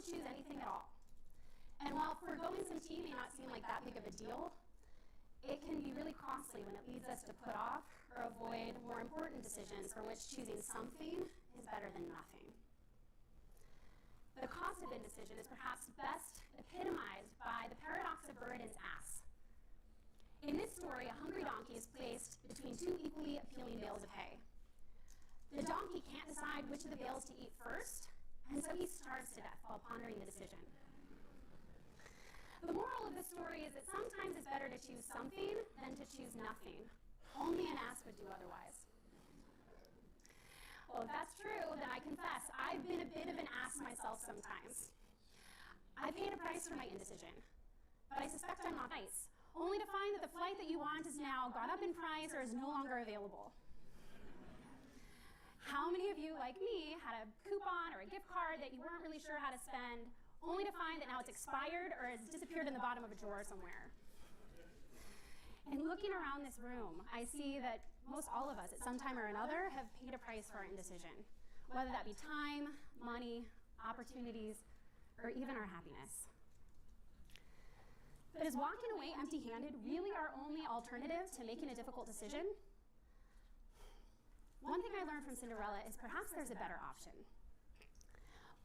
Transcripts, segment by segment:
choose anything at all. And while foregoing some tea may not seem like that big of a deal, it can be really costly when it leads us to put off or avoid more important decisions for which choosing something is better than nothing. The cost of indecision is perhaps best epitomized by the paradox of bird and ass. In this story, a hungry donkey is placed between two equally appealing bales of hay. The donkey can't decide which of the bales to eat first, and so he starves to death while pondering the decision. The moral of the story is that sometimes it's better to choose something than to choose nothing. Only an ass would do otherwise. Well, if that's true, then I confess I've been a bit of an ass myself sometimes. I paid a price for my indecision, but I suspect I'm not nice, only to find that the flight that you want has now gone up in price or is no longer available. How many of you, like me, had a coupon or a gift card that you weren't really sure how to spend, only to find that now it's expired or has disappeared in the bottom of a drawer somewhere? And looking around this room, I see that most all of us at some time or another have paid a price for our indecision, whether that be time, money, opportunities, or even our happiness. But is walking away empty-handed really our only alternative to making a difficult decision? One thing I learned from Cinderella is perhaps there's a better option.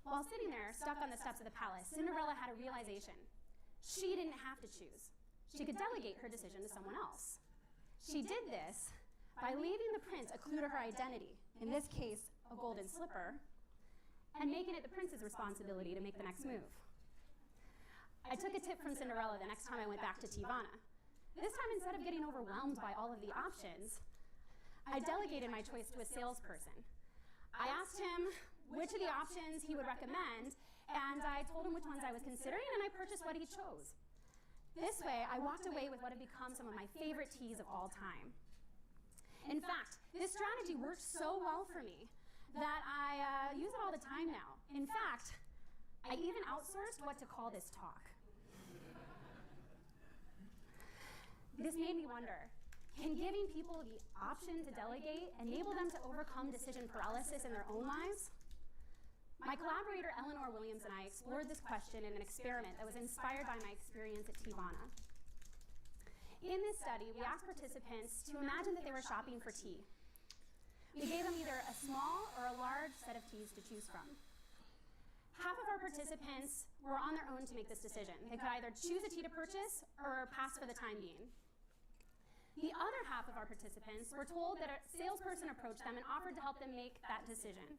While sitting there, stuck on the steps of the palace, Cinderella had a realization. She didn't have to choose. She could delegate her decision to someone else. She did this by leaving the prince a clue to her identity, in this case, a golden slipper, and making it the prince's responsibility to make the next move. I took a tip from Cinderella the next time I went back to Tivana. This time, instead of getting overwhelmed by all of the options, I delegated my choice to a salesperson. I asked him which of the options he would recommend, and I told him which ones I was considering, and I purchased what he chose. This way, I walked away with what have become some of my favorite teas of all time. In fact, this strategy worked so well for me that I use it all the time now. In fact, I even outsourced what to call this talk. This made me wonder, can giving people the option to delegate enable them to overcome decision paralysis in their own lives? My collaborator Eleanor Williams and I explored this question in an experiment that was inspired by my experience at Tivana. In this study, we asked participants to imagine that they were shopping for tea. We gave them either a small or a large set of teas to choose from. Half of our participants were on their own to make this decision. They could either choose a tea to purchase or pass for the time being. The other half of our participants were told that a salesperson approached them and offered to help them make that decision.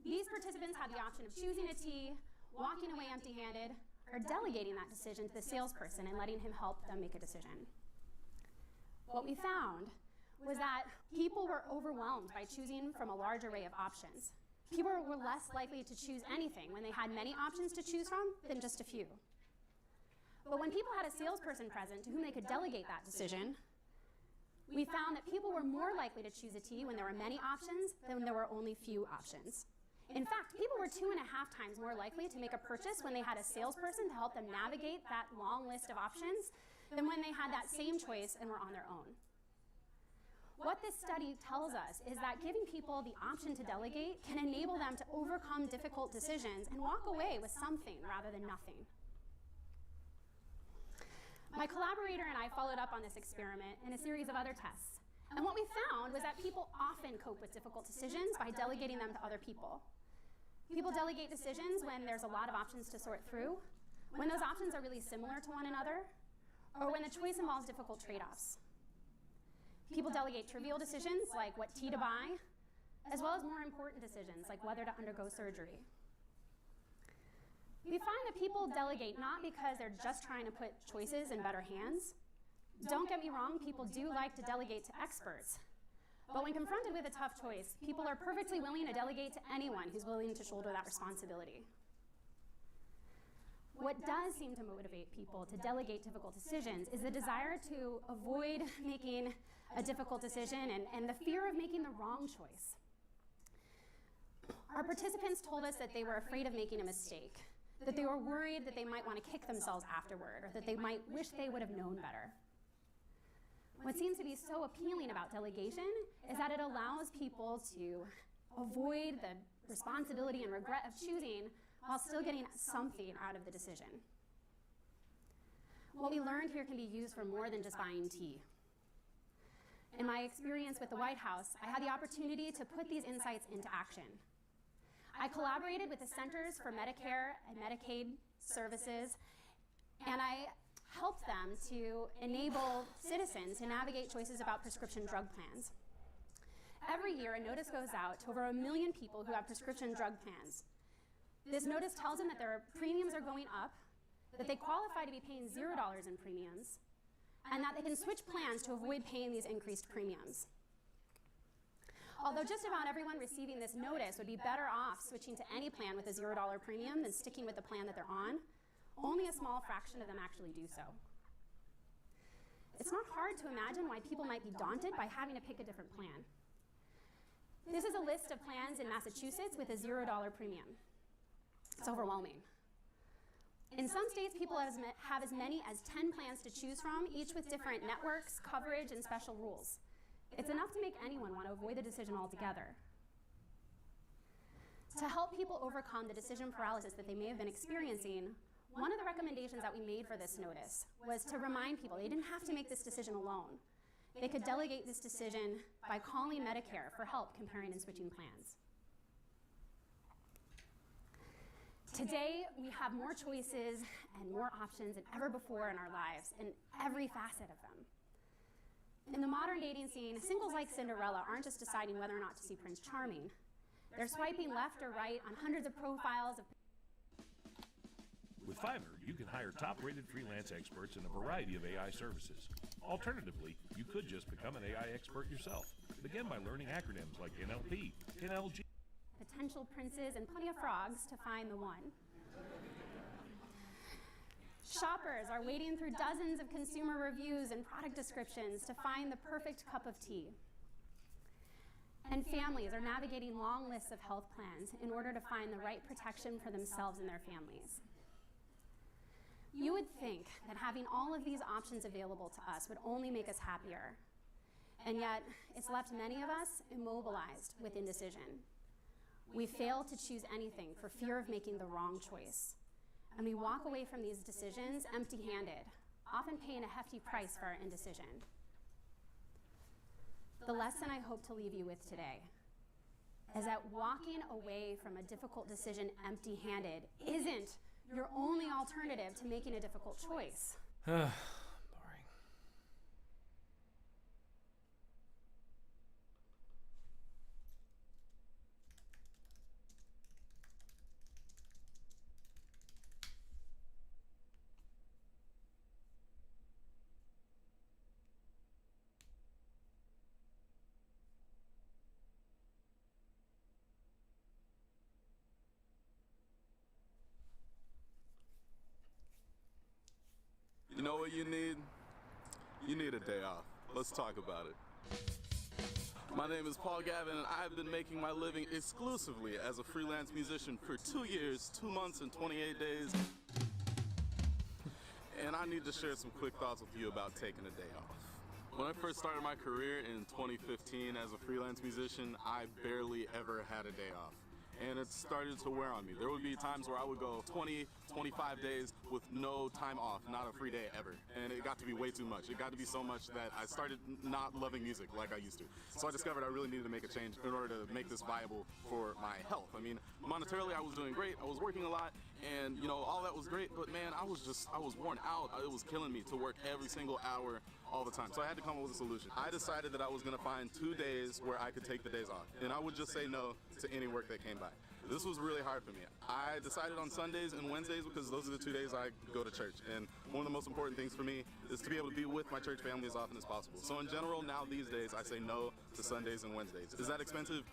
These participants had the option of choosing a tea, walking away empty-handed, or delegating that decision to the salesperson and letting him help them make a decision. What we found was that people were overwhelmed by choosing from a large array of options. People were less likely to choose anything when they had many options to choose from than just a few. But when people had a salesperson present to whom they could delegate that decision, we found that people were more likely to choose a tea when there were many options than when there were only few options. In fact, people were 2.5 times more likely to make a purchase when they had a salesperson to help them navigate that long list of options than when they had that same choice and were on their own. What this study tells us is that giving people the option to delegate can enable them to overcome difficult decisions and walk away with something rather than nothing. My collaborator and I followed up on this experiment in a series of other tests. And what we found was that people often cope with difficult decisions by delegating them to other people. People delegate decisions when there's a lot of options to sort through, when those options are really similar to one another, or when the choice involves difficult trade-offs. People delegate trivial decisions like what tea to buy, as well as more important decisions like whether to undergo surgery. We find that people delegate not because they're just trying to put choices in better hands. Don't get me wrong, people do like to delegate to experts. But when confronted with a tough choice, people are perfectly willing to delegate to anyone who's willing to shoulder that responsibility. What does seem to motivate people to delegate difficult decisions is the desire to avoid making a difficult decision and the fear of making the wrong choice. Our participants told us that they were afraid of making a mistake, that they were worried that they might want to kick themselves afterward, or that they might wish they would have known better. What seems to be so appealing about delegation is that it allows people to avoid the responsibility and regret of choosing while still getting something out of the decision. What we learned here can be used for more than just buying tea. In my experience with the White House, I had the opportunity to put these insights into action. I collaborated with the Centers for Medicare and Medicaid Services, and I helped them to enable citizens to navigate choices about prescription drug plans. Every year, a notice goes out to over 1 million people who have prescription drug plans. This notice tells them that their premiums are going up, that they qualify to be paying $0 in premiums, and that they can switch plans to avoid paying these increased premiums. Although just about everyone receiving this notice would be better off switching to any plan with a $0 premium than sticking with the plan that they're on, only a small fraction of them actually do so. It's not hard to imagine why people might be daunted by having to pick a different plan. This is a list of plans in Massachusetts with a $0 premium. It's overwhelming. In some states, people have as many as 10 plans to choose from, each with different networks, coverage, and special rules. It's enough to make anyone want to avoid the decision altogether. To help people overcome the decision paralysis that they may have been experiencing, one of the recommendations that we made for this notice was to remind people they didn't have to make this decision alone. They could delegate this decision by calling Medicare for help comparing and switching plans. Today, we have more choices and more options than ever before in our lives, in every facet of them. In the modern dating scene, singles like Cinderella aren't just deciding whether or not to see Prince Charming. They're swiping left or right on hundreds of profiles of. With Fiverr, you can hire top-rated freelance experts in a variety of AI services. Alternatively, you could just become an AI expert yourself. Begin by learning acronyms like NLP, NLG. Potential princes and plenty of frogs to find the one. Shoppers are wading through dozens of consumer reviews and product descriptions to find the perfect cup of tea. And families are navigating long lists of health plans in order to find the right protection for themselves and their families. You would think that having all of these options available to us would only make us happier. And yet, it's left many of us immobilized with indecision. We fail to choose anything for fear of making the wrong choice. And we walk away from these decisions empty-handed, often paying a hefty price for our indecision. The lesson I hope to leave you with today is that walking away from a difficult decision empty-handed isn't your only alternative to making a difficult choice. Boring. You know what you need? You need a day off. Let's talk about it. My name is Paul Gavin, and I've been making my living exclusively as a freelance musician for 2 years, 2 months, and 28 days. And I need to share some quick thoughts with you about taking a day off. When I first started my career in 2015 as a freelance musician, I barely ever had a day off. And it started to wear on me. There would be times where I would go 20, 25 days with no time off, not a free day ever. And it got to be way too much. It got to be so much that I started not loving music like I used to. So I discovered I really needed to make a change in order to make this viable for my health. I mean, monetarily I was doing great. I was working a lot, and you know, all that was great, but man, I was worn out. It was killing me to work every single hour all the time. So I had to come up with a solution. I decided that I was gonna find 2 days where I could take the days off, and I would just say no to any work that came by. This was really hard for me. I decided on Sundays and Wednesdays because those are the 2 days I go to church. And one of the most important things for me is to be able to be with my church family as often as possible. So in general, now these days, I say no to Sundays and Wednesdays. Is that expensive?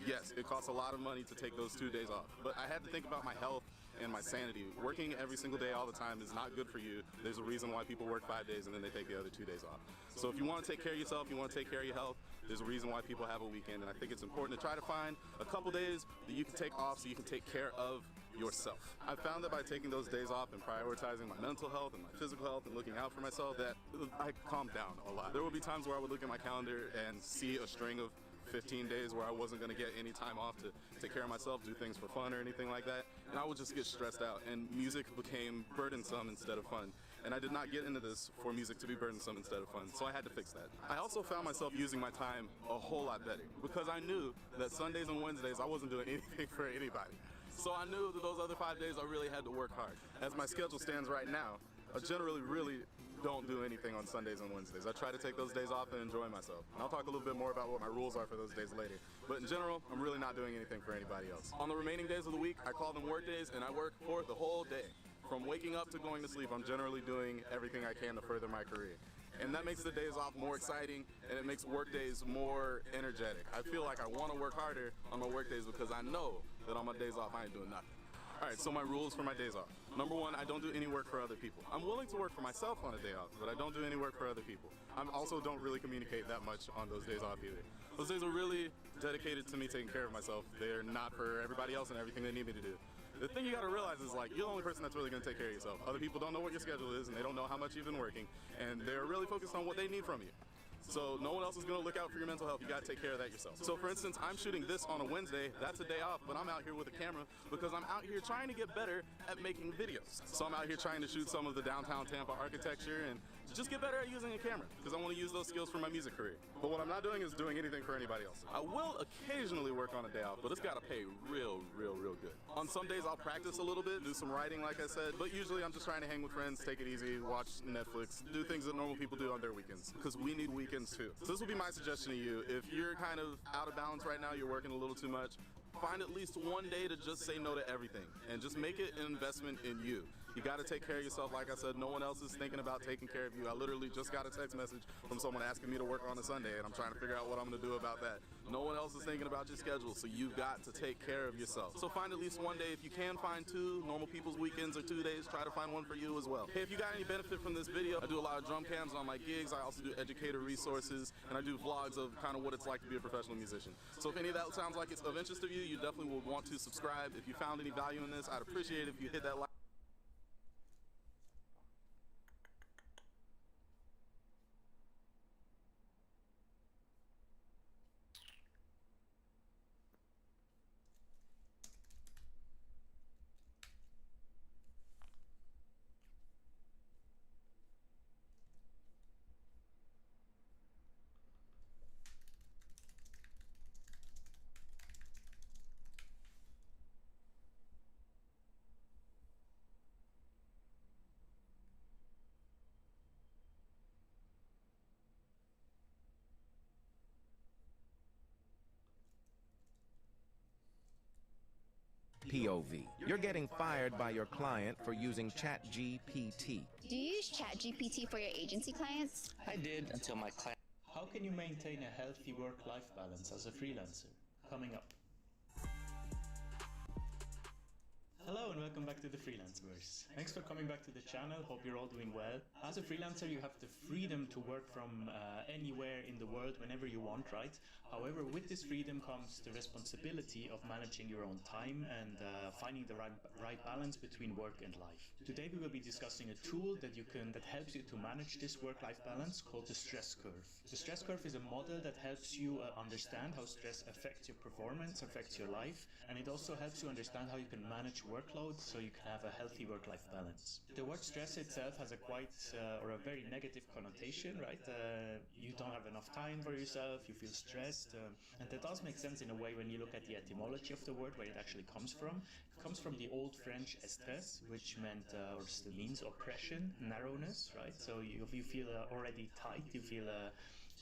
Yes, it costs a lot of money to take those 2 days off. But I had to think about my health and my sanity. Working every single day all the time is not good for you. There's a reason why people work 5 days and then they take the other 2 days off. So if you want to take care of yourself, you want to take care of your health, there's a reason why people have a weekend, and I think it's important to try to find a couple days that you can take off so you can take care of yourself. I found that by taking those days off and prioritizing my mental health and my physical health and looking out for myself, that I calmed down a lot. There would be times where I would look at my calendar and see a string of 15 days where I wasn't going to get any time off to take care of myself, do things for fun or anything like that. And I would just get stressed out, and music became burdensome instead of fun. And I did not get into this for music to be burdensome instead of fun, so I had to fix that. I also found myself using my time a whole lot better because I knew that Sundays and Wednesdays I wasn't doing anything for anybody. So I knew that those other 5 days I really had to work hard. As my schedule stands right now, I generally really don't do anything on Sundays and Wednesdays. I try to take those days off and enjoy myself. And I'll talk a little bit more about what my rules are for those days later. But in general, I'm really not doing anything for anybody else. On the remaining days of the week, I call them work days, and I work for the whole day. From waking up to going to sleep, I'm generally doing everything I can to further my career. And that makes the days off more exciting, and it makes work days more energetic. I feel like I want to work harder on my work days because I know that on my days off, I ain't doing nothing. All right, so my rules for my days off. Number one, I don't do any work for other people. I'm willing to work for myself on a day off, but I don't do any work for other people. I also don't really communicate that much on those days off either. Those days are really dedicated to me taking care of myself. They're not for everybody else and everything they need me to do. The thing you gotta realize is, like, you're the only person that's really gonna take care of yourself. Other people don't know what your schedule is, and they don't know how much you've been working, and they're really focused on what they need from you. So no one else is gonna look out for your mental health. You gotta take care of that yourself. So for instance, I'm shooting this on a Wednesday, that's a day off, but I'm out here with a camera because I'm out here trying to get better at making videos. So I'm out here trying to shoot some of the downtown Tampa architecture and just get better at using a camera because I want to use those skills for my music career. But what I'm not doing is doing anything for anybody else. I will occasionally work on a day off, but it's gotta pay real good. On some days I'll practice a little bit, do some writing like I said, but usually I'm just trying to hang with friends, take it easy, watch Netflix, do things that normal people do on their weekends because we need weekends too. So this will be my suggestion to you. If you're kind of out of balance right now, you're working a little too much, find at least one day to just say no to everything and just make it an investment in you. You got to take care of yourself. Like I said, no one else is thinking about taking care of you. I literally just got a text message from someone asking me to work on a Sunday, and I'm trying to figure out what I'm going to do about that. No one else is thinking about your schedule, so you've got to take care of yourself. So find at least one day. If you can find two, normal people's weekends are 2 days, try to find one for you as well. Hey, if you got any benefit from this video, I do a lot of drum cams on my gigs. I also do educator resources, and I do vlogs of kind of what it's like to be a professional musician. So if any of that sounds like it's of interest to you, you definitely will want to subscribe. If you found any value in this, I'd appreciate it if you hit that like. POV. You're getting fired by your client for using ChatGPT. Do you use ChatGPT for your agency clients? I did until my client. How can you maintain a healthy work-life balance as a freelancer? Coming up. Hello and welcome back to the Freelanceverse. Thanks for coming back to the channel, hope you're all doing well. As a freelancer you have the freedom to work from anywhere in the world whenever you want, right? However, with this freedom comes the responsibility of managing your own time and finding the right balance between work and life. Today we will be discussing a tool that helps you to manage this work-life balance called the stress curve. The stress curve is a model that helps you understand how stress affects your performance, affects your life, and it also helps you understand how you can manage workload so you can have a healthy work-life balance. The word stress itself has a a very negative connotation, right? You don't have enough time for yourself, you feel stressed, and that does make sense in a way when you look at the etymology of the word, where it actually comes from. It comes from the old French stress, which meant or still means oppression, narrowness, right? So you feel already tight, you feel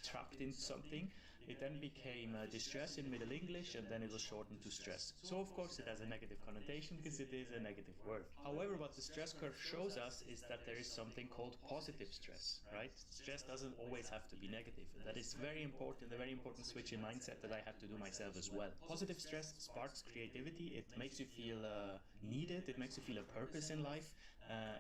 trapped in something. It then became distress in Middle English, and then it was shortened to stress. So of course it has a negative connotation because it is a negative word. However, what the stress curve shows us is that there is something called positive stress, right? Stress doesn't always have to be negative. That is very important, a very important switch in mindset that I have to do myself as well. Positive stress sparks creativity, it makes you feel needed, it makes you feel a purpose in life,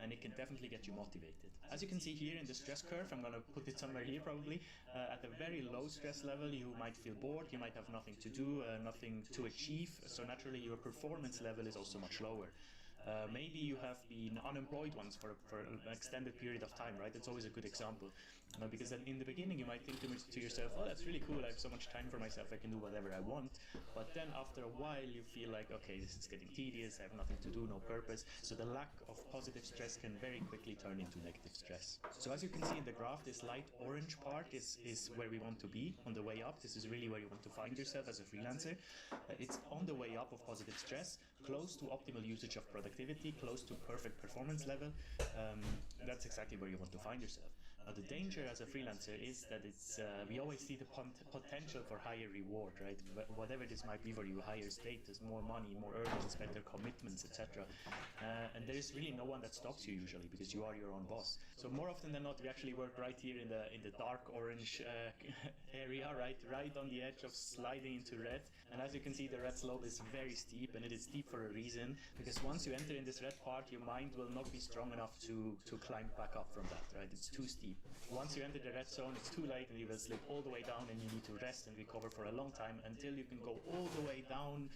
and it can definitely get you motivated. As you can see here in the stress curve, I'm going to put it somewhere here probably, at a very low stress level you might feel bored, you might have nothing to do, nothing to achieve, so naturally your performance level is also much lower. Maybe you have been unemployed once for an extended period of time, right? That's always a good example. Because then in the beginning you might think to yourself, oh, that's really cool, I have so much time for myself, I can do whatever I want. But then after a while you feel like, okay, this is getting tedious, I have nothing to do, no purpose. So the lack of positive stress can very quickly turn into negative stress. So as you can see in the graph, this light orange part is where we want to be on the way up. This is really where you want to find yourself as a freelancer. It's on the way up of positive stress, close to optimal usage of productivity, close to perfect performance level. That's exactly where you want to find yourself. The danger as a freelancer is that we always see the potential for higher reward, right? Whatever this might be for you, higher status, more money, more earnings, better commitments, etc. And there is really no one that stops you usually, because you are your own boss. So more often than not, we actually work right here in the dark orange area, right on the edge of sliding into red. And as you can see, the red slope is very steep, and it is steep for a reason, because once you enter in this red part, your mind will not be strong enough to climb back up from that, right? It's too steep. Once you enter the red zone, it's too late, and you will slip all the way down, and you need to rest and recover for a long time until you can go all the way down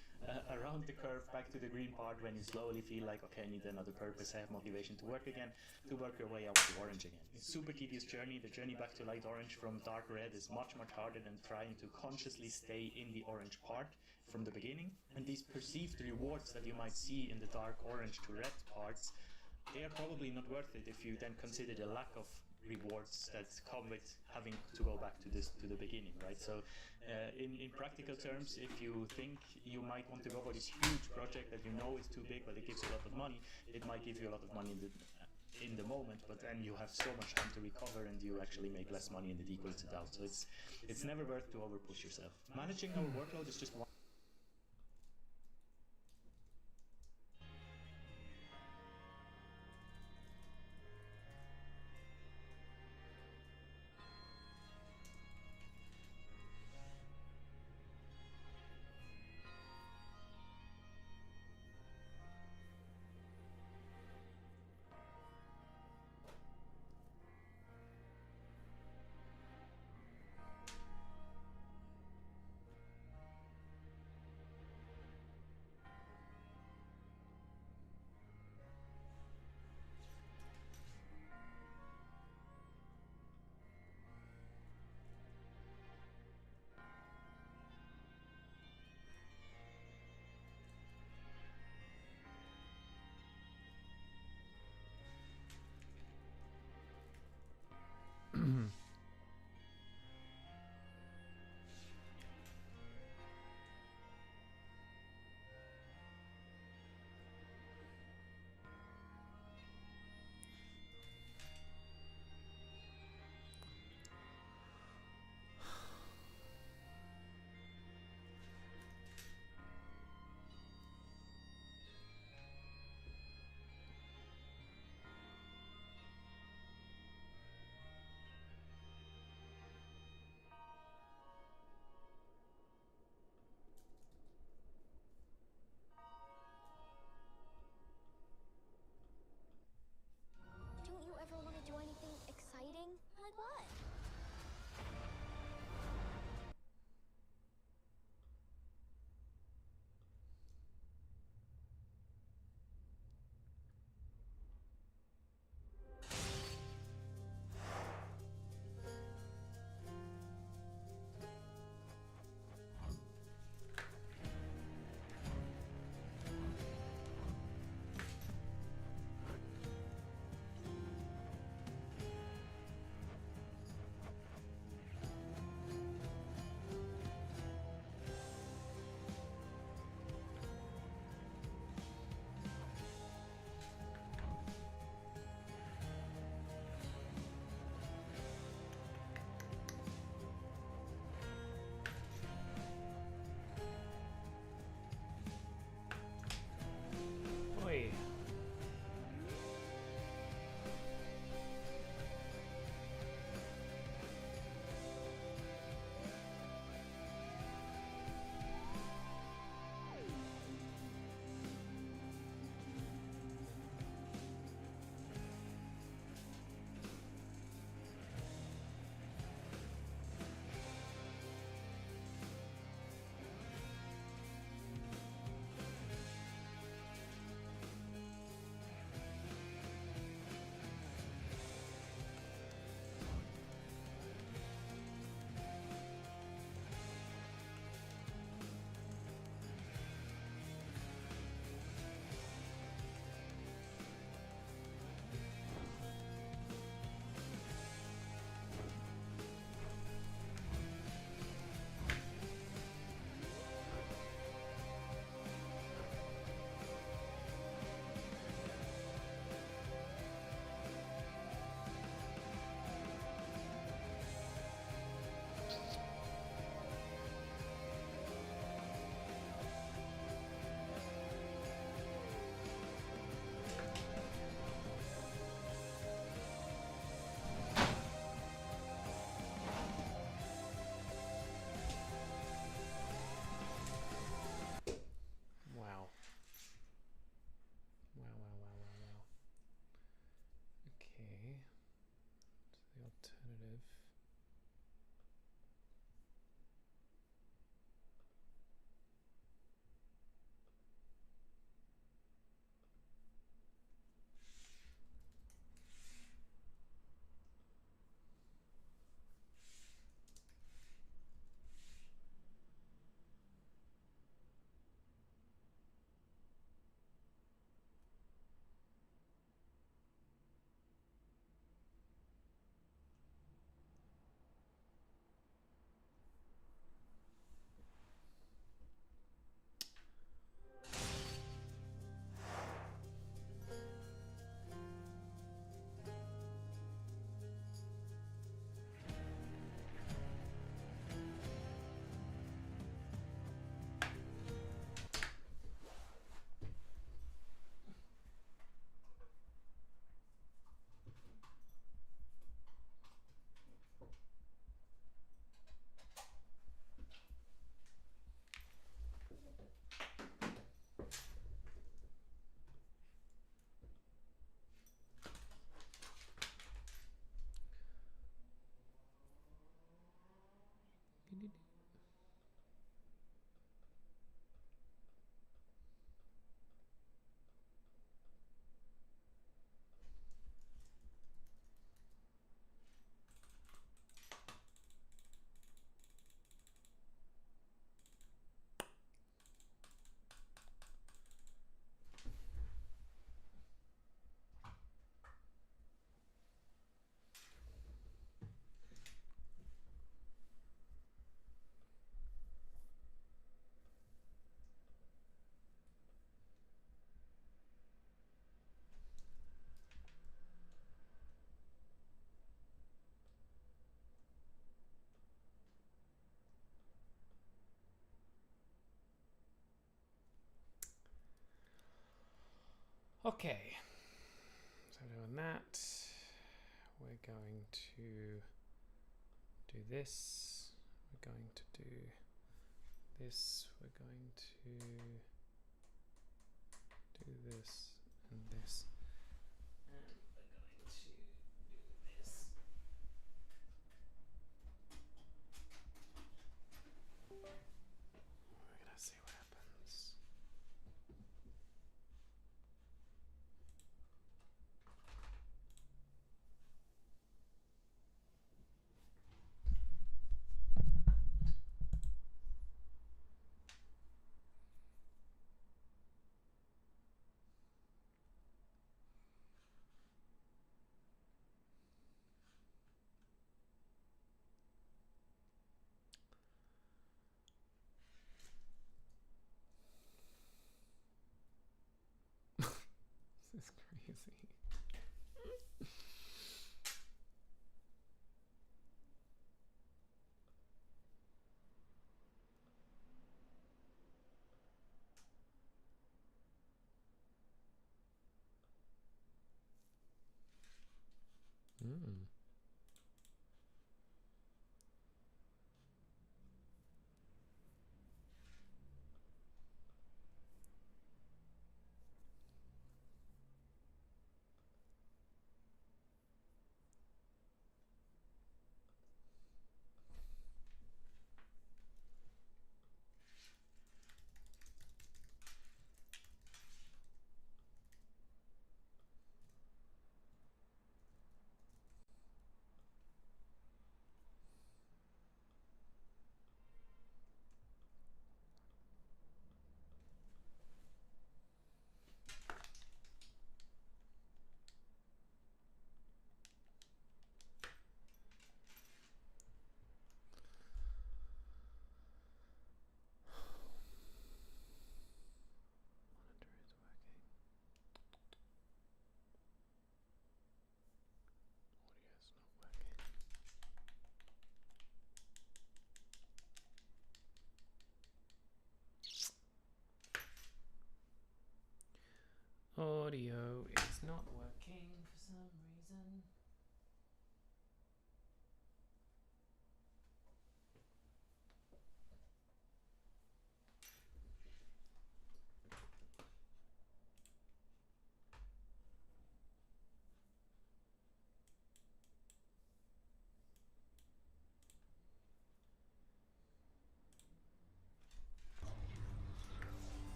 around the curve back to the green part, when you slowly feel like, okay, I need another purpose, I have motivation to work again, to work your way up to orange again. It's a super tedious journey. The journey back to light orange from dark red is much, much harder than trying to consciously stay in the orange part from the beginning. And these perceived rewards that you might see in the dark orange to red parts, they are probably not worth it if you then consider the lack of rewards that come with having to go back to the beginning, right? So in practical terms, if you think you might want to go for this huge project that you know is too big but it gives you a lot of money, it might give you a lot of money in the moment, but then you have so much time to recover and you actually make less money and it equals it out. So it's never worth to over push yourself. Managing our workload is just one Okay, so doing that, we're going to do this, we're going to do this, we're going to do this and this, and we're going to do this. We're gonna see what happens. This is crazy. Mm. Monitor is working. Audio's not working. Audio is not working for some reason.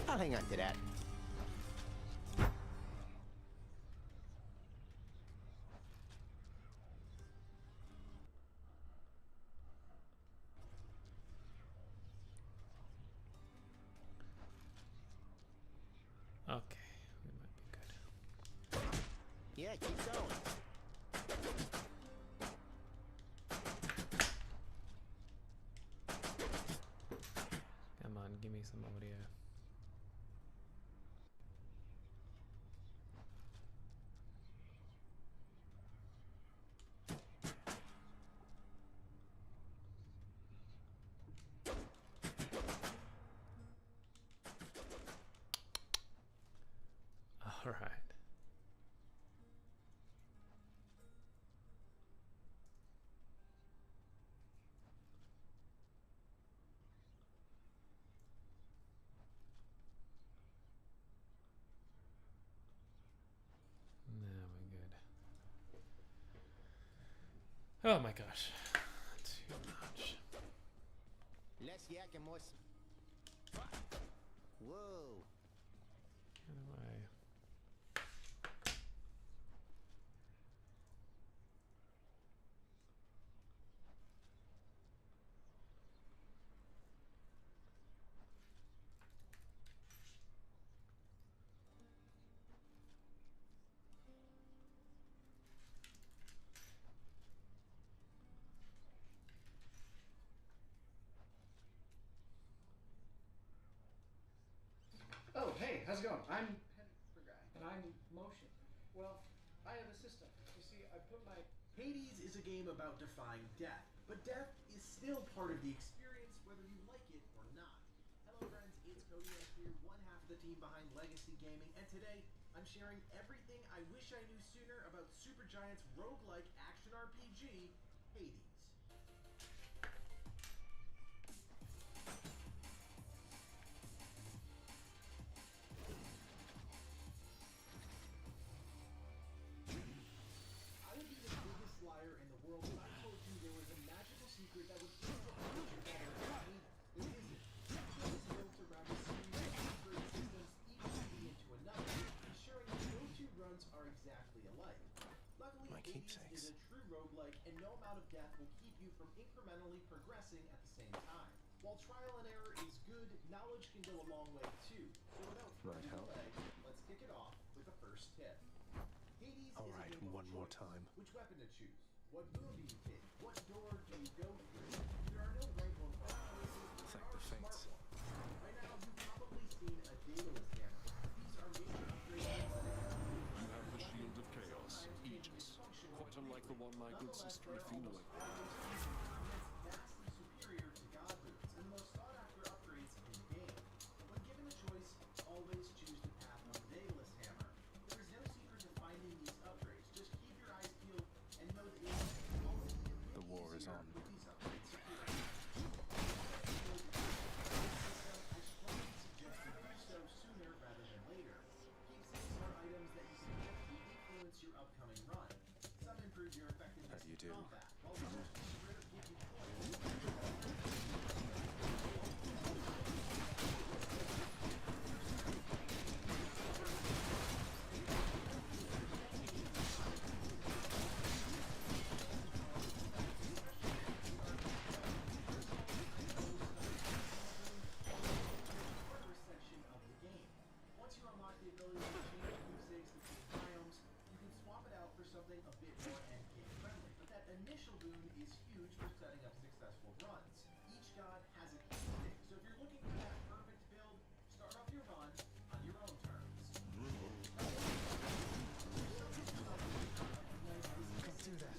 I'll hang on to that. Okay, we might be good. Yeah, keep going. Come on, give me some audio. All right. Now we're good. Oh my gosh. Too much. Less yak and more. Whoa. How do I... Oh, hey, how's it going? I'm Guy, and I'm Motion. Well, I have a system. You see, I put my... Hades is a game about defying death, but death is still part of the experience whether you like it or not. here, one half of the team behind Legacy Gaming, and today I'm sharing everything I wish I knew sooner about Supergiant's roguelike action RPG, Hades. I would be the biggest liar in the world if I told you there was a magical secret that would bring the future better than me. There isn't. It is built around a series of secret systems, each feeding into another, ensuring that no two runs are exactly alike. Luckily, My Hades keepsakes. is a true roguelike, and no amount of death will keep you from incrementally progressing at the same time. While trial and error is good, knowledge can go a long way too. So without further delay, let's kick it off with the first tip. Hades is a Alright, game of one more choice. time. Which weapon to choose? What boon do you take? What door do you go through? There are no right or wrong choices, but It's there like are the smart Fates. ones. Right now, you've probably seen a Daedalus hammer. These are major upgrades to the hammer. You have the Shield of Chaos, Aegis, quite unlike the one my good sister Athena like. Vastly superior to God boots and the most sought after upgrades in the game. When given the choice, always choose the path of the Daedalus hammer. There is no secret to finding these upgrades. Just keep your eyes peeled and know that it will always be a bit The war is easier on. with these upgrades secured. I strongly suggest you do so sooner rather than later. Keepsakes are items that you can directly influence your upcoming run. Some improve your effectiveness How do you in do? combat, while others can give you points. Hardware section of the game. Once you unlock the ability to change keepsakes between biomes, you can swap it out for something a bit more endgame friendly. But that initial boon is huge for setting up successful runs. Each god has a keepsake, so if you're looking for that perfect build, start off your run on your own terms. Don't do that.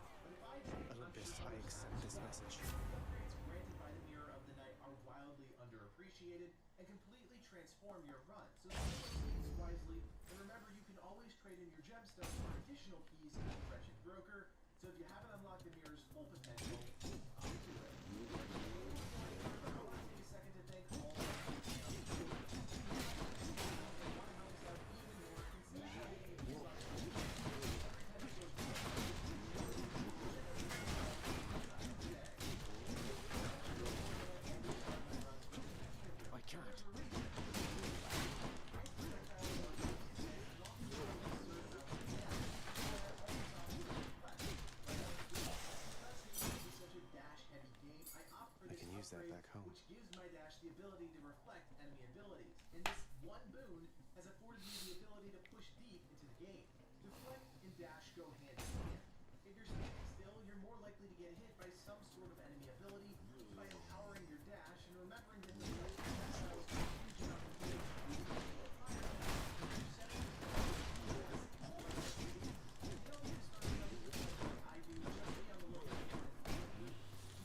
Olympus, I accept this message. Upgrades granted by the Mirror of the Night are wildly underappreciated and completely transform your run. So spend these wisely, and remember you can always trade in your gemstones for additional keys at the Wretched Broker. So if you haven't unlocked the Mirror's full potential, I'll do it. I want to take a second to thank all of you. I can't. I can use that back home. Which gives my dash the ability to reflect enemy abilities. And this one boon has afforded me the ability to push deep into the game. Deflect and dash go hand in hand. If you're standing still, you're more likely to get hit by some sort of enemy ability. By empowering your dash and remembering that the projectiles are huge enough to be I do just be on the lookout for it.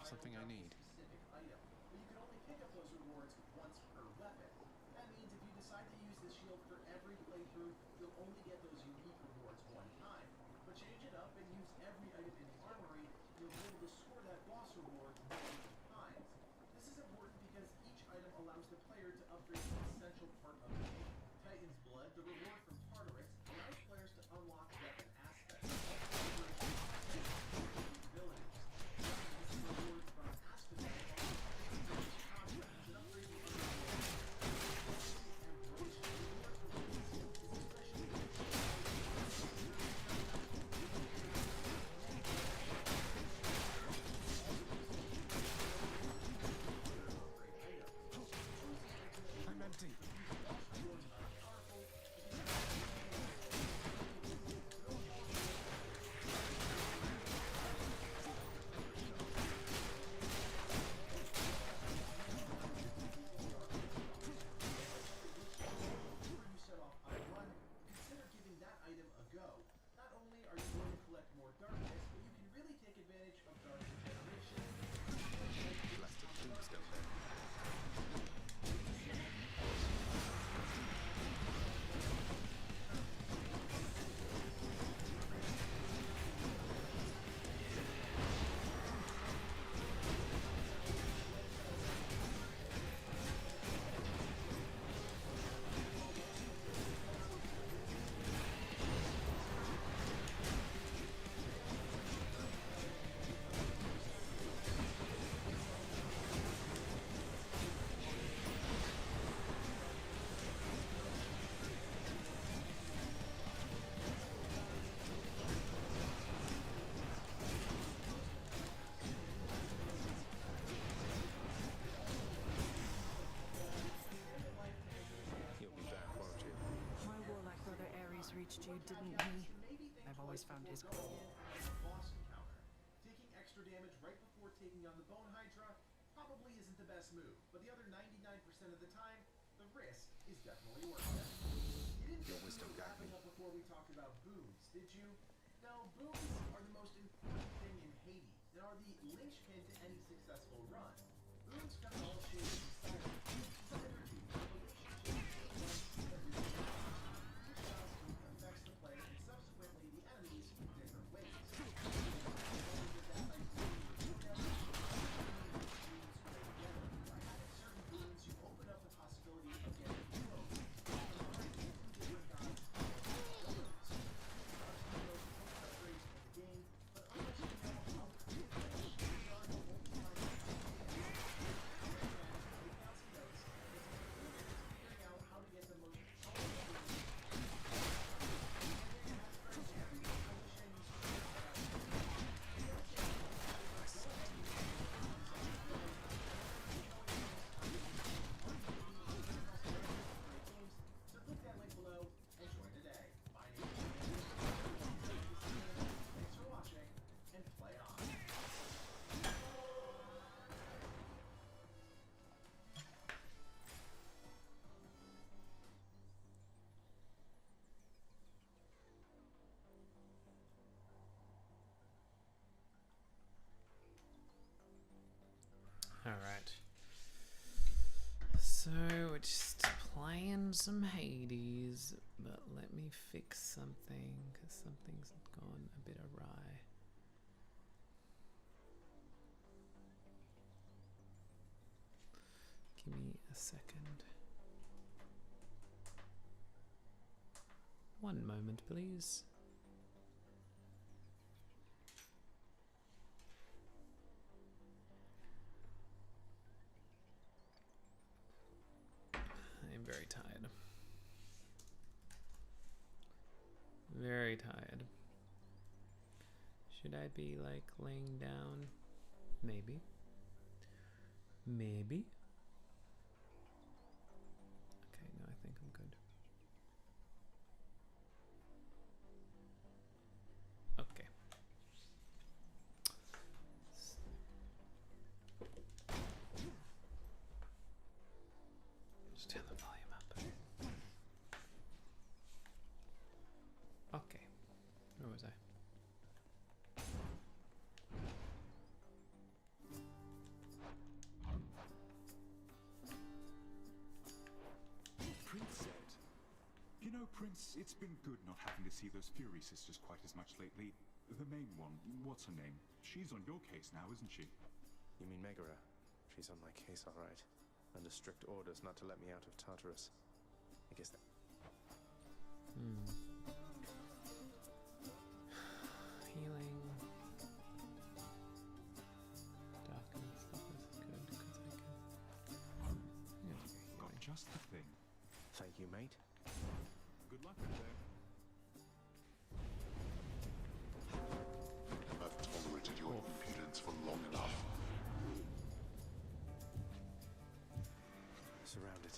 Something I need. Specific item, but you can only pick up those rewards once per weapon. That means if you decide to use the shield for every playthrough, you'll only get those unique rewards one time. But change it up and use every item in the armory, you'll be able to score that boss reward multiple times. This is important because each item allows the player to upgrade an essential part of the game. Titan's Blood, the reward from Tartarus, allows players to unlock weapon aspects. Abilities. The reward from Asphodel contracts and upgrades the didn't he? I've always found his cool. Boss encounter. Taking extra damage right before taking on the Bone Hydra probably isn't the best move, but the other 99% of the time, the risk is definitely worth it. You didn't Your wisdom got me. up before we talked about boons, did you? Now, boons are the most important thing in Hades and are the linchpin to any successful run. Boons come in all shapes and sizes. Synergy, relationships, everything. Each costume affects the player and subsequently the enemies in different ways. Certain boons, you open up the possibility of getting heroes. Different gods, abilities. Heroes post upgrades in the game, but unless you know how to do them, there are no ultimate notes. Figuring out how to get the most powerful boons. So click that link below and join today. My name is Thanks for watching and play on. Alright. So, we're just playing some Hades, but let me fix something, because something's gone a bit awry. Give me a second. One moment, please. I'm very tired. Very tired. Should I be like laying down? Maybe. Maybe. Okay, no, I think I'm good. Okay. Just turn the volume up. Okay. Where was I? Prince said, "You know, Prince, it's been good not having to see those Fury sisters quite as much lately. The main one, what's her name? She's on your case now, isn't she?" You mean Megara? She's on my case, all right. Under strict orders not to let me out of Tartarus. I guess that... Healing. Darkness. This is good because I can. Got just the thing. Thank you, mate. Good luck in there. I've tolerated your impudence for long enough. Surrounded.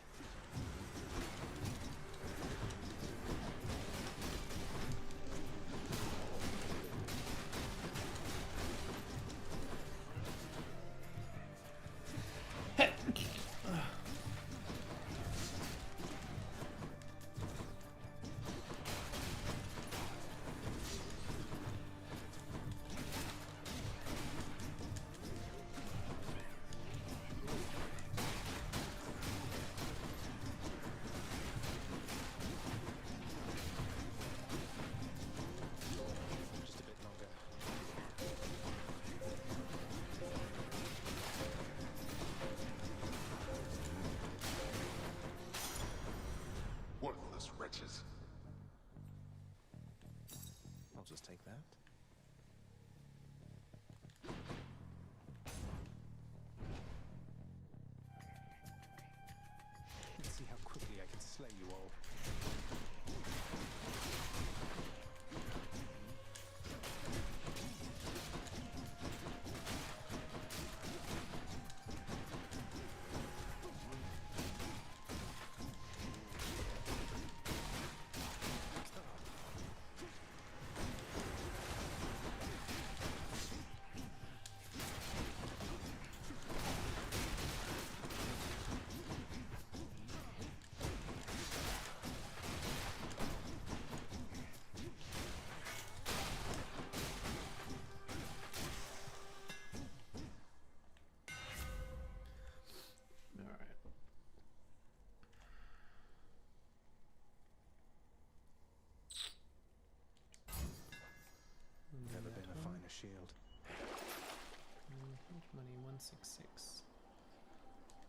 shield. How much money? 166.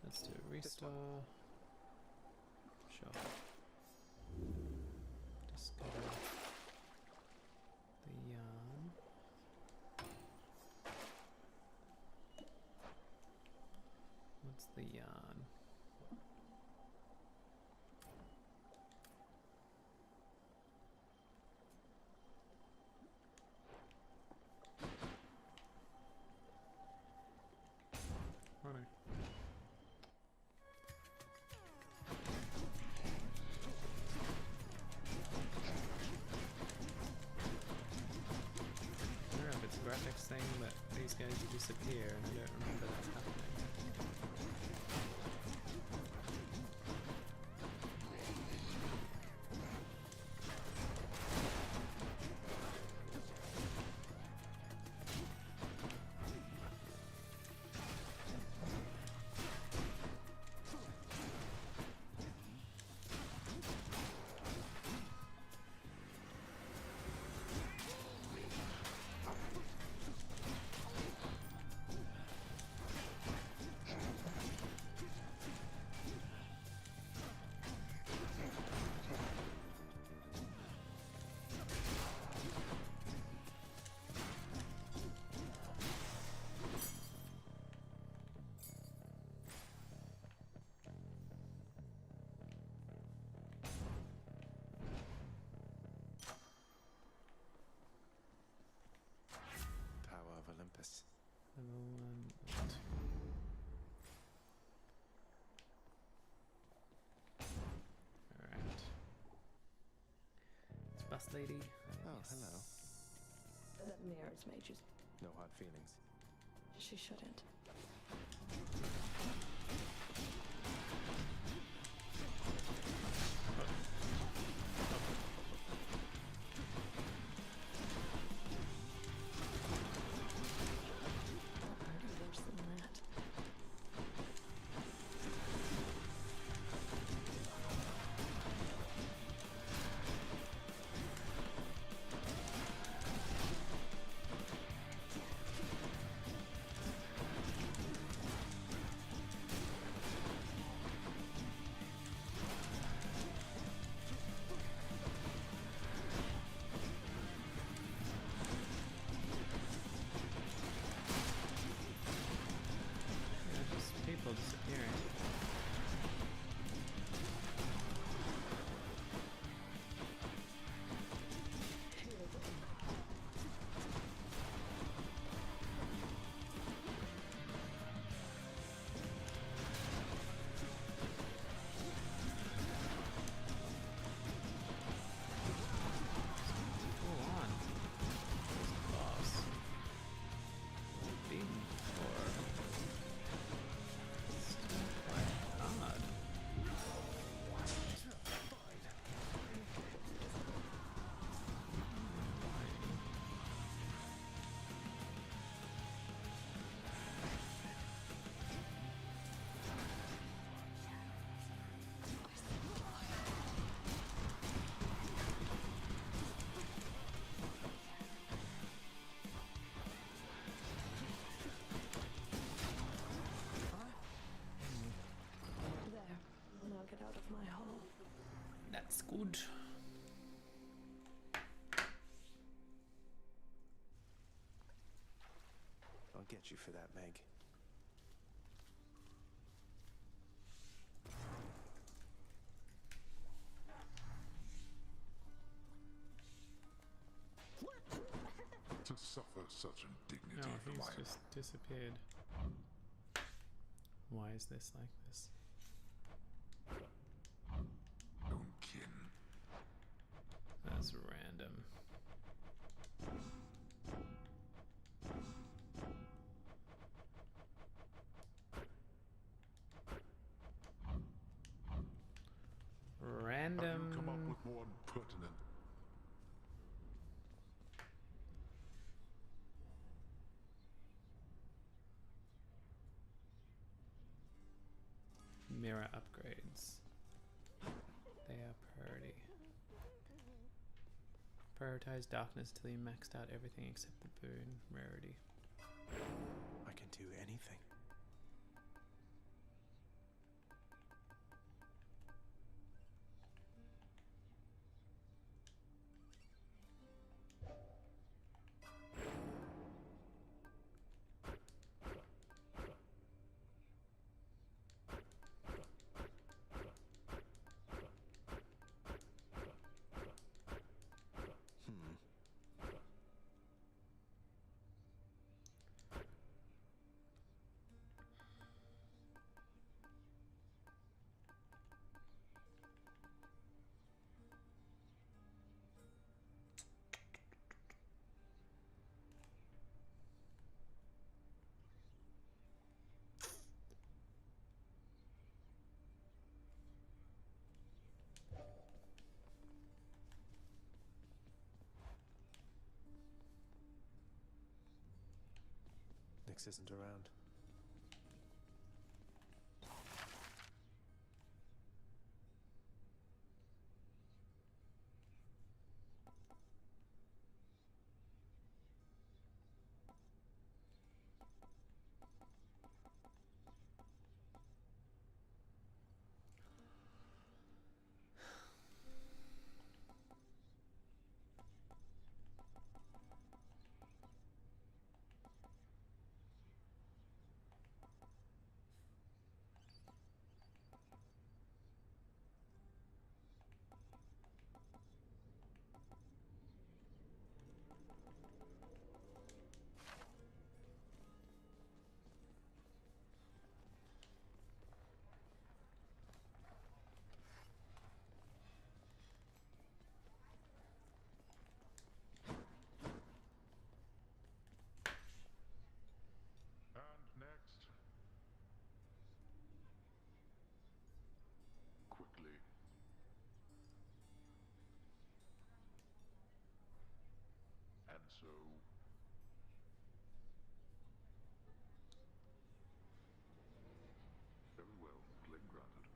Let's do a restore. Sure. Discover the yarn. What's the yarn? Righto. I don't know if it's a graphics thing, but these guys disappear and I don't remember that happening. Tower of Olympus. Level 1 and 2. Alright. It's Bus Lady. Oh, hello. That mirror's made you. No hard feelings. She shouldn't. Worse than that. Yeah, just people disappearing. Go on. Boss. Big or still quite hard. There. Now get out of my hole. That's good. I'll get you for that, Meg. To suffer such indignity No, for he's my just disappeared. Why is this like this? own kin. That's random. Have you come up Random. with more pertinent? Mirror upgrades. They are pretty. Prioritize darkness till you maxed out everything except the boon rarity. I can do anything. Nyx isn't around. So, very well, claim granted.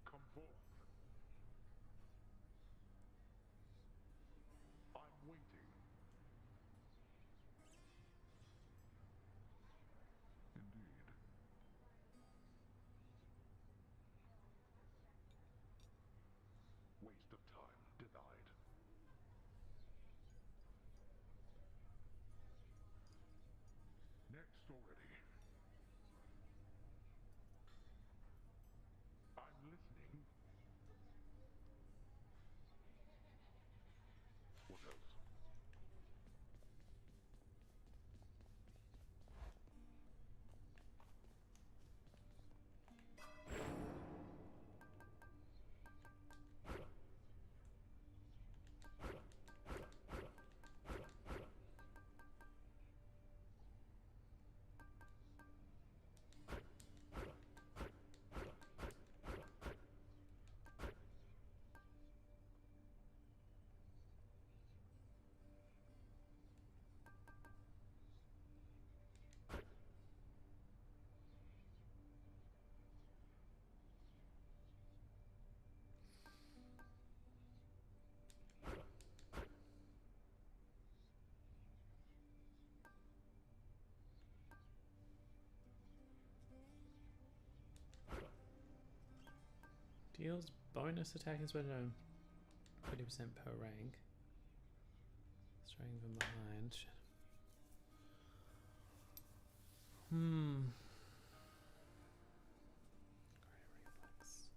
Come forth. I'm waiting. Indeed. Waste of time. Denied. Next already. I'm listening. What else? Deals bonus attacking spread on 20% per rank. Striking from behind. Shit. Reflex.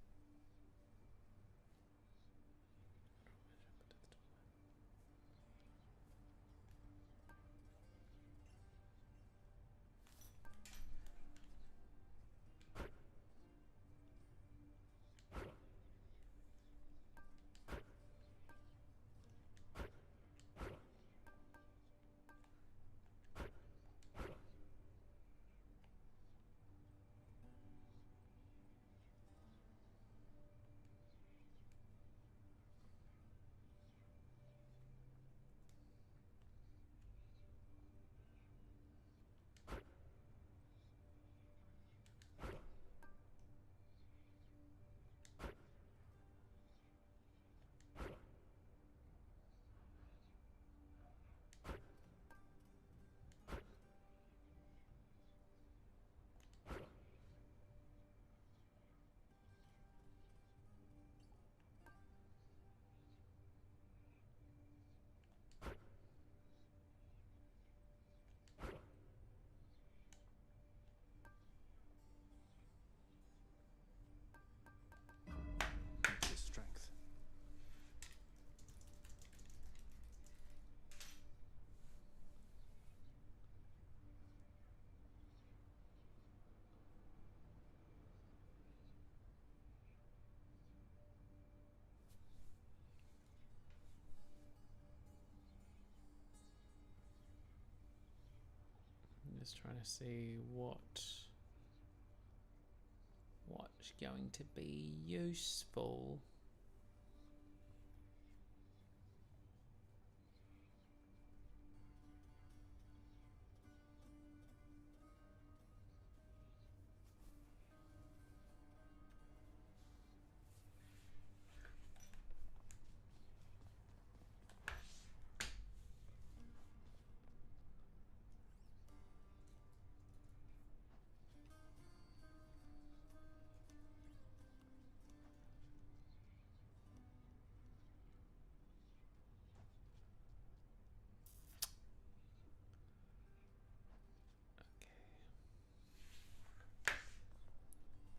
Just trying to see what's going to be useful.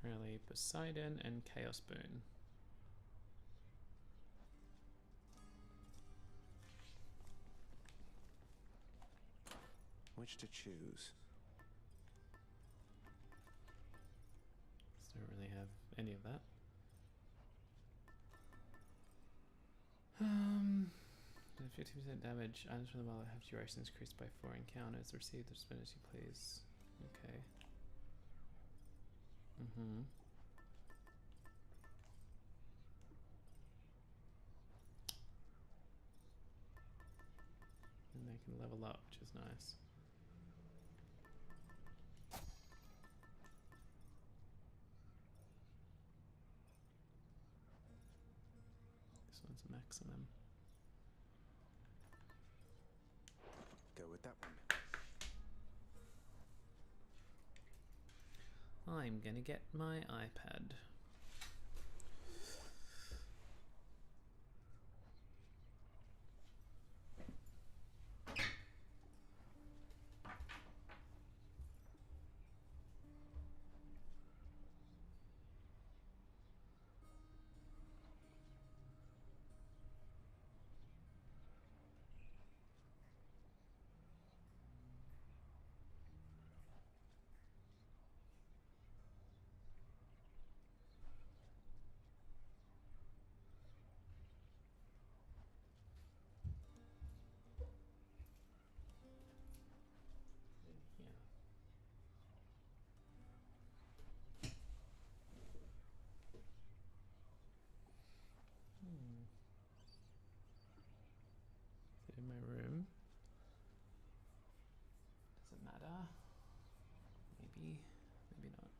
Really, Poseidon and Chaos Boon. Which to choose? Don't really have any of that. 50% damage. Items from the wallet have durations increased by 4 encounters. Receive the spin as you please. Okay. And they can level up, which is nice. This one's a maximum. Go with that one. I'm gonna get my iPad. In my room. Does it matter? Maybe, maybe not.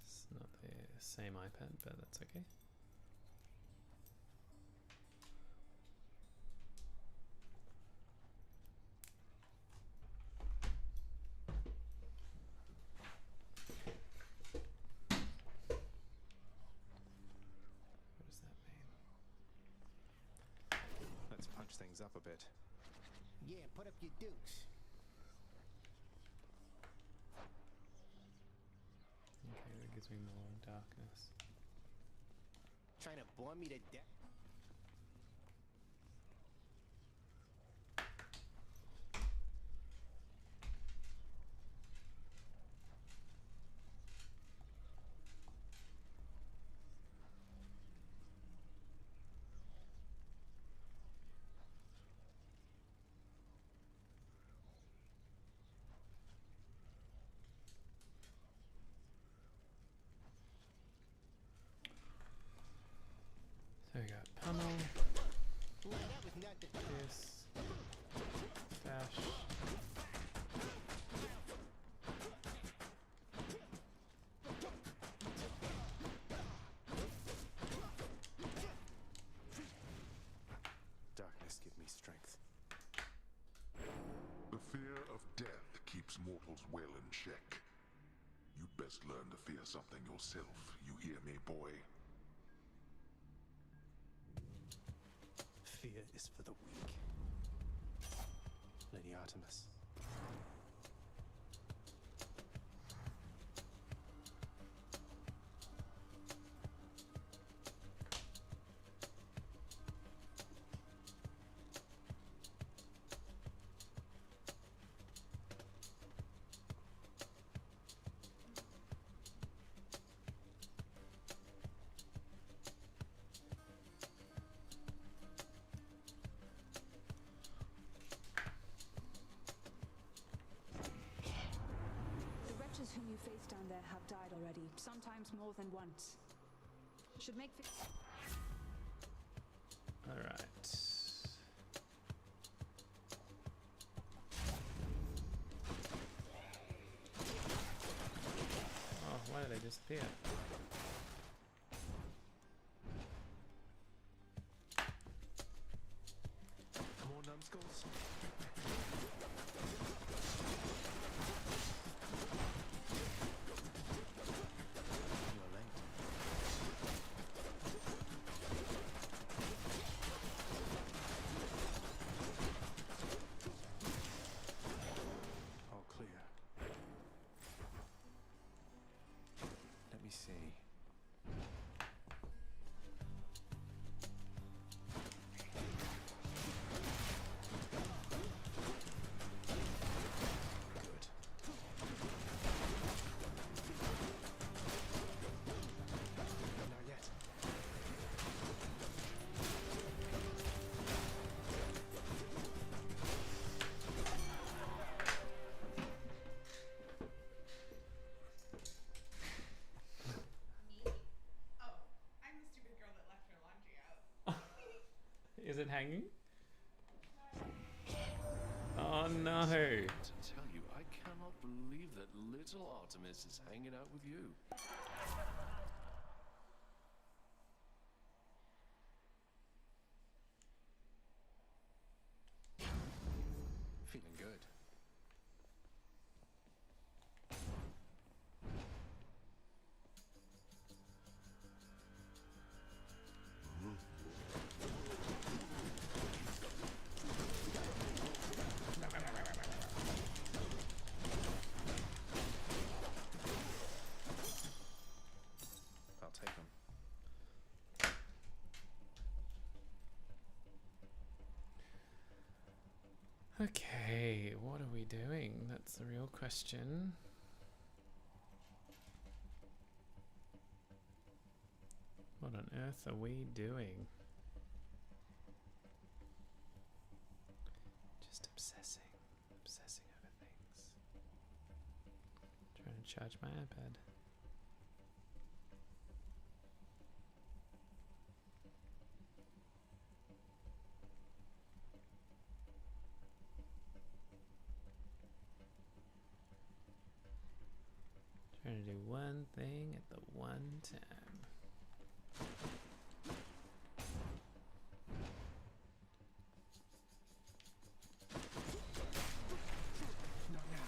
It's not the same iPad, but that's okay. Let's punch things up a bit. Yeah, put up your dukes. Okay, that gives me more darkness. Trying to bore me to death. So we got pummel, Well, that was not the this, dash. Darkness, give me strength. The fear of death keeps mortals well in check. You'd best learn to fear something yourself, you hear me, boy? Fear is for the weak. Lady Artemis. sometimes more than once. Should make. All right. Oh, why did they disappear? More numbskulls? You're late. All clear. Let me see. Good. Not yet. Is it hanging? Oh no! To tell you, I cannot believe that little Artemis is hanging out with you. Feeling good. I'll take them. Okay, what are we doing? That's the real question. What on earth are we doing? Just obsessing over things. Trying to charge my iPad. Trying to do one thing at the one time. Not now.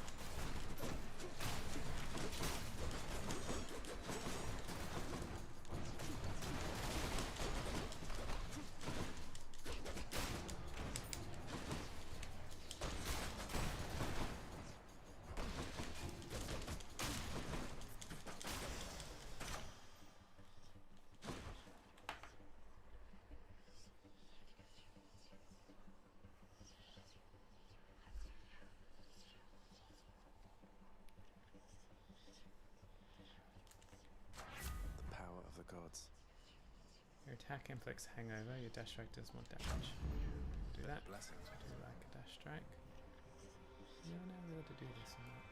The power of the gods. Your attack inflicts hangover, your dash strike does more damage. Do that. Blessings. Do like a dash strike. You don't know whether to do this or not.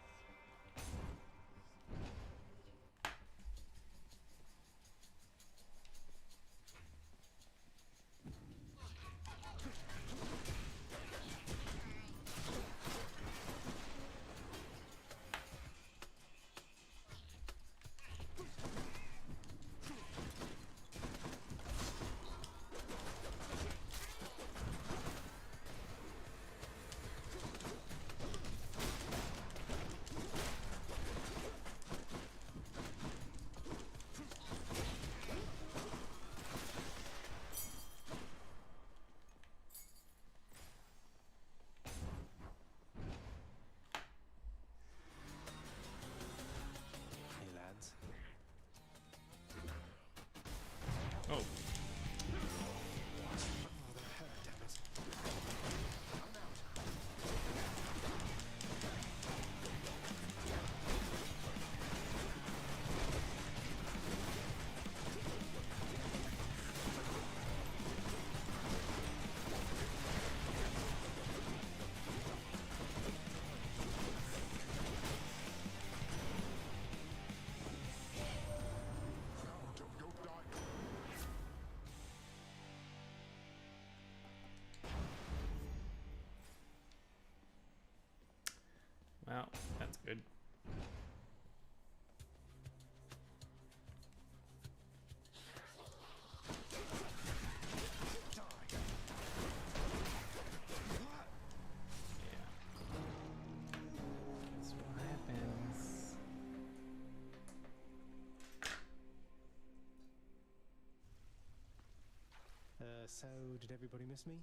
So, did everybody miss me?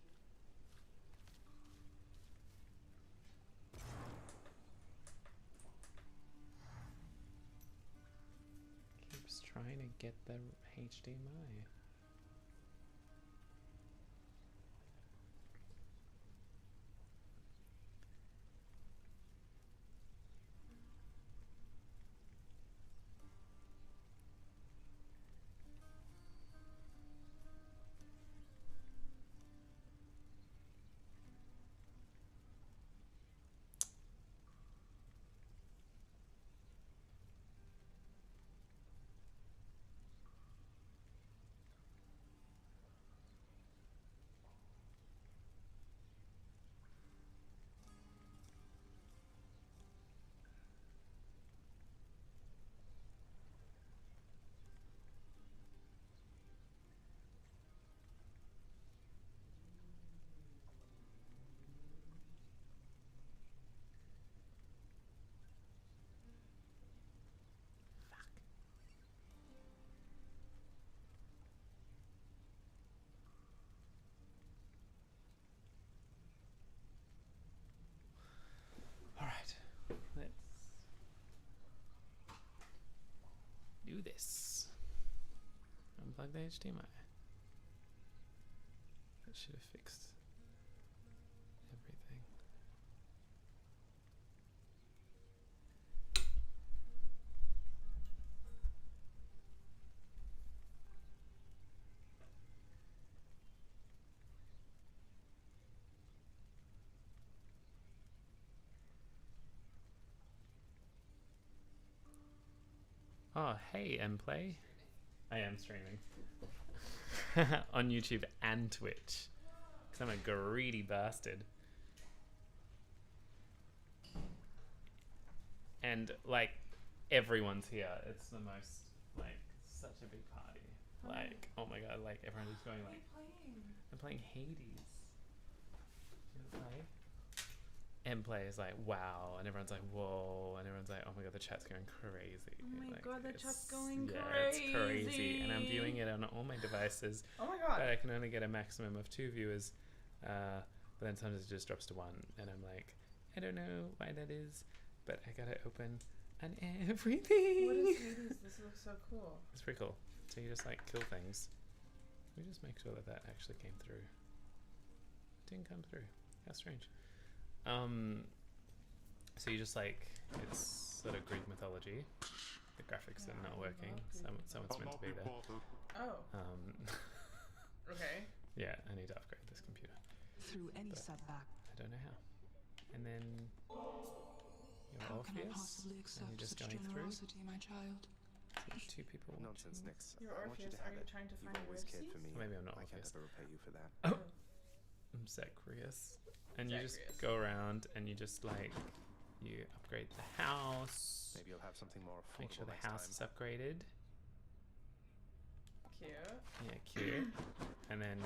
Keeps trying to get the HDMI. Alright, let's do this. Unplug the HDMI. That should have fixed everything. Oh, hey, Mplay. I am streaming. On YouTube and Twitch. Because I'm a greedy bastard. And, like, everyone's here. It's the most, like, such a big party. Like, oh my god, like, everyone is going, like... I'm playing Hades. You wanna play? Mplay is like, wow, and everyone's like, whoa, and everyone's like, oh my god, the chat's going crazy. Oh my like, god, the chat's going yeah, crazy. It's crazy. And I'm viewing it on all my devices. Oh my god. But I can only get a maximum of 2 viewers. But then sometimes it just drops to 1, and I'm like, I don't know why that is, but I gotta open on everything. What is Hades? This looks so cool. It's pretty cool. So you just like kill things. We just make sure that that actually came through. It didn't come through. How strange. So you just like, it's sort of Greek mythology. The graphics are not working. Someone's meant to be there. Oh. Okay. Yeah, I need to upgrade this computer. Through any setback. I don't know how. And then you're How can I Orpheus, possibly and accept you're just such going through. generosity, my child? So 2 people. Nonsense, Nix. You're I want you Orpheus. to Are have you it. trying to You've find always cared for Eurydice? me. Maybe I'm not I can't Orpheus. ever repay you for that. Oh. I'm Zacharias. And you just Zacharias. go around and you just like, you upgrade the house. Maybe you'll have something more affordable. Make sure the next house time. is upgraded. Cute. Yeah, cute. And then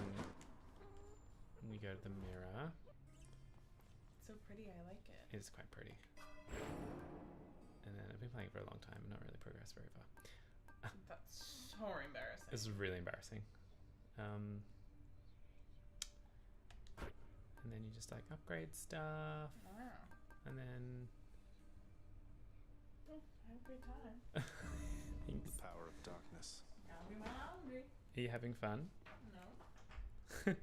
we go to the mirror. It's so pretty. I like it. It is quite pretty. And then I've been playing for a long time and not really progressed very far. That's so embarrassing. This is really embarrassing. And then you just like upgrade stuff. Wow. And then Oh, have a great time. thanks. The power of darkness. Gotta be my hungry. Are you having fun? No.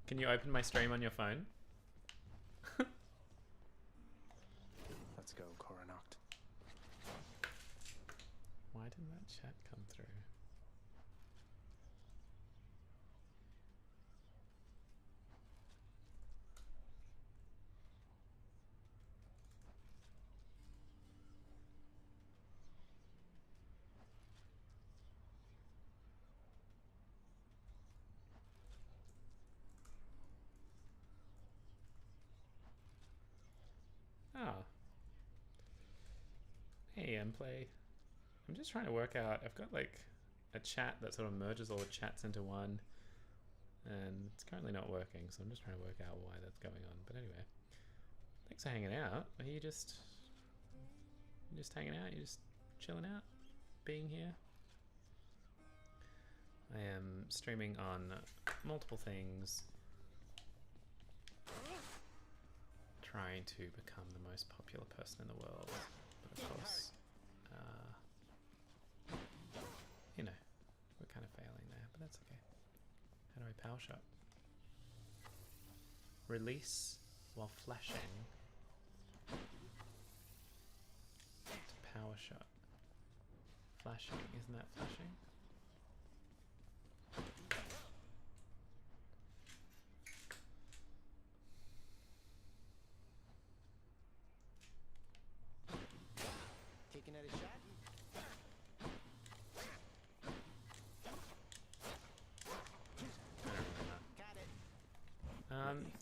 Can you open my stream on your phone? Let's go, Coronacht. Why didn't that chat come through? Oh. Hey, Mplay. I'm just trying to work out, I've got like a chat that sort of merges all the chats into one, and it's currently not working, so I'm just trying to work out why that's going on. But anyway, thanks for hanging out. Are you just hanging out? You just chilling out? Being here? I am streaming on multiple things, trying to become the most popular person in the world. But of course, you know, we're kind of failing there, but that's okay. How do I power shot? Release while flashing to power shot. Flashing, isn't that flashing? Taking at a shot?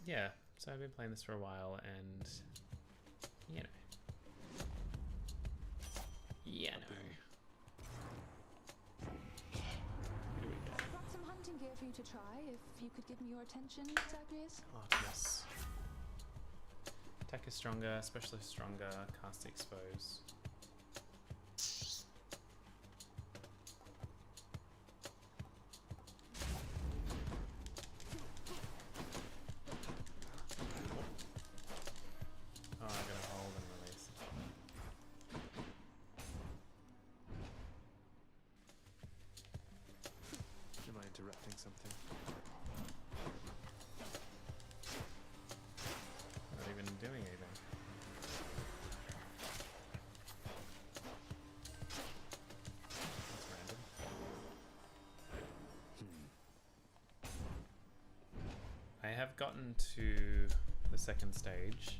Yeah, so I've been playing this for a while, and you know, Who do we get? I've got some hunting gear for you to try, if you could give me your attention, Zagreus. Artemis. Attack is stronger, specialist stronger, cast expose. Oh, I gotta hold and release. Am I interrupting something? Not even doing anything. That's random. I have gotten to the second stage,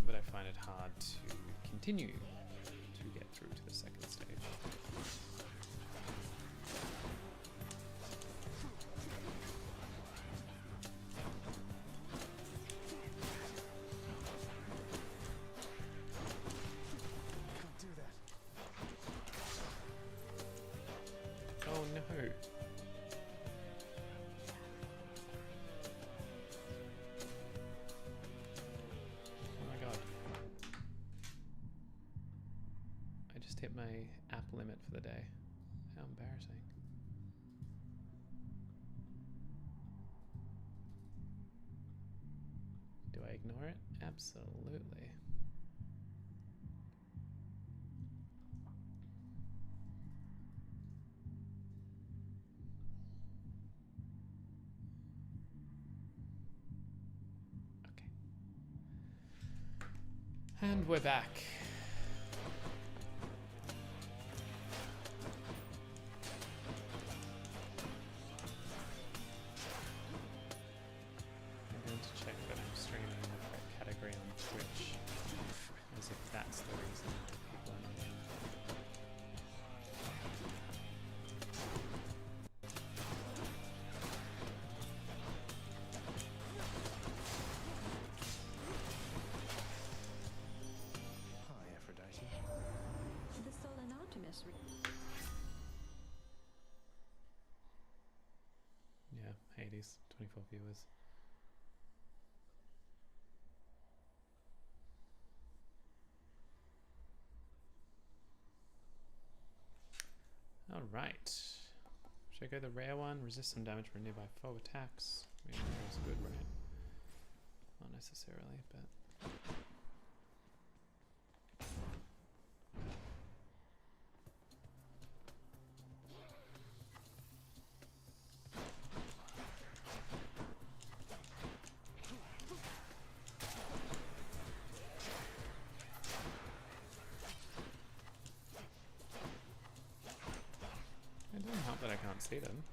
but I find it hard to continue to get through to the second stage. Can't do that. Oh no! Oh my god. I just hit my app limit for the day. How embarrassing. Do I ignore it? Absolutely. And we're back. I'm going to check that I'm streaming in the correct category on Twitch, as if that's the reason why people are not in. Hi, Aphrodite. The Stolen Artemis. Yeah, Hades, 24 viewers. Alright. Should I go the rare one? Resist some damage from nearby foe attacks. I mean, rare's good, right? Not necessarily, but... It doesn't help that I can't see them.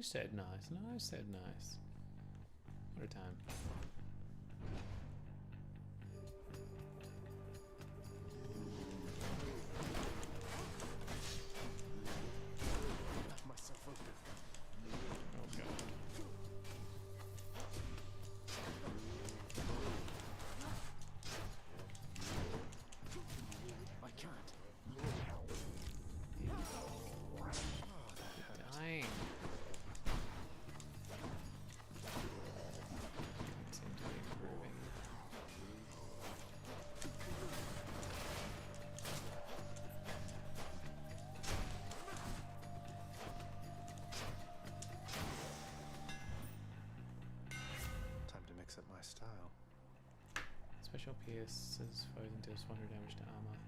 You said nice, and I said nice. What a time. Knock myself open. Oh god. I can't. Dying. Seem to be improving. Time to mix up my style. Special pierces foes and deals 400 damage to armor.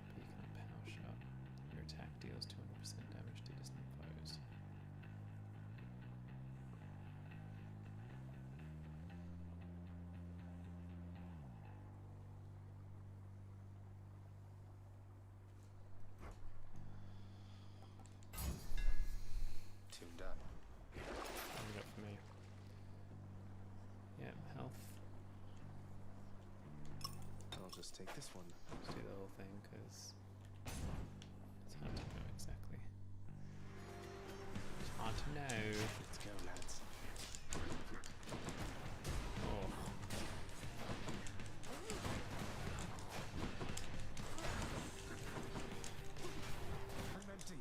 But you cannot power shot. Your attack deals 200% damage to distant foes. Tuned up. What you got for me? Yeah, health. I'll just take this one. Let's do the whole thing because it's hard to know exactly. It's hard to know. Let's go, lads. Oh. I'm empty.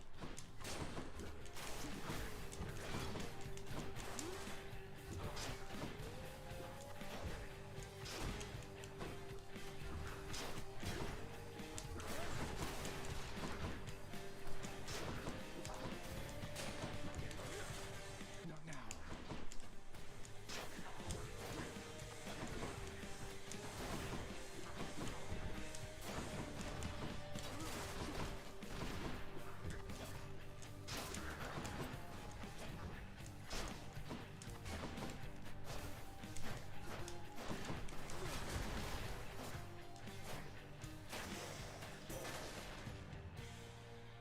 Not now.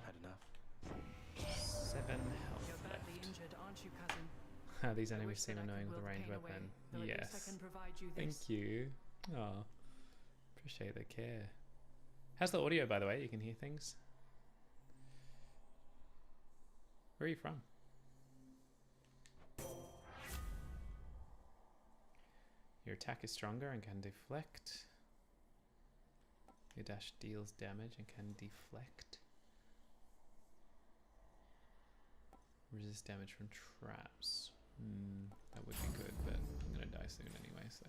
Had enough. 7 health You're badly left. injured, aren't you, cousin? These I enemies wish seem that I could annoying with a will the ranged pain weapon. away, though at least I Yes. can provide you Thank this. you. Oh, appreciate the care. How's the audio, by the way? You can hear things. Where are you from? Your attack is stronger and can deflect. Your dash deals damage and can deflect. Resist damage from traps. That would be good, but I'm gonna die soon anyway, so.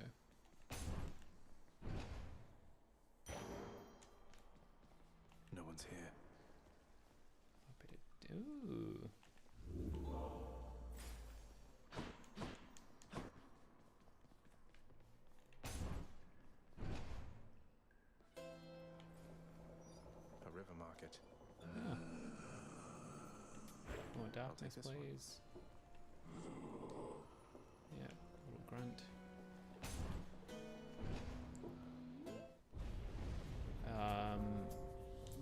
No one's here. Ooh. A river market. Ah. More darkness, this one. please. Yeah, little grunt.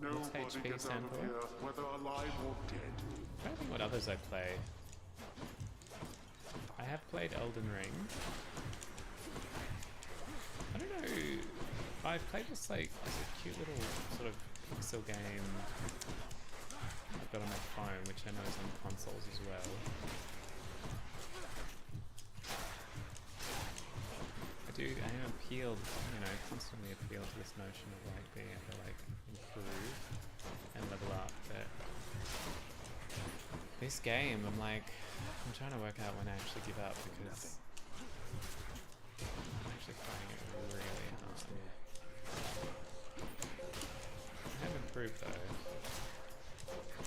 What's HP sample? whether alive or dead. I don't think what others I play. I have played Elden Ring. I don't know. I've played this like a cute little sort of pixel game I've got on my phone, which I know is on consoles as well. I am appealed, constantly appealed to this notion of like being able to like improve and level up, but this game I'm trying to work out when I actually give up because I'm actually finding it really hard. I have improved though.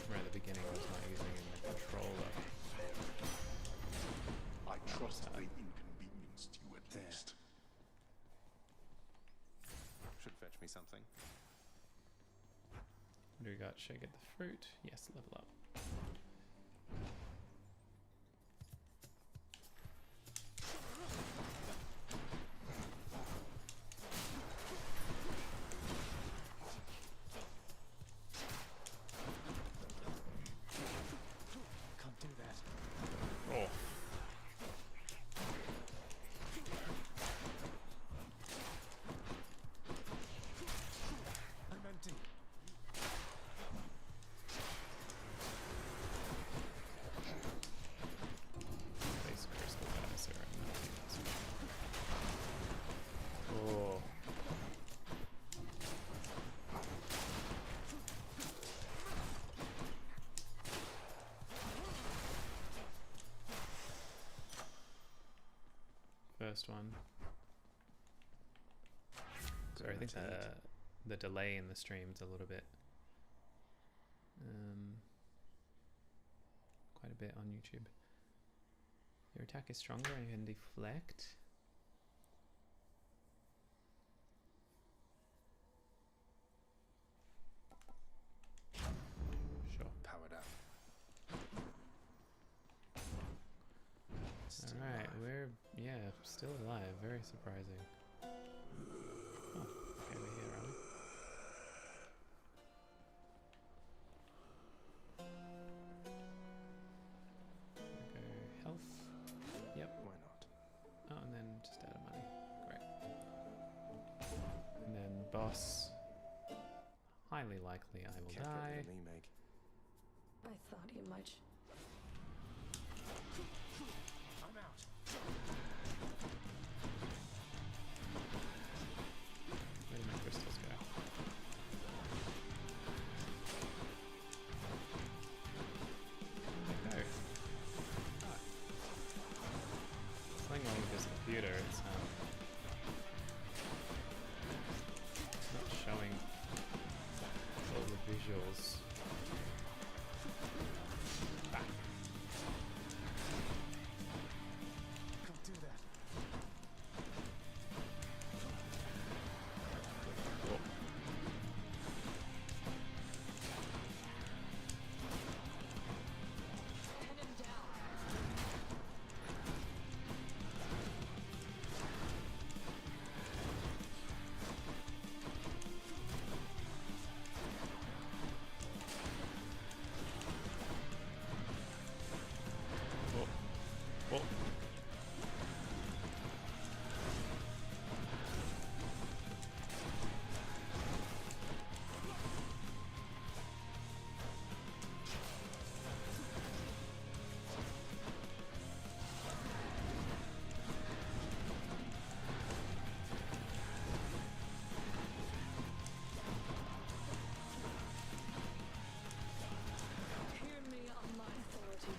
Right at the beginning I was not using the controller. I trust they inconvenienced you at least. Should fetch me something. What do we got? Should I get the fruit? Yes, level up. Can't do that. first one. Sorry, I think the delay in the stream's a little bit, quite a bit on YouTube. Your attack is stronger and you can deflect. Sure. Powered up. Alright, we're, still alive. Very surprising. Oh, okay, we're here, are we? Okay, health. Yep. Why not? Oh, and then just out of money. Great. And then boss. Highly likely I will Can't die. get rid of me, Meg. I thought you might. I'm out. Where did my crystals go? There they go. Ah. Playing along with this computer, it's not showing all the visuals. Ah. Can't do that. Cool. Oh. Hear me on my authority.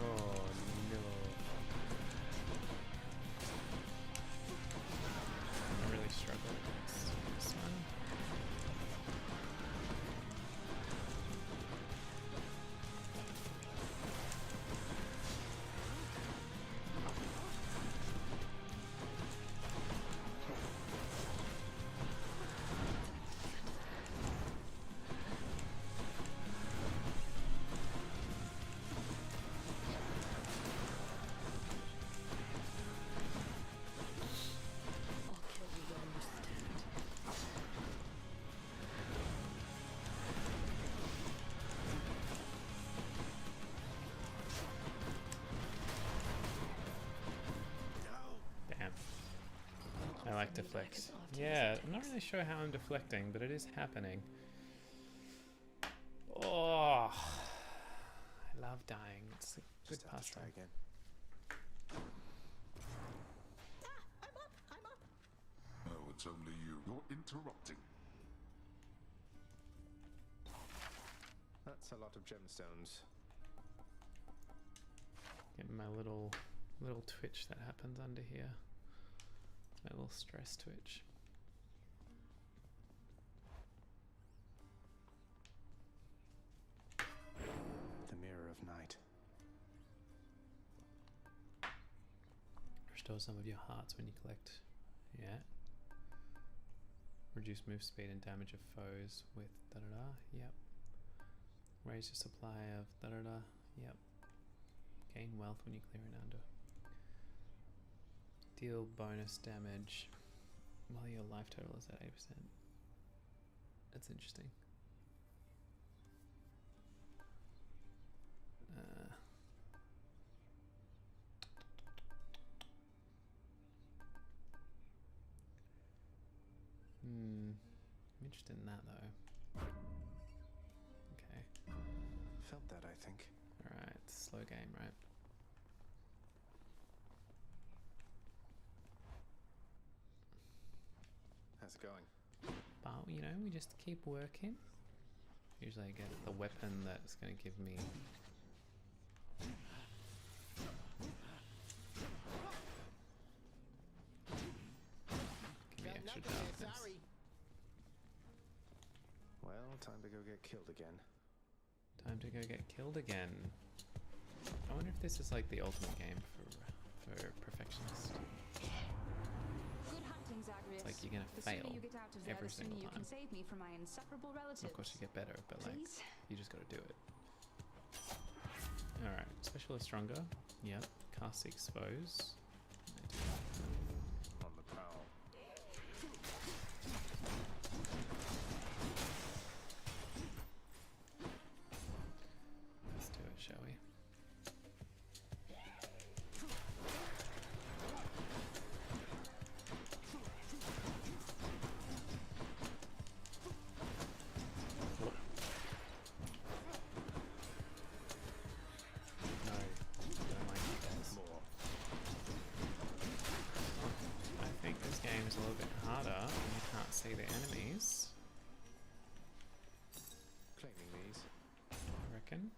Oh no. I really struggle against this one. I'll kill you where you stand. Damn. I like deflect. Yeah, I'm not really sure how I'm deflecting, but it is happening. Oh, I love dying. It's a good Just have to try pastime. again. Oh, it's only you. You're interrupting. That's a lot of gemstones. Getting my little twitch that happens under here. My little stress twitch. The Mirror of Night. Restore some of your hearts when you collect. Yeah. Reduce move speed and damage of foes with da-da-da. Yep. Raise your supply of da-da-da. Yep. Gain wealth when you clear an under. Deal bonus damage while your life total is at 8%. That's interesting. interested in that though. Okay. Felt that, I think. Alright, slow game, right? How's it going? But, you know, we just keep working. Usually I get the weapon that's going to give me... Give me extra darkness. Well, time to go get killed again. Time to go get killed again. I wonder if this is like the ultimate game for perfectionists. Good hunting, Zagreus. It's like you're gonna The fail sooner you get out of there, every the sooner single you time. can save me from my insufferable relatives. Of course you get better, but like Please? you just gotta do it. Alright, special is stronger. Yep. Cast 6 foes. On the prowl. Let's do it, shall we? No, don't like you guys. I think this game is a little bit harder when you can't see the enemies. Claiming these. I reckon.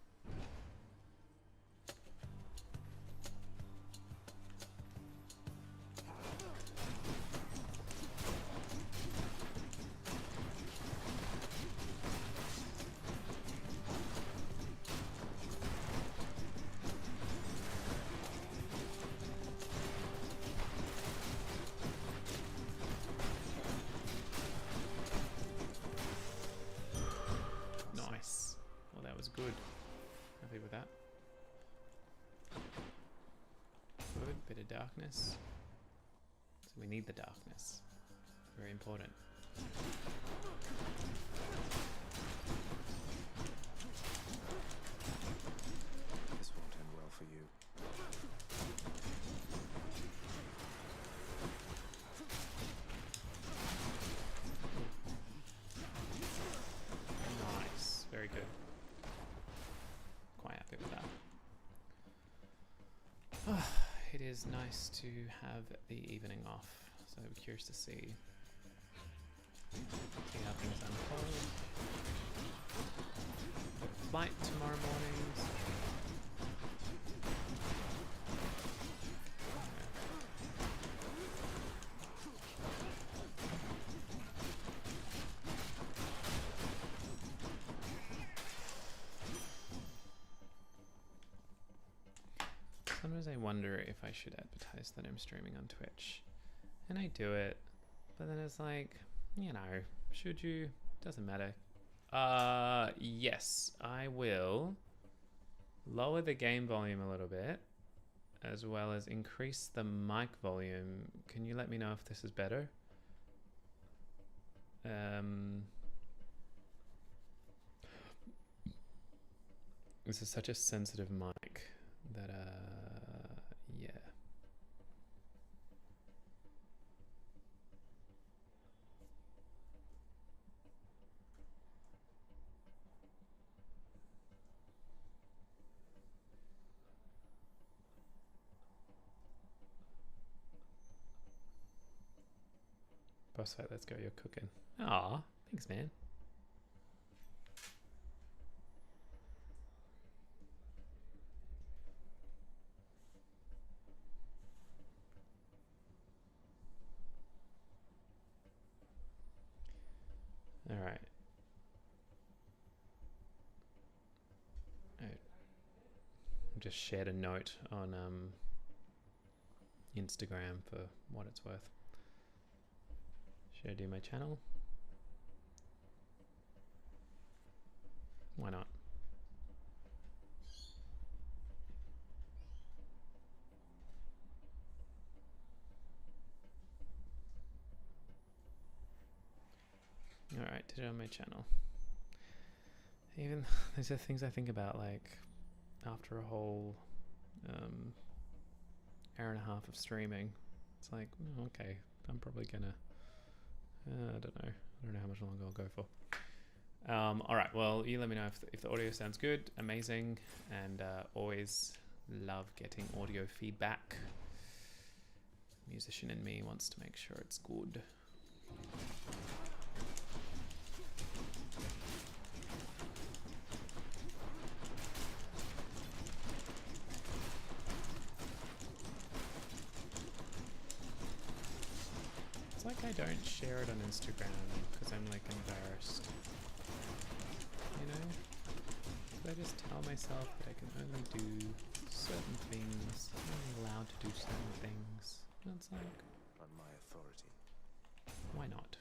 Nice. Well, that was good. Happy with that. Good. Bit of darkness. So we need the darkness. Very important. This won't end well for you. Nice. Very good. Quite happy with that. It is nice to have the evening off, so I'm curious to see how things unfold. Flight tomorrow morning. Sometimes I wonder if I should advertise that I'm streaming on Twitch. And I do it, but then it's like, you know, should you? Doesn't matter. Yes, I will lower the game volume a little bit, as well as increase the mic volume. Can you let me know if this is better? This is such a sensitive mic that, yeah. Boss fight, let's go, you're cooking. Aw, thanks, man. All right. I just shared a note on Instagram for what it's worth. Should I do my channel? Why not? Alright, did it on my channel. Even, these are things I think about, like, after a whole hour and a half of streaming. It's like, okay, I'm probably gonna I don't know. I don't know how much longer I'll go for. All right. Well, you let me know if the audio sounds good. Amazing. And always love getting audio feedback. Musician in me wants to make sure it's good. It's like I don't share it on Instagram because I'm like embarrassed. You know? But I just tell myself that I can only do certain things. I'm only allowed to do certain things. And it's like, On my authority. why not?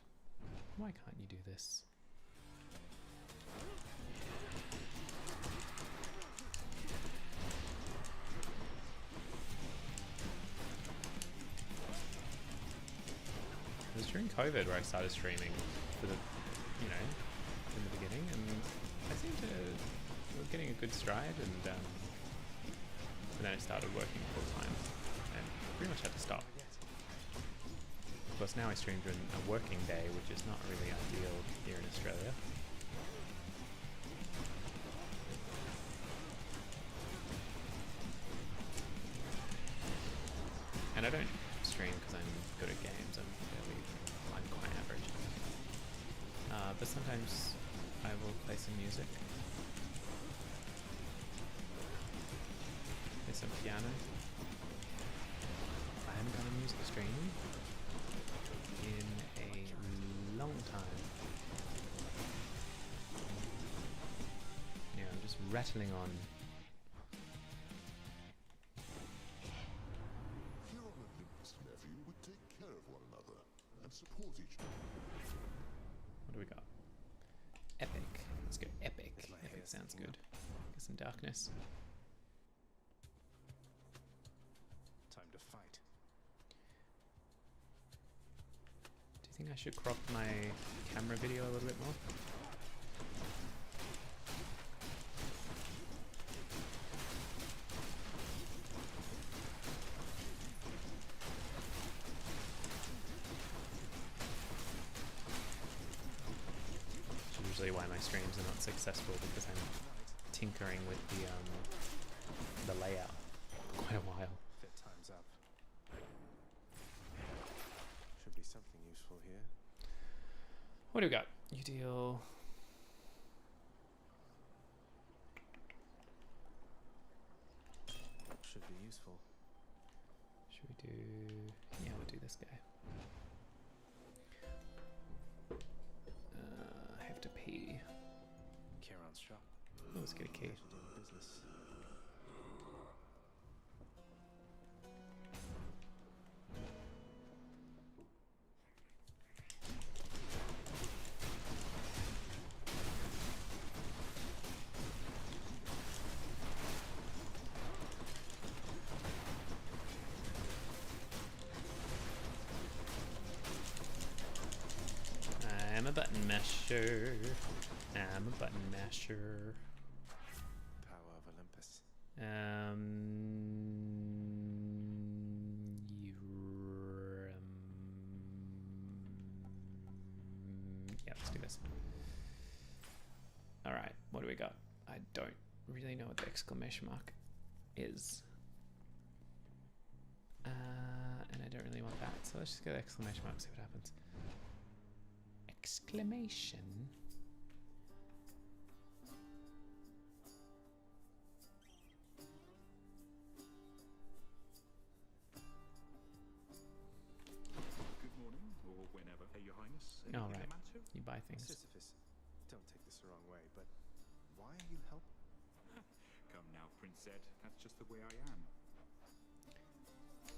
Why can't you do this? It was during COVID where I started streaming for the, you know, in the beginning, and I seemed to was getting a good stride, and then I started working full time, and pretty much had to stop. Of course, now I stream during a working day, which is not really ideal here in Australia. And I don't stream because I'm good at games. I'm quite average. But sometimes I will play some music. Play some piano. I haven't done a music stream in a long time. Yeah, I'm just rattling on. If you're an Olympus nephew, would take care of one another and support each other. What do we got? Epic. Let's go epic. Epic sounds good. Get some darkness. Time to fight. Do you think I should crop my camera video a little bit more? Which is usually why my streams are not successful, because I'm tinkering with the layout for quite a while. Fit time's up. Should be something useful here. What do we got? You deal. Should be useful. Should we do? Yeah, we'll do this guy. I have to pee. Kieran's shop. Oh, let's get a key. Doing business. I'm a button masher. I'm a button masher. Power of Olympus. Yeah, let's do this. Alright, what do we got? I don't really know what the exclamation mark is. And I don't really want that, so let's just go exclamation mark, see what happens. Exclamation. Good morning, or whenever, Your Highness. All Anything right, I'm at to? you buy things. Sisyphus, don't take this the wrong way, but why are you helping? Come now, Prince Ed. That's just the way I am.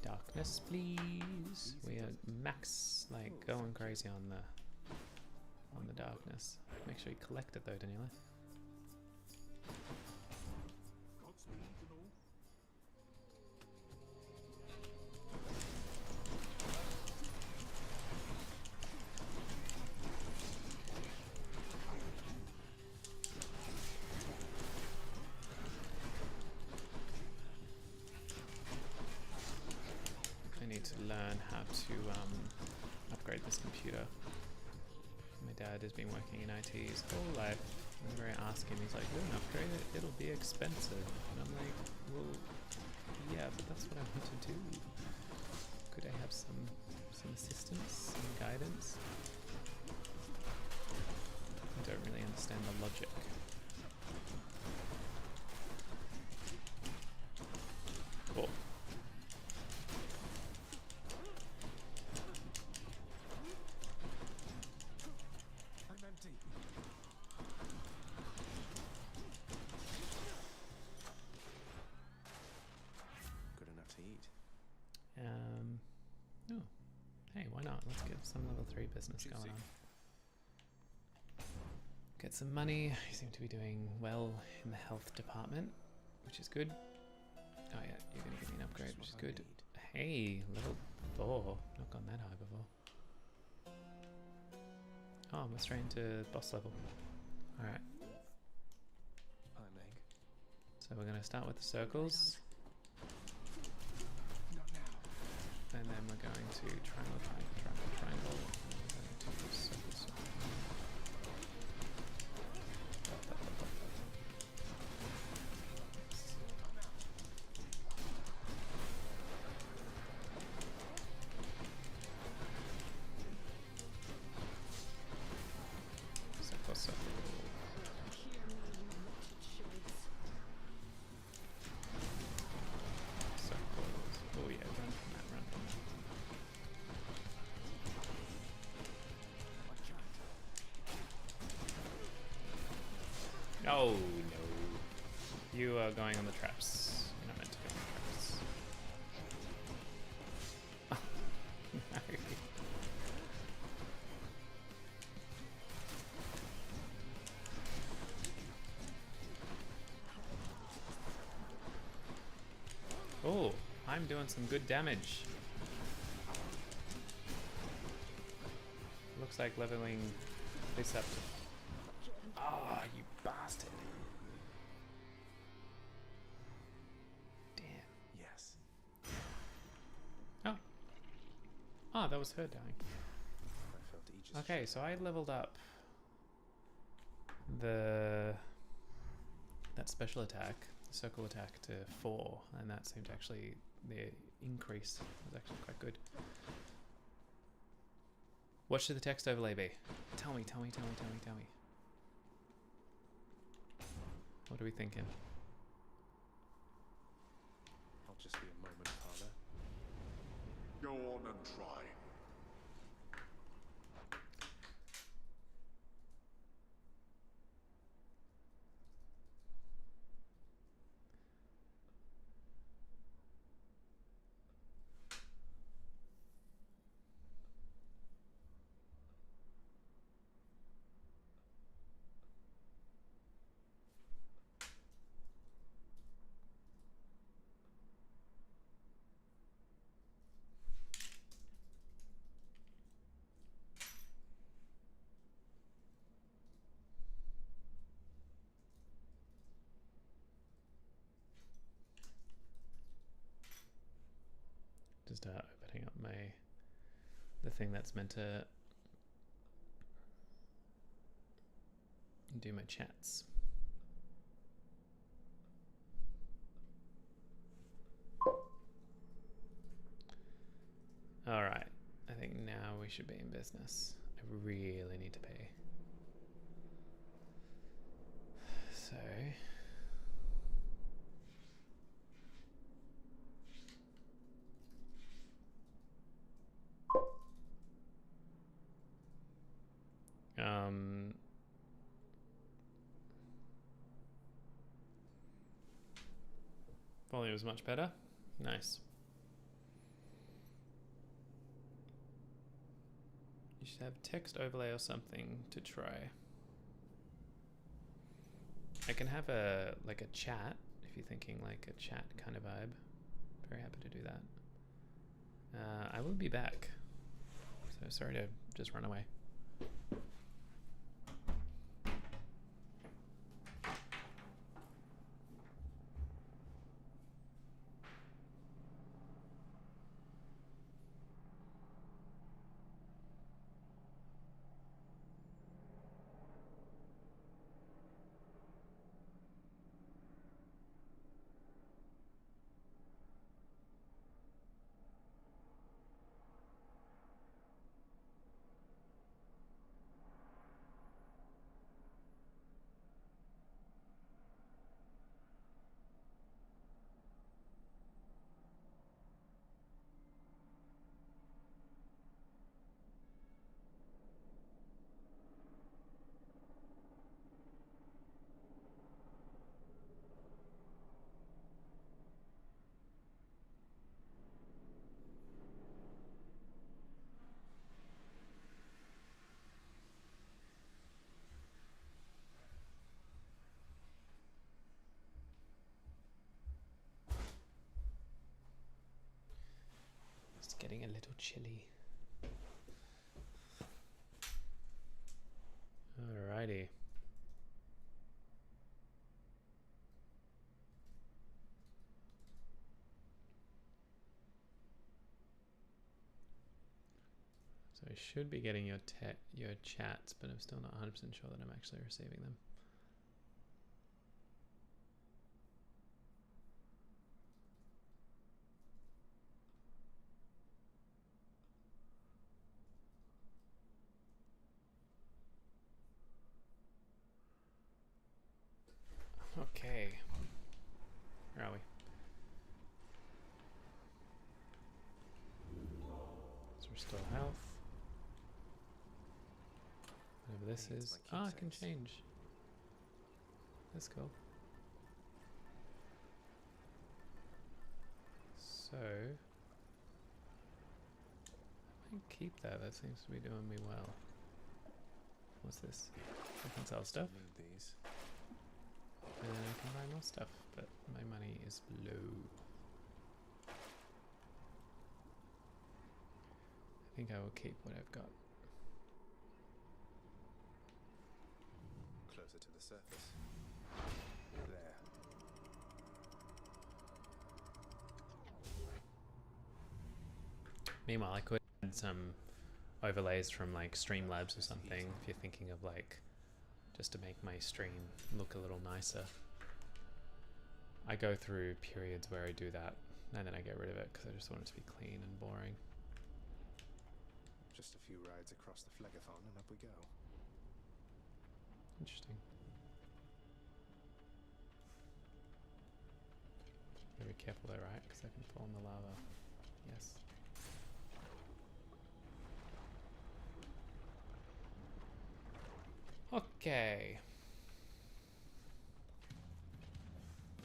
Darkness, please. We are max, like, going crazy on the darkness. Make sure you collect it though, Daniela. Godspeed and all. I need to learn how to upgrade this computer. My dad has been working in IT his whole life. Whenever I ask him, he's like, "Don't upgrade it, it'll be expensive." And I'm like, well, yeah, but that's what I want to do. Could I have some assistance, some guidance? I don't really understand the logic. Cool. I'm empty. Good enough to eat. Oh. Hey, why not? Let's get some level 3 business going on. Get some money. You seem to be doing well in the health department, which is good. Oh yeah, you're gonna give me an upgrade, which is good. Hey, level 4. Not gone that high before. Oh, we're straight into boss level. Alright. Hi, Meg. So we're gonna start with the circles. And then we're going to triangle, triangle, triangle, triangle. And we're going to circle, circle. Circle, circle. Circles. Oh yeah, run from that, run from that. Oh no. You are going on the traps. You're not meant to go on the traps. No. Oh, I'm doing some good damage. Looks like leveling this up to... Oh, you bastard. Damn. Yes. Oh. Oh, that was her dying. I felt Aegis. Okay, so I leveled up that special attack, the circle attack, to 4, and that seemed to actually, the increase was actually quite good. What should the text overlay be? Tell me, tell me, tell me, tell me, tell me. What are we thinking? I'll just be a moment, Father. Go on and try. Just opening up the thing that's meant to do my chats. All right, I think now we should be in business. I really need to pay. So. Volume is much better. Nice. You should have text overlay or something to try. I can have a chat if you're thinking like a chat kind of vibe. Very happy to do that. I will be back. So sorry to just run away. getting a little chilly. Alrighty. So I should be getting your chats, but I'm still not 100% sure that I'm actually receiving them. Okay. Where are we? Let's restore health. Whatever this is. Ah, I can change. That's cool. So I can keep that. That seems to be doing me well. What's this? I can sell stuff. These. And then I can buy more stuff, but my money is low. I think I will keep what I've got. Closer to the surface. There. Meanwhile, I could add some overlays from like Streamlabs or something if you're thinking of like just to make my stream look a little nicer. I go through periods where I do that and then I get rid of it because I just want it to be clean and boring. Just a few rides across the Phlegathon and up we go. Interesting. Gotta be careful though, right? Because I can fall in the lava. Yes. Okay.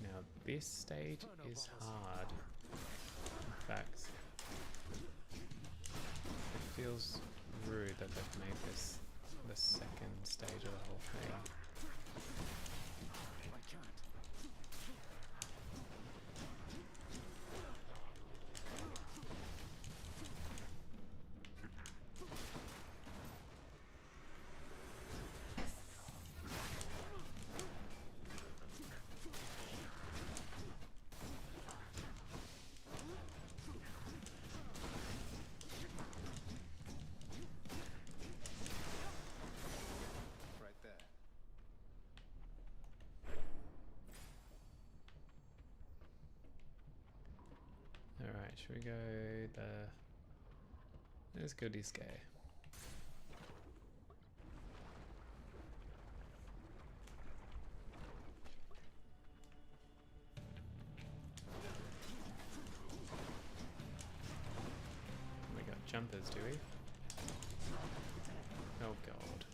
Now this stage is hard. In fact, it feels rude that they've made this the second stage of the whole thing. Should we go let's go this guy. We got jumpers, do we? Oh god.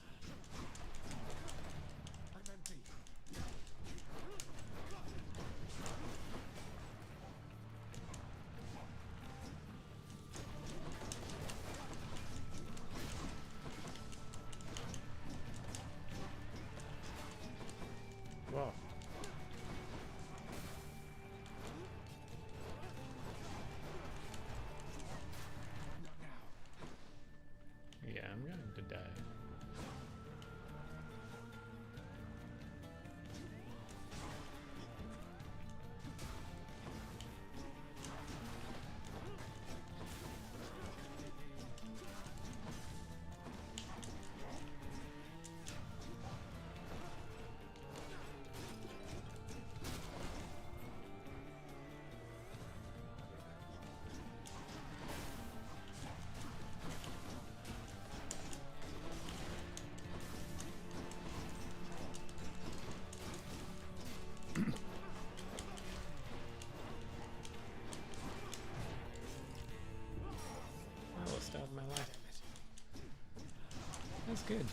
Whoa. Yeah, I'm going to die. My life. That's good.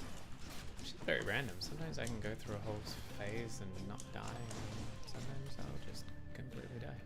It's just very random. Sometimes I can go through a whole phase and not die, and sometimes I'll just completely die.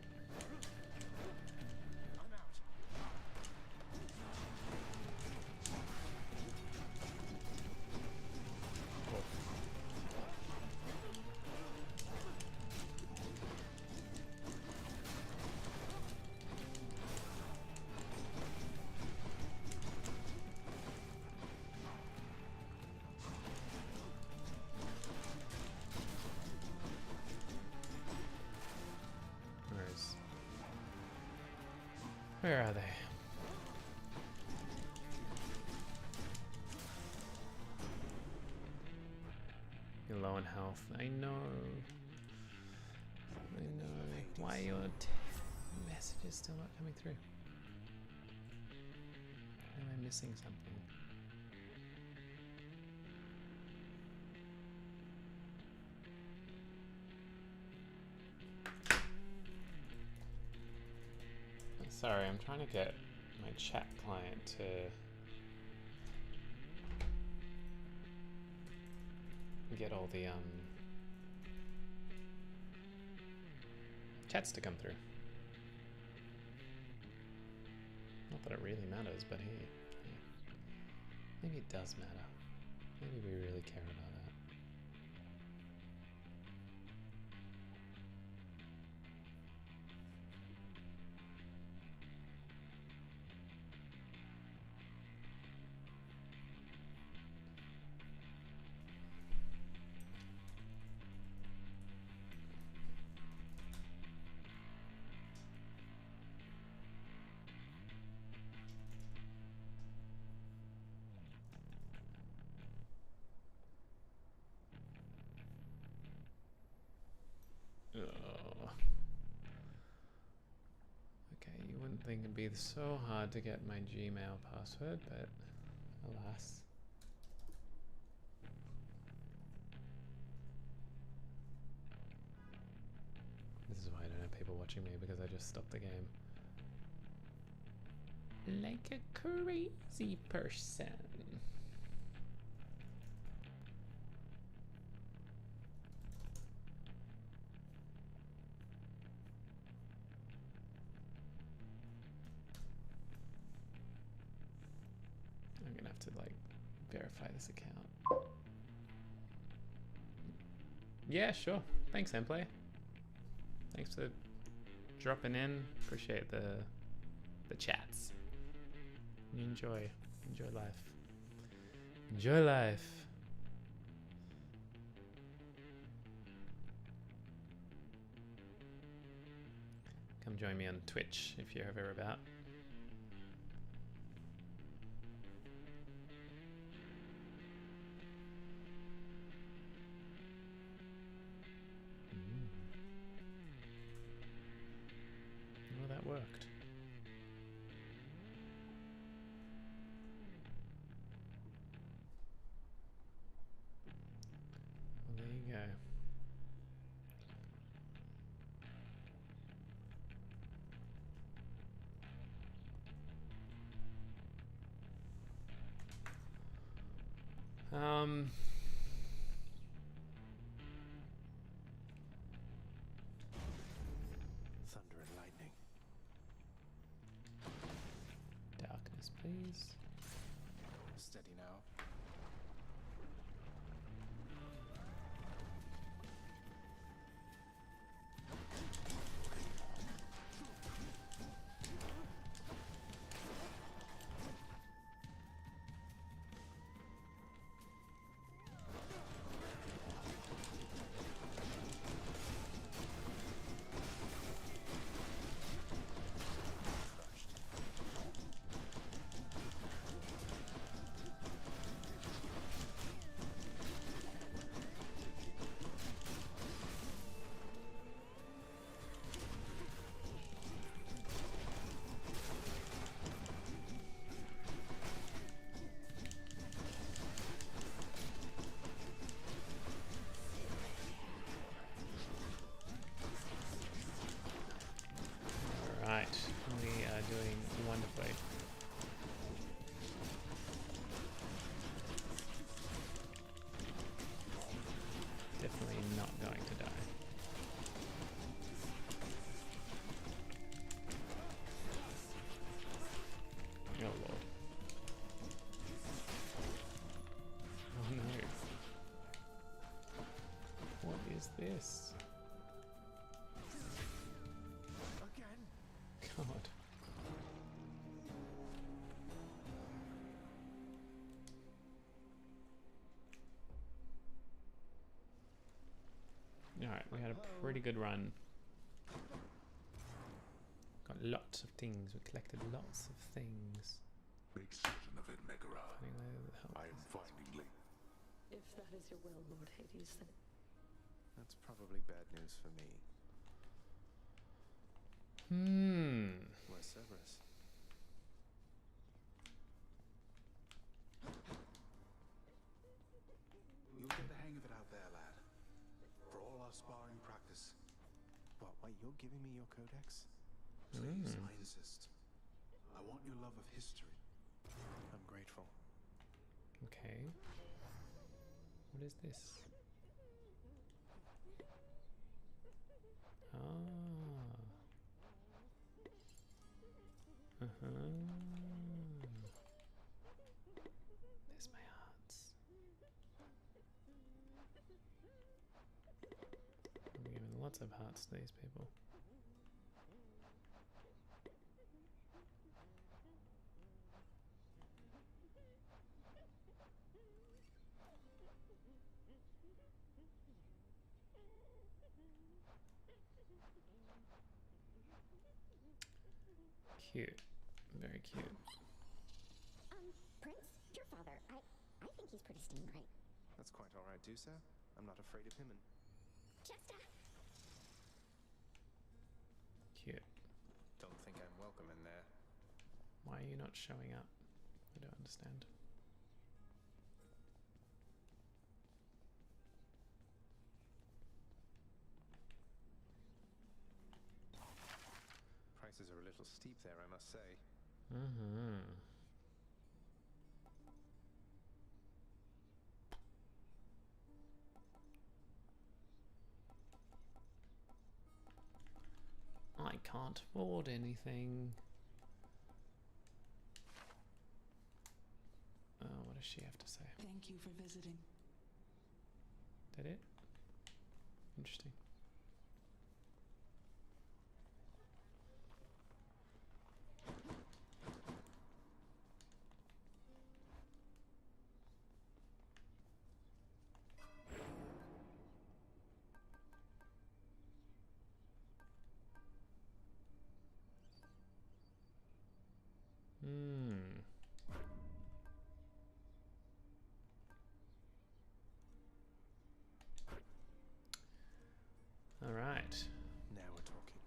Where are they? You're low in health. I know. I know. Why are your messages still not coming through? Am I missing something? Sorry, I'm trying to get my chat client to get all the chats to come through. Not that it really matters, but hey, maybe it does matter. Maybe we really care about that. Okay, you wouldn't think it'd be so hard to get my Gmail password, but alas. This is why I don't have people watching me, because I just stopped the game. Like a crazy person. I'm gonna have to like verify this account. Yeah, sure. Thanks, Emplay. Thanks for dropping in. Appreciate the chats. Enjoy life. Enjoy life. Come join me on Twitch if you're ever about. Well, that worked. Well, there you go. Thunder and lightning. Darkness, please. Steady now. Alright, we are doing wonderfully. Definitely not going to die. Oh lord. Oh no. What is this? God. Alright, we had a pretty good run. Got lots of things. We collected lots of things. Make certain of it, Megara. I am finding late. If that is your will, Lord Hades, then That's probably bad news for me. Where's Cerberus? You'll get the hang of it out there, lad. For all our sparring practice. What, wait, you're giving me your codex? Please, I insist. I want your love of history. I'm grateful. Okay. What is this? Ah. There's my hearts. I'm giving lots of hearts to these people. Cute. Very cute. Prince, your father, I think he's pretty steam bright. That's quite alright, do so. I'm not afraid of him and... Jester! Cute. Don't think I'm welcome in there. Why are you not showing up? I don't understand. Prices are a little steep there, I must say. I can't afford anything. What does she have to say? Thank you for visiting. Did it? Interesting. All right. Now we're talking.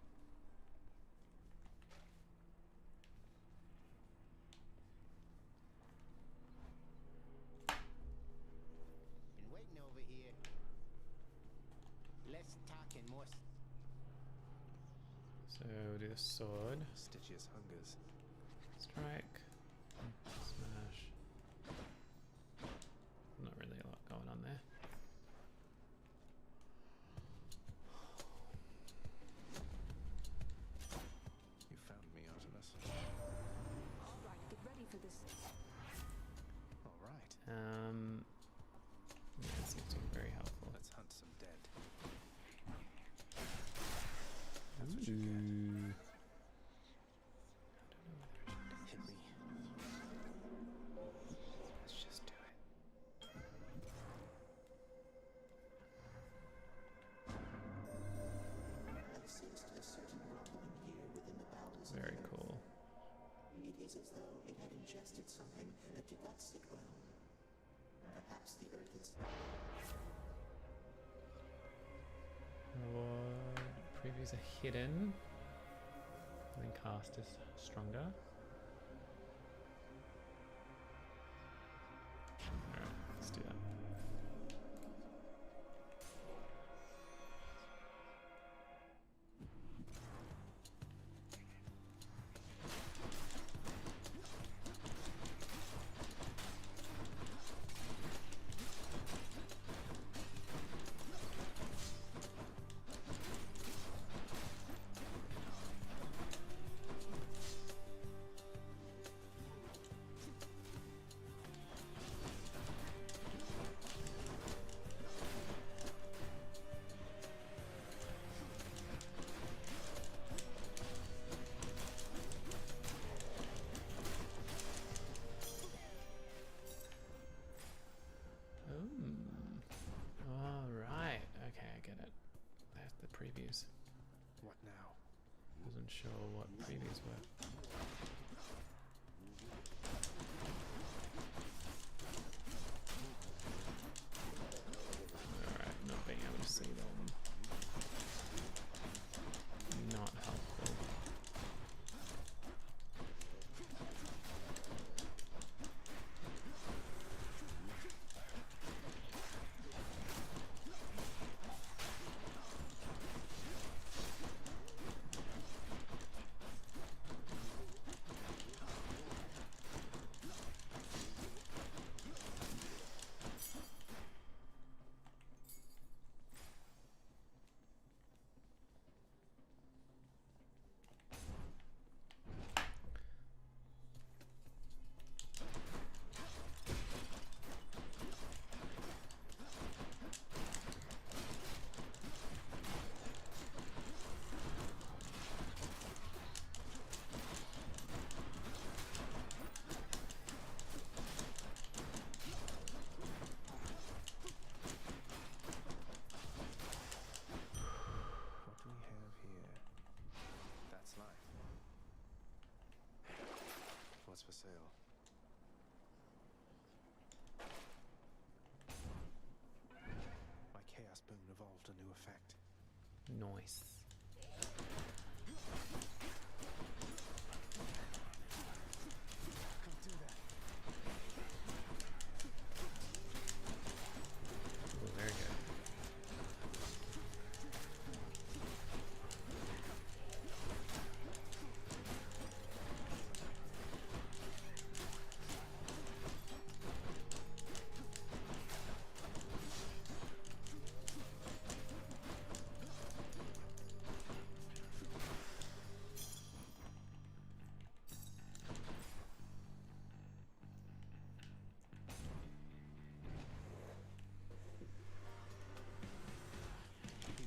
Been waiting over here. Less talking, more. So we'll do the sword. Stygius hungers. Strike. Smash. Not really a lot going on there. You found me, Artemis. All right, get ready for this. All right. Yeah, it seems to be very helpful. Let's hunt some dead. That's what you get. Hit me. Let's just do it. Very cool. It is as though it had ingested something that did not sit well. Perhaps the earth is... Reward previews are hidden. And then cast is stronger. Alright, let's do that. Nice. Ooh, very good.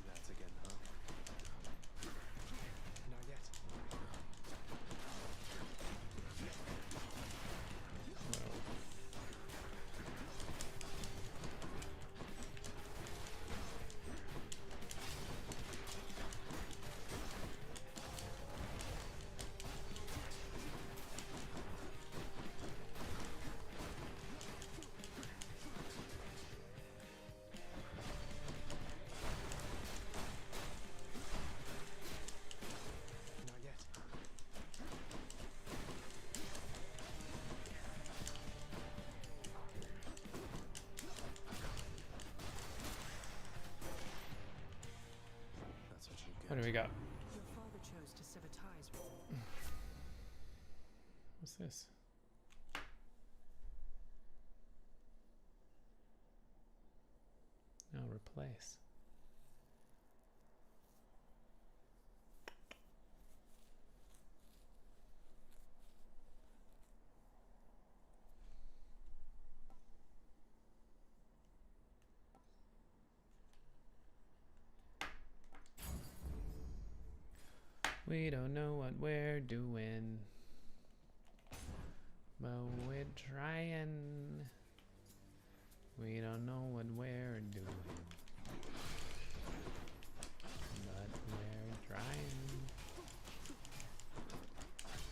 That's again, huh? Not yet. Not yet. That's what you get. What do we got? Your father chose to sever ties with them. What's this? No, replace. We don't know what we're doing, but we're trying. We don't know what we're doing, but we're trying.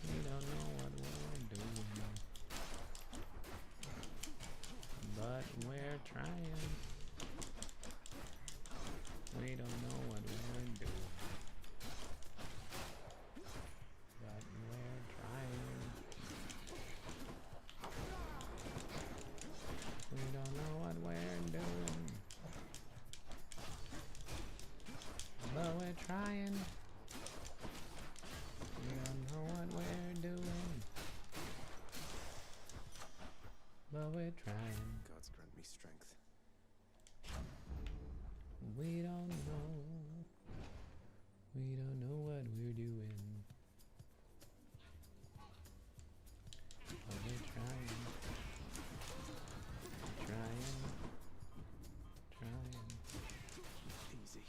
We don't know what we're doing, but we're trying. We don't know what we're doing, but we're trying. We don't know what we're doing, but we're trying. We don't know what we're doing, but we're trying. Gods grant me strength. We don't know. We don't know what we're doing, but we're trying. Trying. Easy.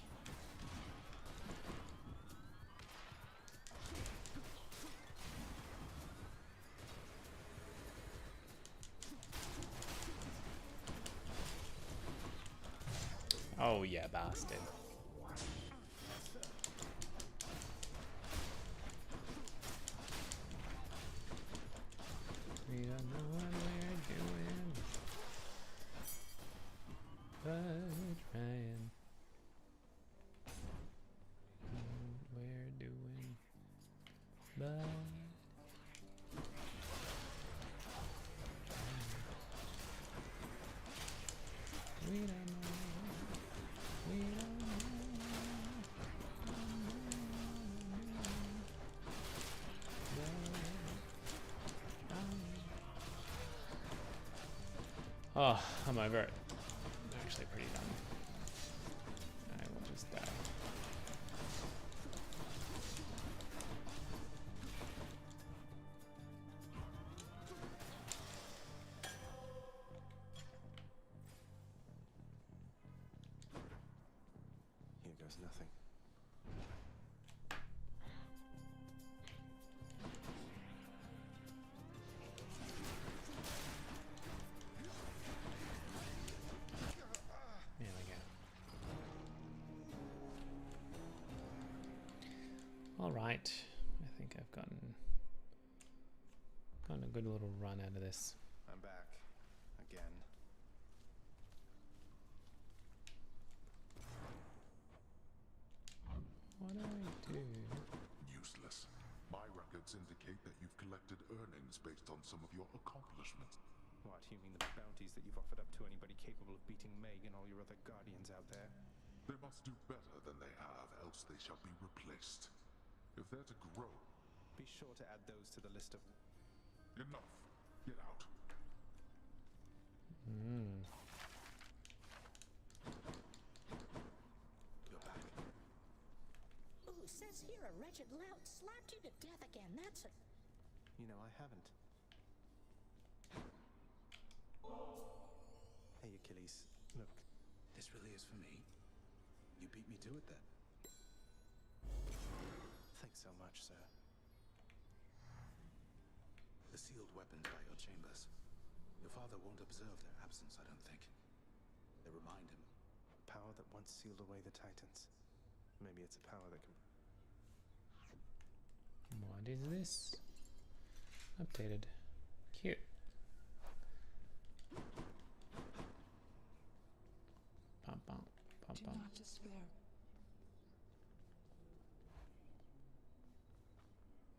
Oh yeah, bastard. We don't know what we're doing, but we're trying. What we're doing, but we don't know. We don't know. Oh, I'm over it. I'm actually pretty done. I will just die. Here goes nothing. There we go. All right. I think I've gotten a good little run out of this. I'm back. Again. What do I do? Useless. My records indicate that you've collected earnings based on some of your accomplishments. What, you mean the bounties that you've offered up to anybody capable of beating Meg and all your other guardians out there? They must do better than they have, else they shall be replaced. If they're to grow... Be sure to add those to the list of... Enough. Get out. You're back. Ooh, says here a wretched lout slapped you to death again. That's a... You know, I haven't. Hey, Achilles. Look. This really is for me? You beat me to it then? Thanks so much, sir. The sealed weapons are your chambers. Your father won't observe their absence, I don't think. They remind him. Power that once sealed away the Titans. Maybe it's a power that can... What is this? Updated. Cute. Bum, bum, bum, Do bum. not despair.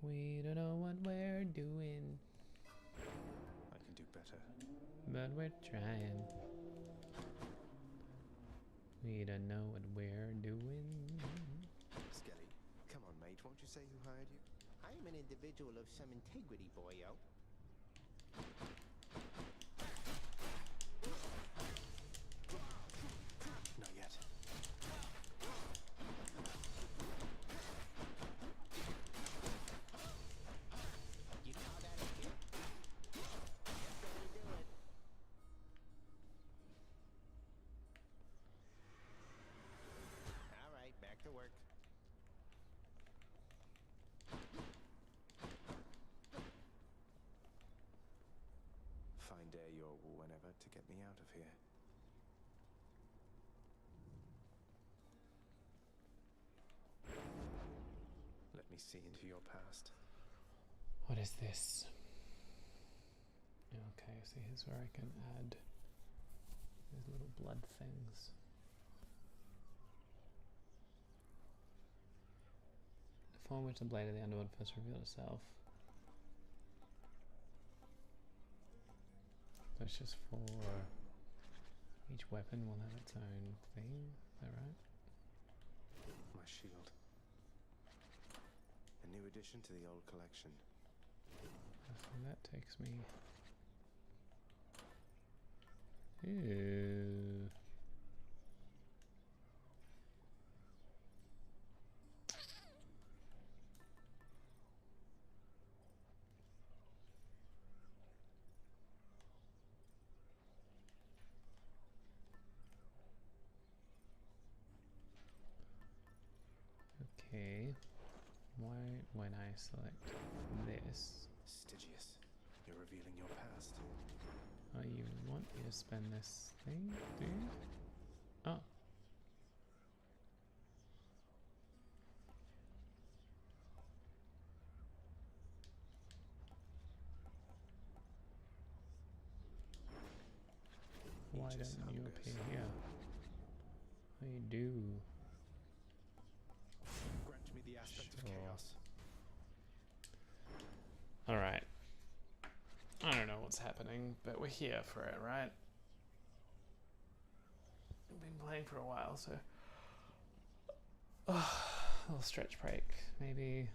We don't know what we're doing, I can do better. but we're trying. We don't know what we're doing. Skelly, come on, mate. Won't you say who hired you? I am an individual of some integrity, boyo. Not yet. You call that a hit? That's how we do it. All right, back to work. Find Ayor whenever to get me out of here. Let me see into your past. What is this? Okay, so here's where I can add these little blood things. The form which the blade of the underworld first revealed itself. So it's just for each weapon will have its own thing, is that right? My shield. A new addition to the old collection. So that takes me. Ew. Okay. Why, when I select this, Stygius, you're revealing your past. oh, you want me to spend this thing, do you? Oh. Why Aegis don't you Hungers. appear here? Oh, you do. Grant me the aspect of Sure. chaos. Alright. I don't know what's happening, but we're here for it, right? We've been playing for a while, so... a little stretch break, maybe.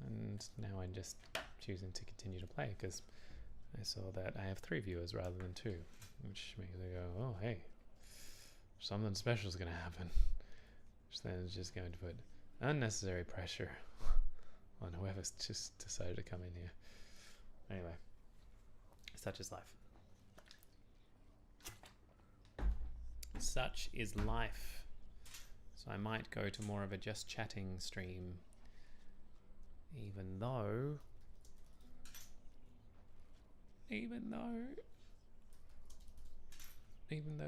And now I'm just choosing to continue to play, because I saw that I have 3 viewers rather than 2. Which makes me go, oh, hey. Something special is going to happen. Which then is just going to put unnecessary pressure on whoever's just decided to come in here. Anyway, such is life. Such is life. So I might go to more of a just chatting stream, even though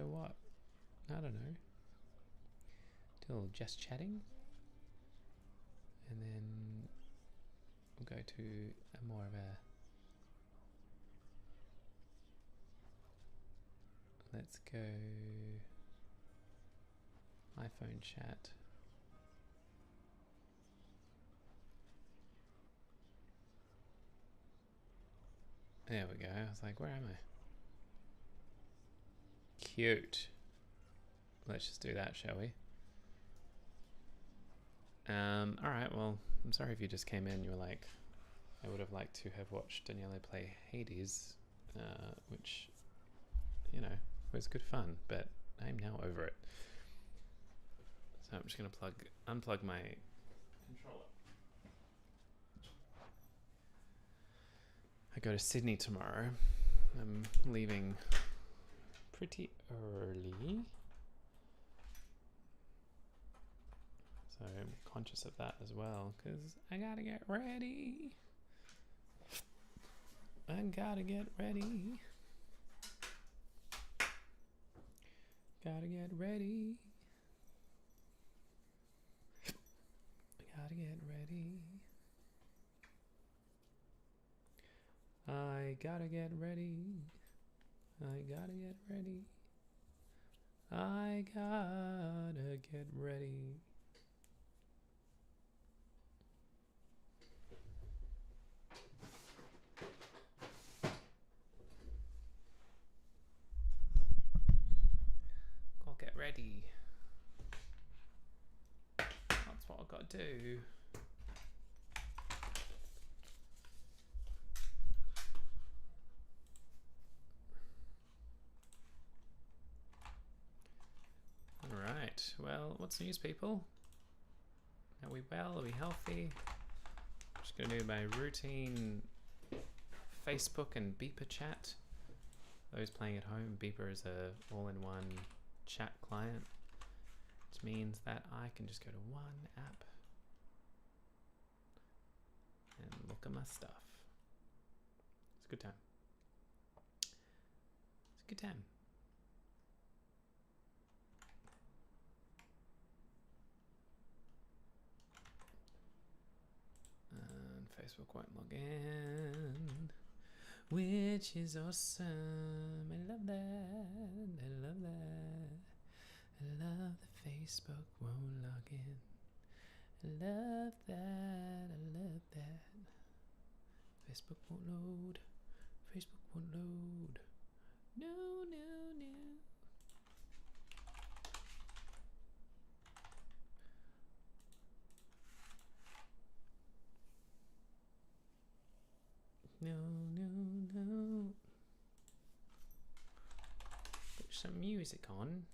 what? I don't know. Till just chatting, and then we'll go to a more of a let's go iPhone chat. There we go. I was like, where am I? Cute. Let's just do that, shall we? Alright, well, I'm sorry if you just came in, you were like, I would have liked to have watched Daniele play Hades, which, you know, was good fun, but I'm now over it. So I'm just going to unplug my controller. I go to Sydney tomorrow. I'm leaving pretty early. So I'm conscious of that as well, because I gotta get ready. I gotta get ready. Gotta get ready. Gotta get ready. I gotta get ready. I gotta get ready. I gotta get ready. Gotta get ready. That's what I gotta do. Alright, well, what's news, people? Are we well? Are we healthy? Just gonna do my routine Facebook and Beeper chat. Those playing at home, Beeper is a all-in-one chat client, which means that I can just go to one app and look at my stuff. It's a good time. It's a good time. And Facebook won't log in, which is awesome. I love that. I love that. I love that Facebook won't log in. I love that. I love that. Facebook won't load. Facebook won't load. No, no, no. No, no, no. Put some music on.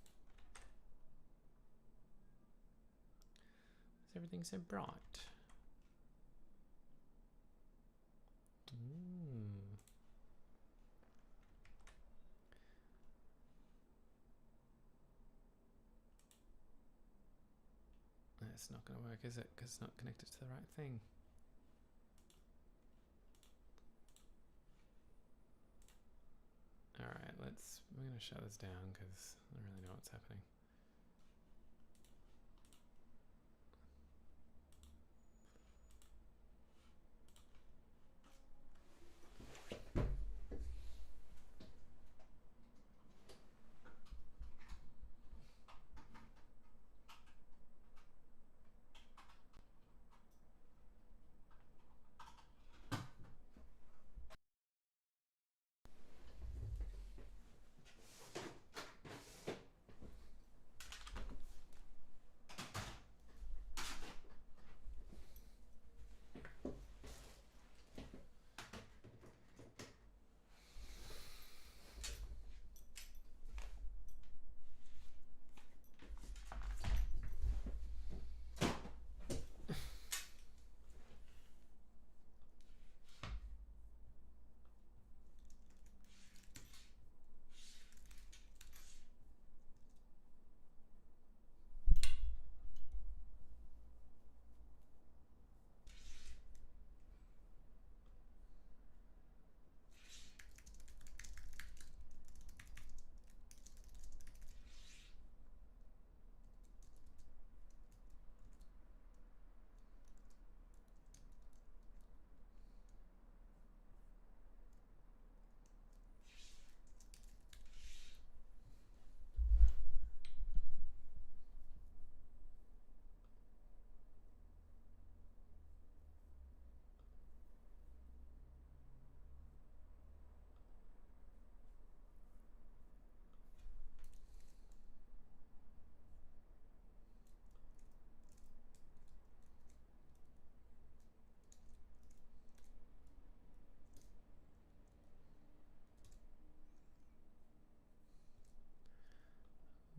Is everything so bright? It's not going to work, is it? Because it's not connected to the right thing. Alright, we're going to shut this down because I don't really know what's happening.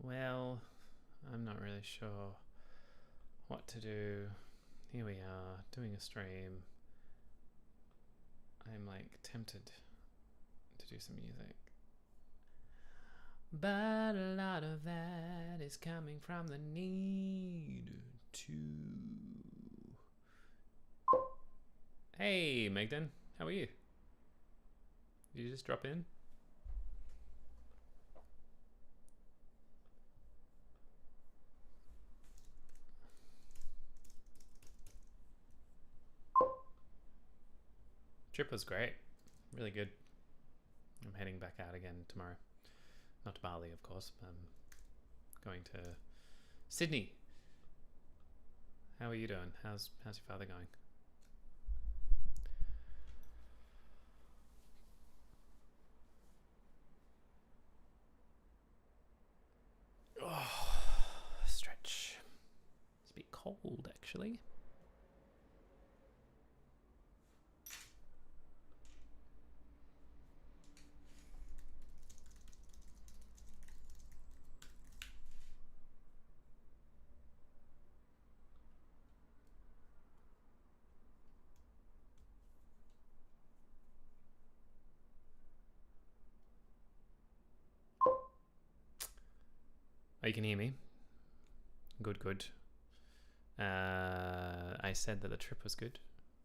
Well, I'm not really sure what to do. Here we are, doing a stream. I'm like tempted to do some music. But a lot of that is coming from the need to... Hey, Megden, how are you? Did you just drop in? Trip was great. Really good. I'm heading back out again tomorrow. Not to Bali, of course. I'm going to Sydney. How are you doing? How's your father going? Oh, stretch. It's a bit cold, actually. Oh, you can hear me? Good, good. I said that the trip was good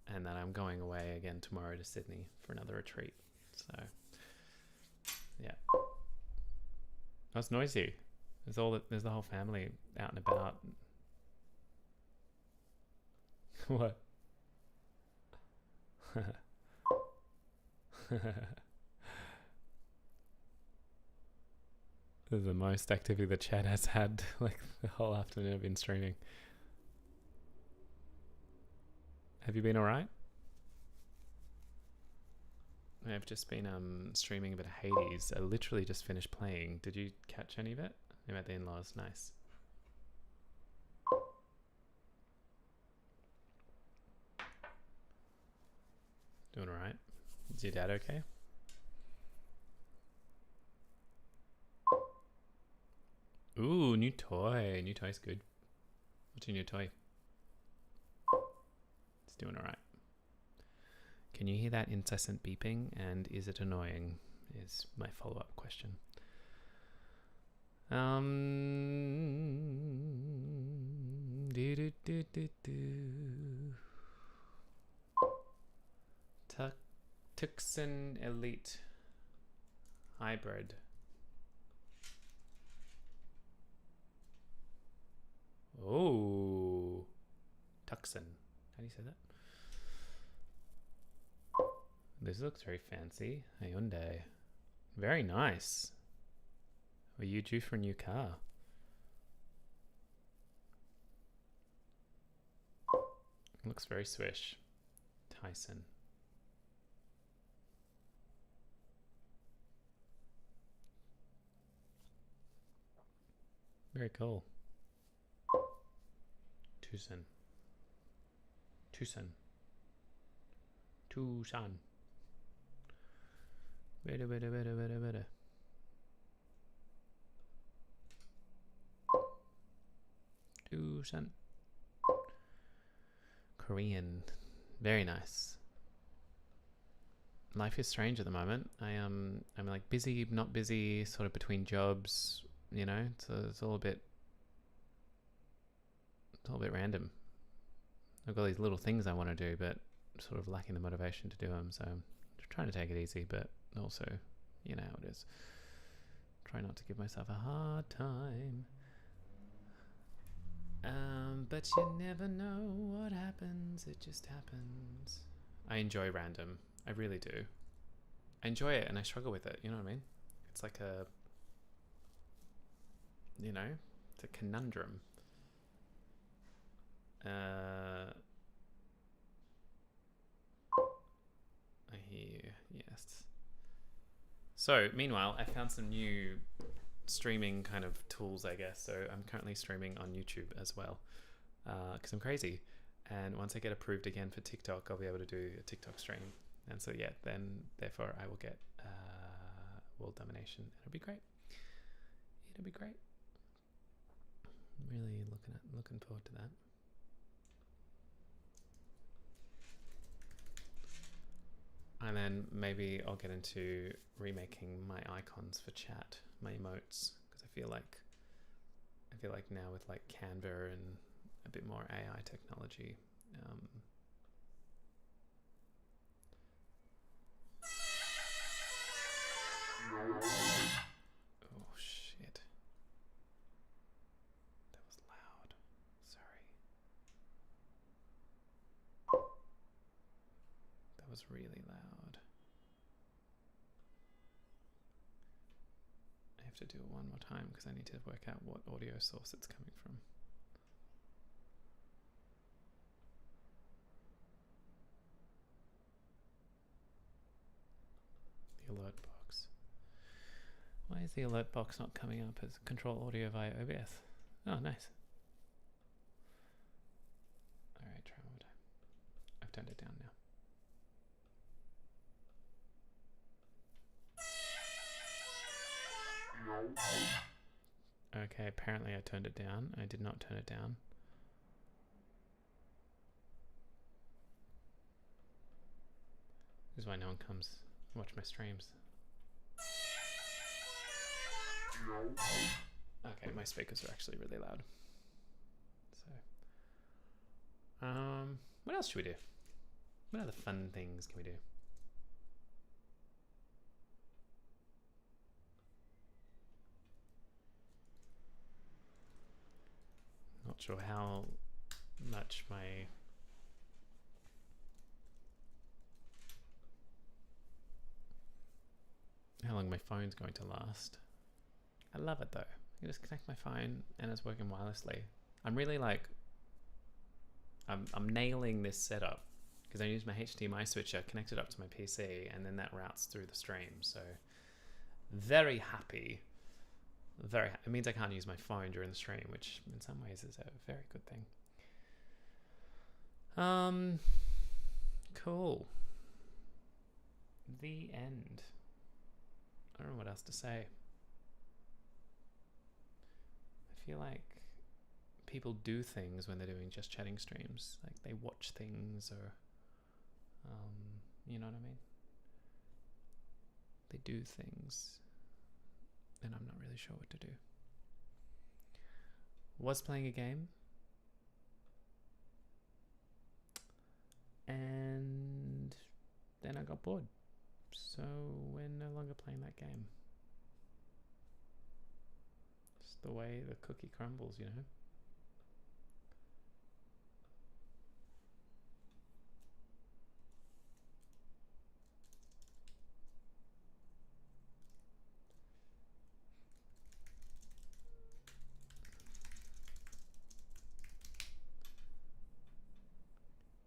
and that I'm going away again tomorrow to Sydney for another retreat. So, yeah. That's noisy. There's the whole family out and about. What? This is the most activity the chat has had like the whole afternoon I've been streaming. Have you been alright? I've just been streaming a bit of Hades. I literally just finished playing. Did you catch any of it? I'm at the in-laws. Nice. Doing alright? Is your dad okay? Ooh, new toy. New toy's good. What's your new toy? It's doing alright. Can you hear that incessant beeping, and is it annoying? Is my follow-up question. Tucson Elite Hybrid. Oh, Tucson. How do you say that? This looks very fancy. Hyundai. Very nice. Are you due for a new car? Looks very swish. Tyson. Very cool. Tucson. Tucson. Tucson. Better. Tucson. Korean. Very nice. Life is strange at the moment. I'm like busy, not busy, sort of between jobs, you know, so it's all a bit random. I've got these little things I want to do, but sort of lacking the motivation to do them. So I'm trying to take it easy, but also, you know how it is. Try not to give myself a hard time. But you never know what happens. It just happens. I enjoy random. I really do. I enjoy it and I struggle with it. You know what I mean? It's like a, you know, it's a conundrum. I hear you, yes. So, meanwhile, I found some new streaming kind of tools, I guess. So I'm currently streaming on YouTube as well, because I'm crazy. And once I get approved again for TikTok, I'll be able to do a TikTok stream. And so, yeah, then therefore I will get world domination. It'll be great. It'll be great. Really looking forward to that. And then maybe I'll get into remaking my icons for chat, my emotes, because I feel like now with like Canva and a bit more AI technology, oh shit. That was loud. Sorry. That was really loud. I have to do it one more time because I need to work out what audio source it's coming from. The alert box. Why is the alert box not coming up as control audio via OBS? Oh, nice. Alright, try one more time. I've turned it down now. Okay, apparently I turned it down. I did not turn it down. This is why no one comes to watch my streams. Okay, my speakers are actually really loud. So, what else should we do? What other fun things can we do? Not sure how much how long my phone's going to last. I love it though. I can just connect my phone and it's working wirelessly. I'm really like, I'm nailing this setup because I use my HDMI switcher connected up to my PC and then that routes through the stream. So very happy. It means I can't use my phone during the stream, which in some ways is a very good thing. Cool. The end. I don't know what else to say. I feel like people do things when they're doing just chatting streams. Like they watch things or, you know what I mean? They do things. And I'm not really sure what to do. Was playing a game. And then I got bored. So we're no longer playing that game. It's the way the cookie crumbles, you know?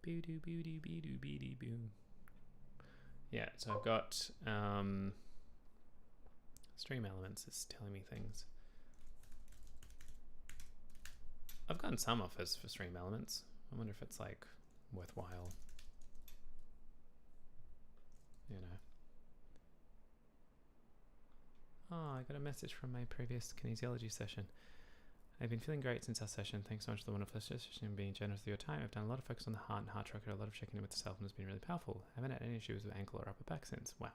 Boo-doo-boo-doo-boo-doo-boo-doo-boo. Yeah, so I've got Stream Elements is telling me things. I've gotten some offers for Stream Elements. I wonder if it's like worthwhile. You know. Oh, I got a message from my previous kinesiology session. I've been feeling great since our session. Thanks so much for the wonderful session and being generous with your time. I've done a lot of focus on the heart and heart chakra, a lot of checking in with the self, and it's been really powerful. I haven't had any issues with ankle or upper back since. Wow.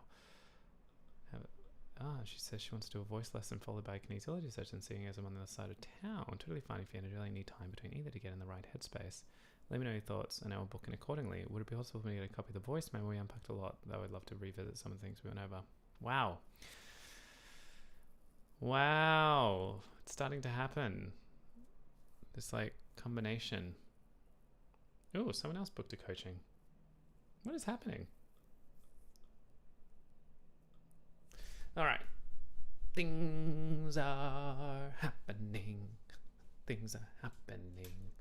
She says she wants to do a voice lesson followed by a kinesiology session, seeing as I'm on the other side of town. Totally fine if you really need time between either to get in the right headspace. Let me know your thoughts and I will book in accordingly. Would it be possible for me to get a copy of the voice memo? We unpacked a lot, though I'd love to revisit some of the things we went over. Wow. Wow. It's starting to happen. This like combination. Oh, someone else booked a coaching. What is happening? All right. Things are happening. Things are happening.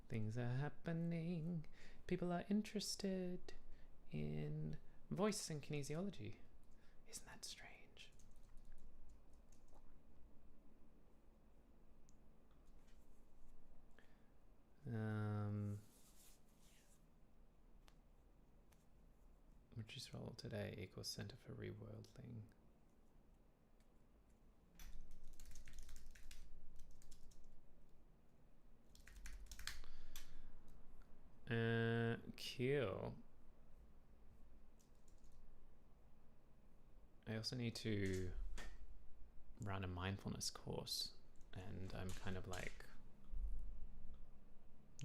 Things are happening. People are interested in voice and kinesiology. Isn't that strange? Reduce roll today equals Center for Reworlding. heal. I also need to run a mindfulness course, and I'm kind of like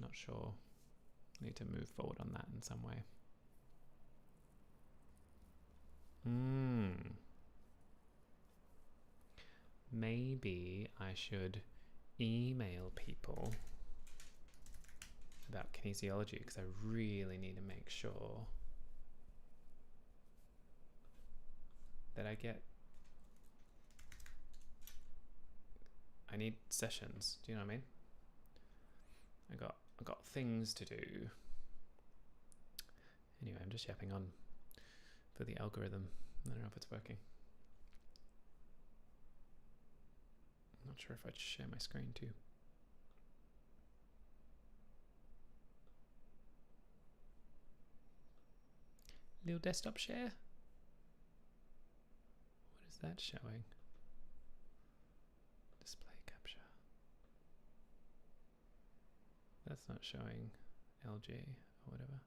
not sure. I need to move forward on that in some way. Maybe I should email people about kinesiology, because I really need to make sure that I need sessions. Do you know what I mean? I got things to do. Anyway, I'm just yapping on for the algorithm. I don't know if it's working. I'm not sure if I'd share my screen too. Little desktop share? What is that showing? Display capture. That's not showing LG or whatever.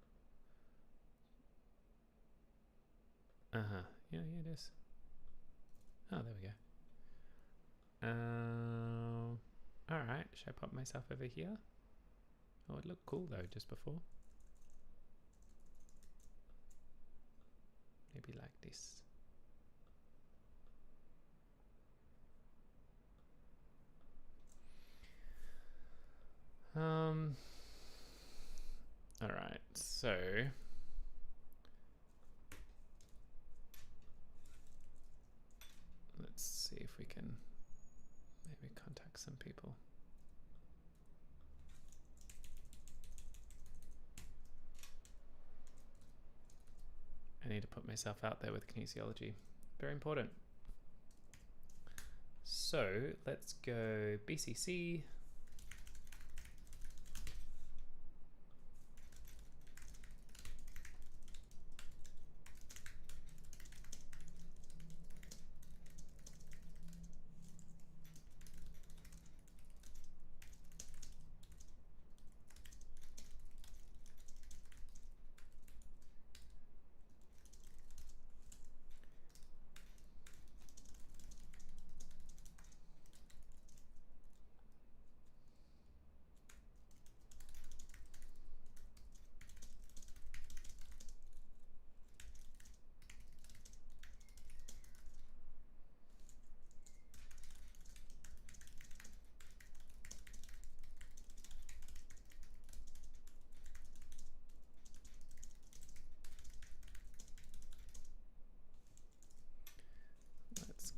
Yeah, it is. Oh, there we go. Alright, should I pop myself over here? Oh, it looked cool though, just before. Maybe like this. Alright, so let's see if we can maybe contact some people. I need to put myself out there with kinesiology. Very important. So let's go BCC.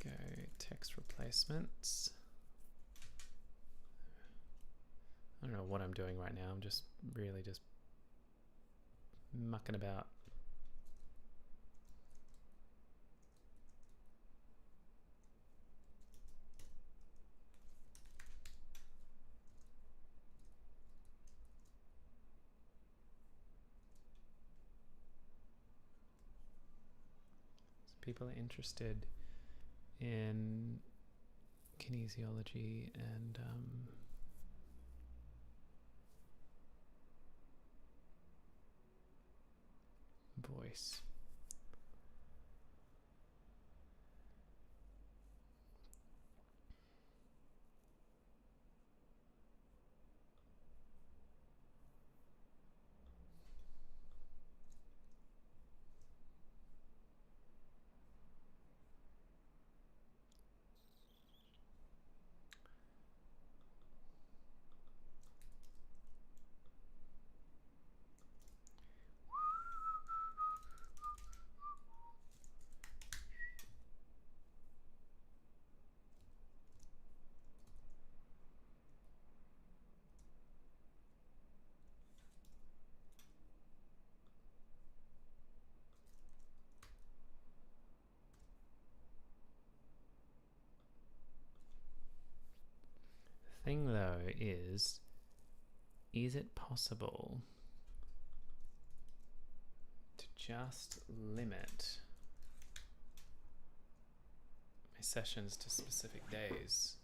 Go text replacements. I don't know what I'm doing right now. I'm just really just mucking about. So people are interested in kinesiology and voice. Thing though is it possible to just limit my sessions to specific days?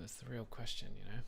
That's the real question, you know?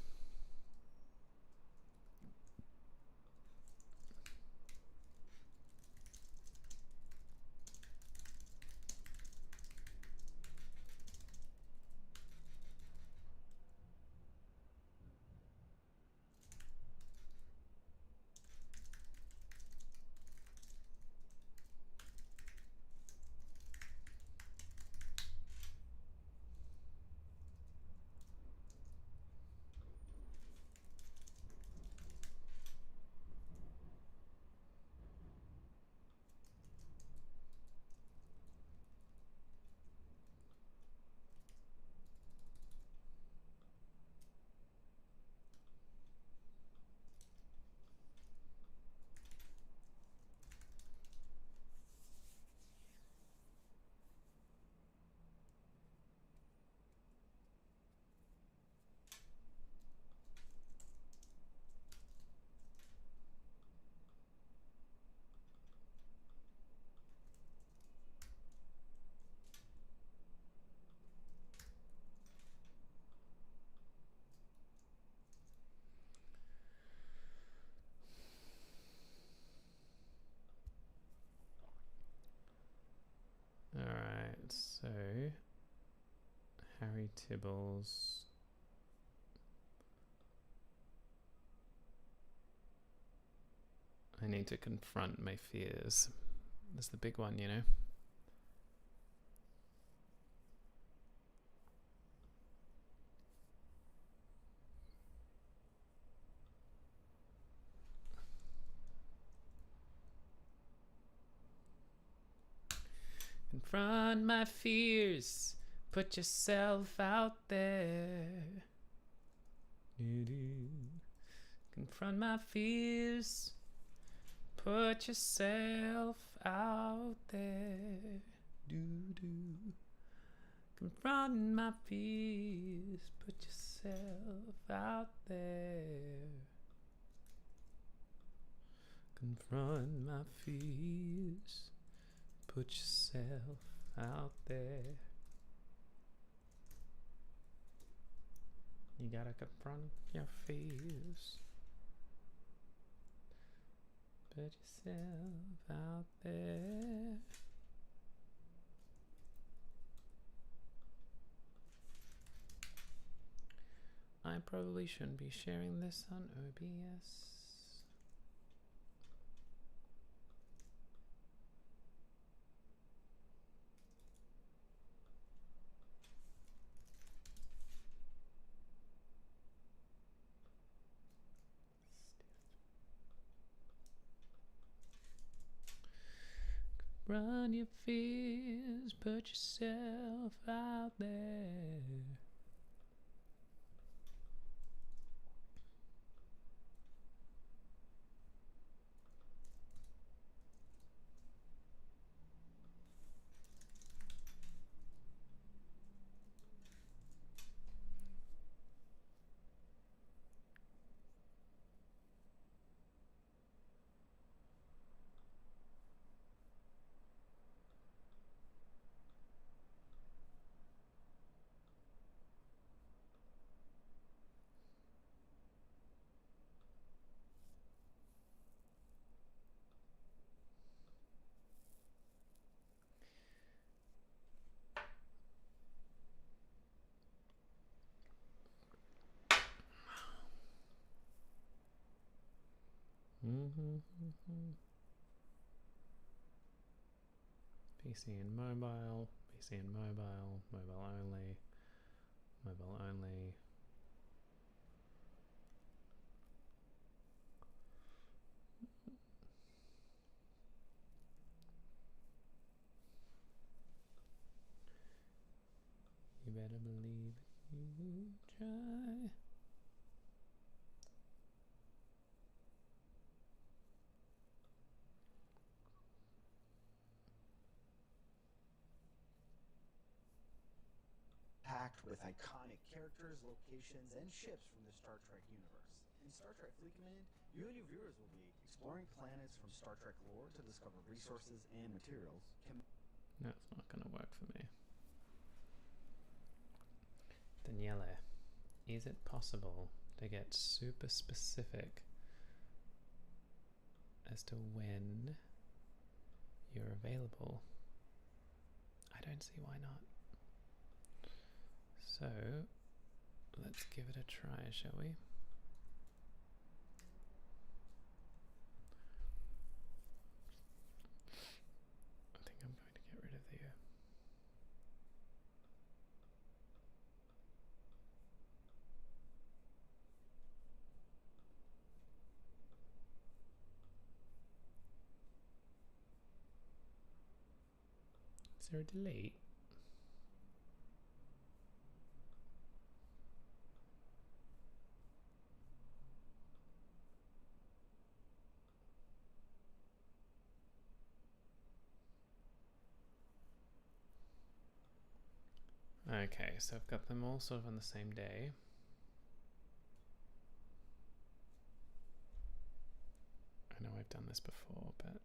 Harry Tibbles. I need to confront my fears. That's the big one, you know? Confront my fears. Put yourself out there. Doo-doo. Confront my fears. Put yourself out there. Doo-doo. Confront my fears. Put yourself out there. Confront my fears. Put yourself out there. You gotta confront your fears. Put yourself out there. I probably shouldn't be sharing this on OBS. Run your fears, put yourself out there. PC and mobile, PC and mobile, mobile only, mobile only. You better believe you try. Packed with iconic characters, locations, and ships from the Star Trek universe. In Star Trek Fleet Command, you and your viewers will be exploring planets from Star Trek lore to discover resources and materials. That's not gonna work for me. Daniela, is it possible to get super specific as to when you're available? I don't see why not. So, let's give it a try, shall we? I think I'm going to get rid of the Is there a delete? Okay, so I've got them all sort of on the same day. I know I've done this before, but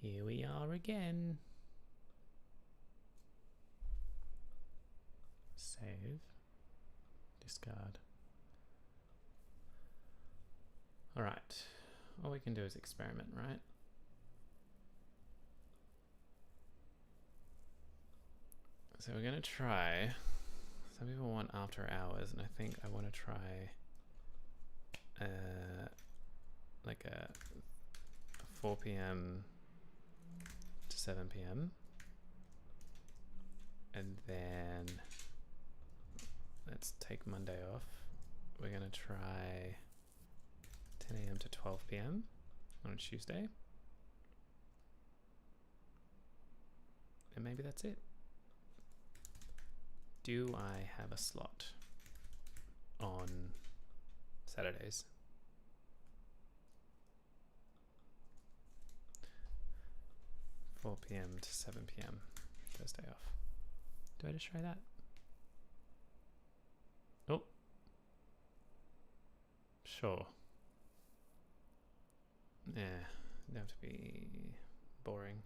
here we are again. Save. Discard. Alright. All we can do is experiment, right? So we're gonna try. Some people want after hours, and I think I want to try like a 4 p.m. to 7 p.m. and then let's take Monday off. We're gonna try 10 a.m. to 12 p.m. on a Tuesday, and maybe that's it. Do I have a slot on Saturdays? (4 p.m. to 7 p.m. Thursday off. Do I just try that? Oh. Sure. Yeah, it'd have to be boring.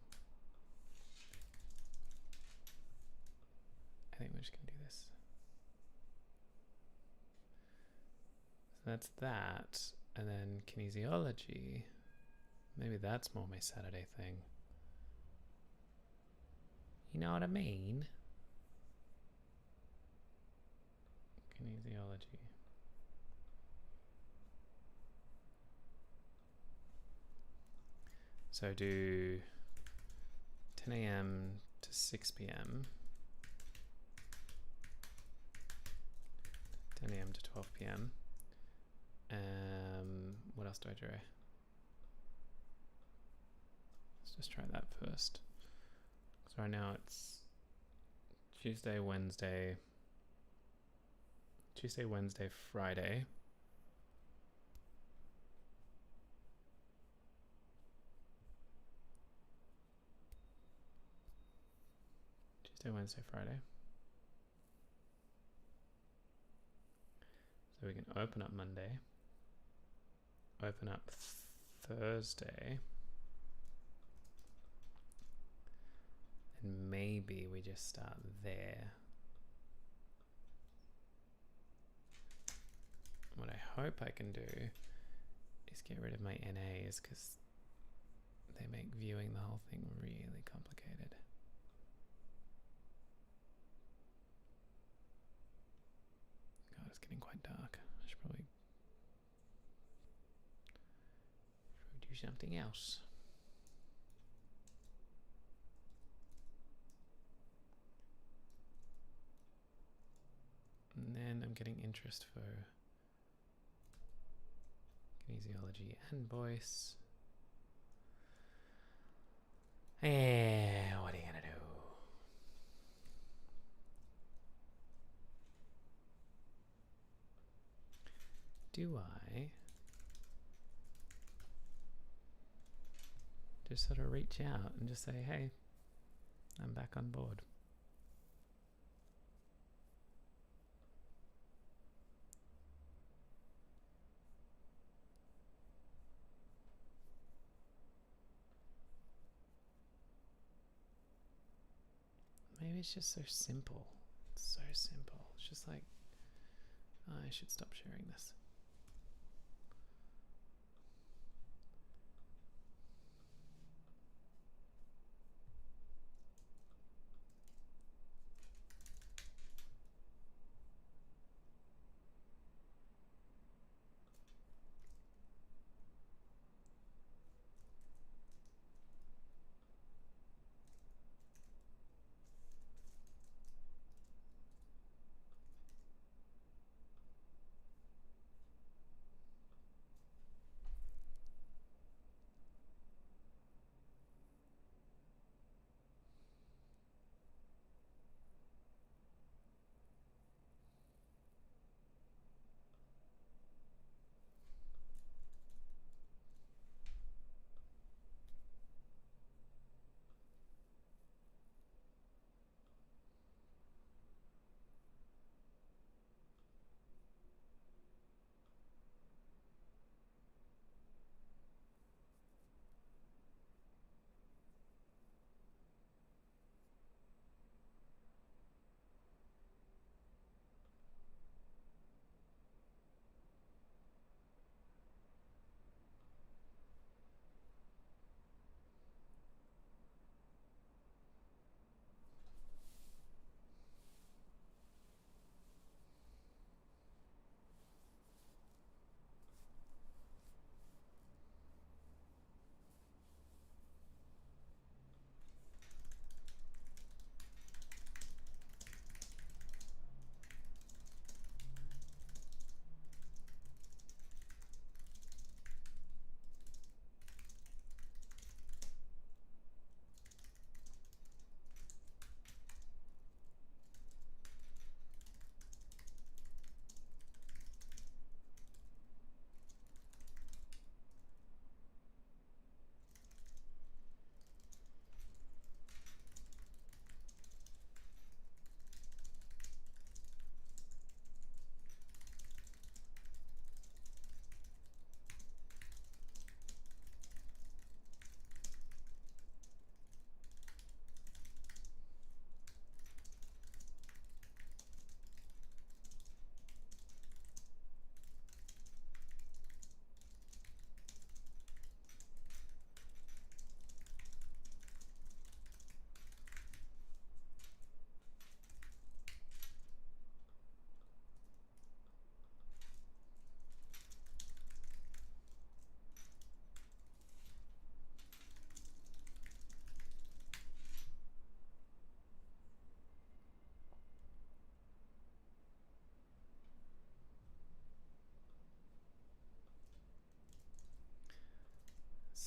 I think we're just gonna do this. So that's that, and then kinesiology. Maybe that's more my Saturday thing. You know what I mean? Kinesiology. So do 10 a.m. to 6 p.m. 10 a.m. to 12 p.m. What else do I do? Let's just try that first. So right now it's Tuesday, Wednesday, Friday. Tuesday, Wednesday, Friday. So we can open up Monday, open up Thursday, and maybe we just start there. What I hope I can do is get rid of my NAs because they make viewing the whole thing really complicated. God, it's getting quite dark. I should probably do something else. And then I'm getting interest for kinesiology and voice. What are you gonna do? Do I just sort of reach out and just say, hey, I'm back on board? Maybe it's just so simple. It's so simple. It's just like, oh, I should stop sharing this.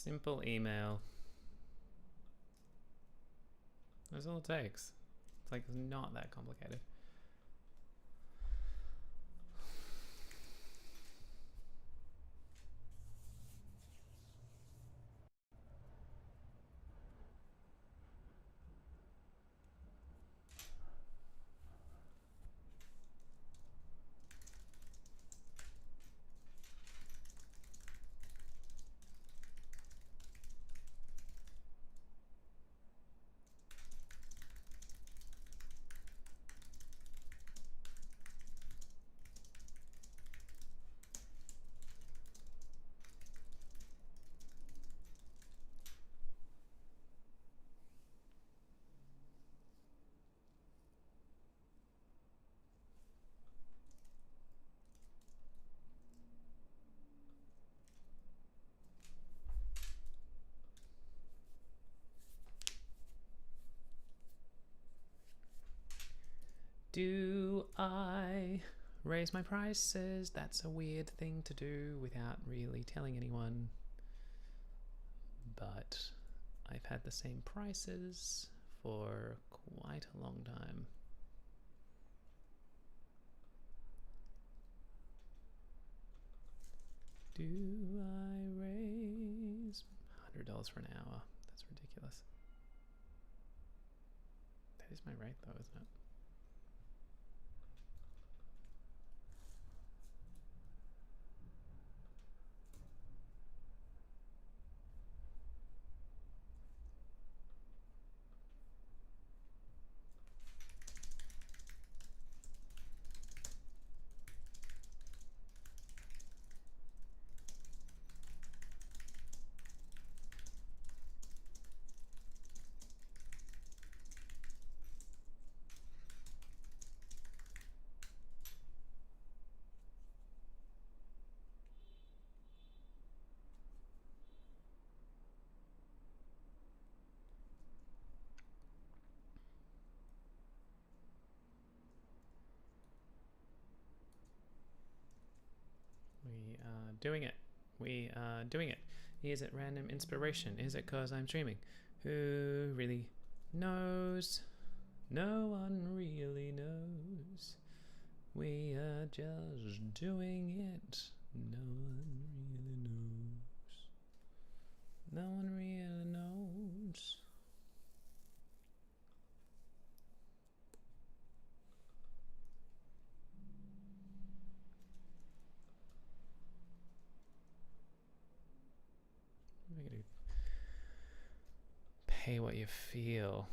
Simple email. That's all it takes. It's like it's not that complicated. Do I raise my prices? That's a weird thing to do without really telling anyone. But I've had the same prices for quite a long time. Do I raise $100 for an hour? That's ridiculous. That is my rate though, isn't it? We are doing it. We are doing it. Is it random inspiration? Is it cause I'm streaming? Who really knows? No one really knows. We are just doing it. No one really knows. No one really knows. What are we gonna do? Pay what you feel.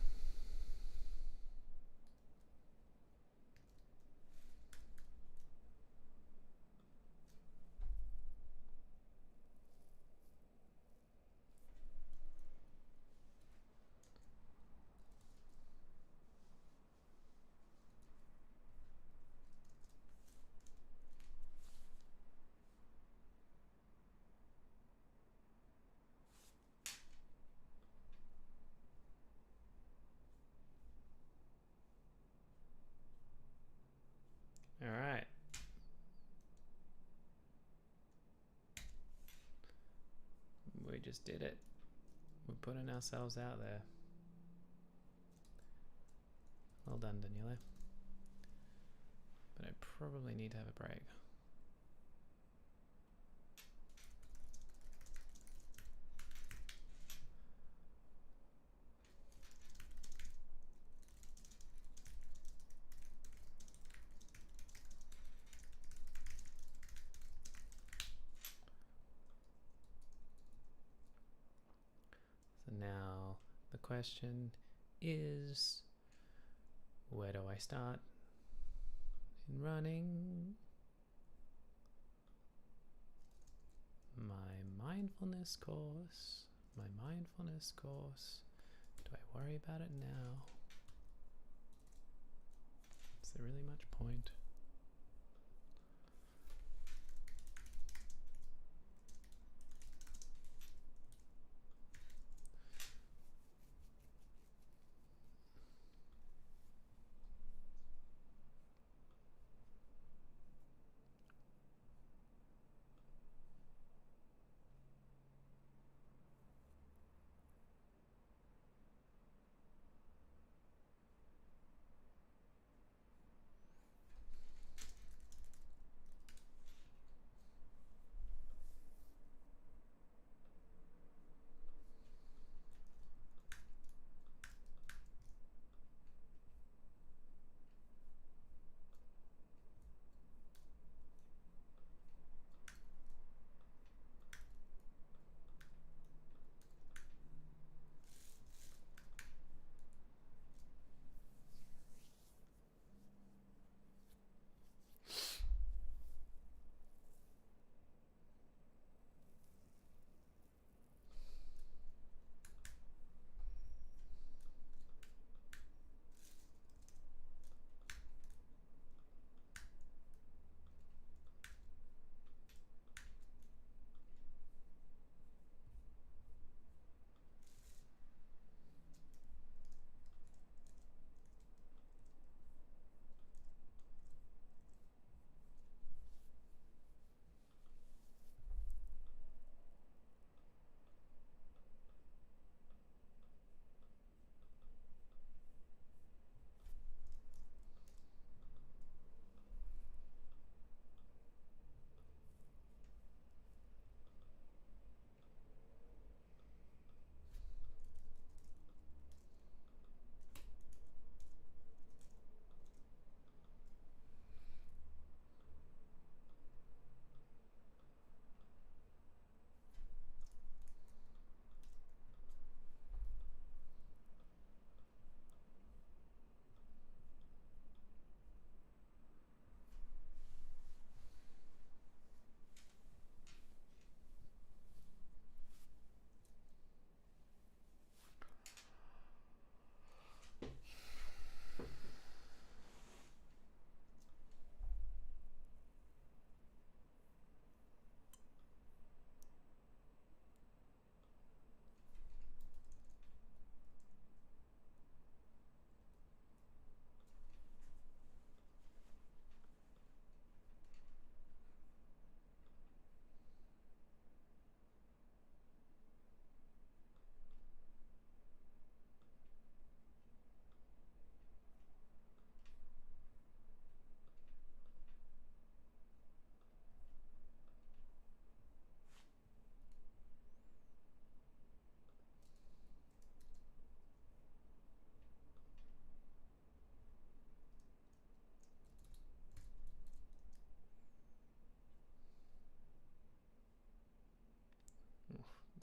All right. We just did it. We're putting ourselves out there. Well done, Daniela. But I probably need to have a break. So now the question is, where do I start in running my mindfulness course? My mindfulness course. Do I worry about it now? Is there really much point?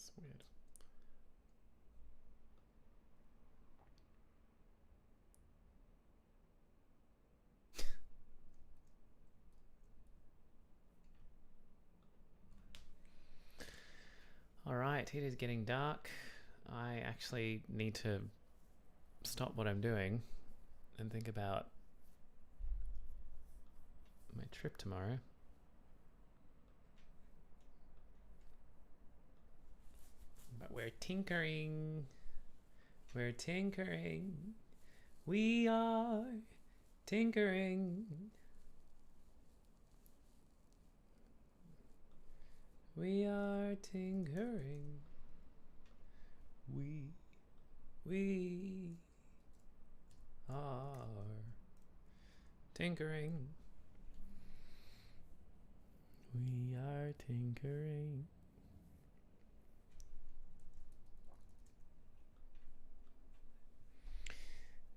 It's weird. Alright, it is getting dark. I actually need to stop what I'm doing and think about my trip tomorrow. But we're tinkering. We're tinkering. We are tinkering. We are tinkering. We are tinkering. We are tinkering.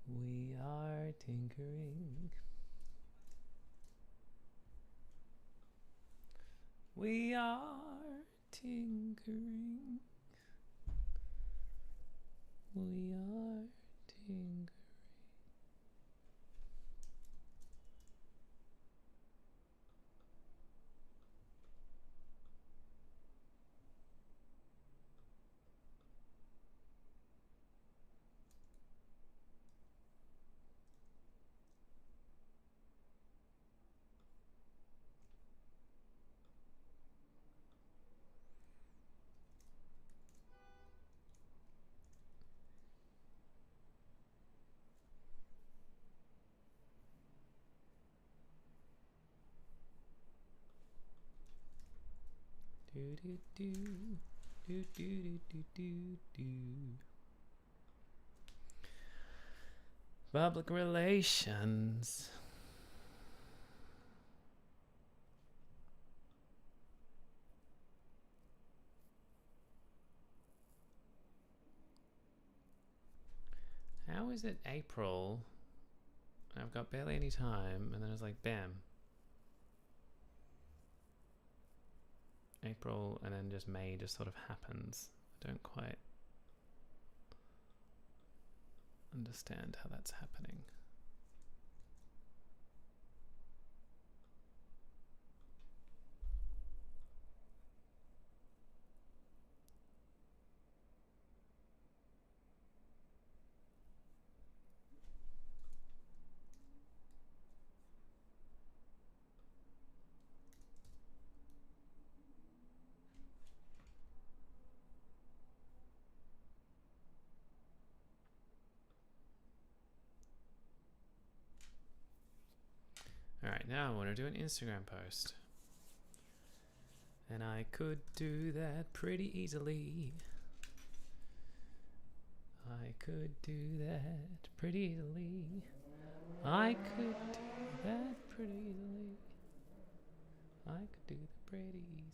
We are tinkering. We are tinkering. We are tinkering. Do do do do do do do do. Public relations. How is it April? I've got barely any time, and then it's like bam. April and then just May just sort of happens. I don't quite understand how that's happening. Alright, now I want to do an Instagram post. And I could do that pretty easily. I could do that pretty easily. I could do that pretty easily. I could do that pretty easily.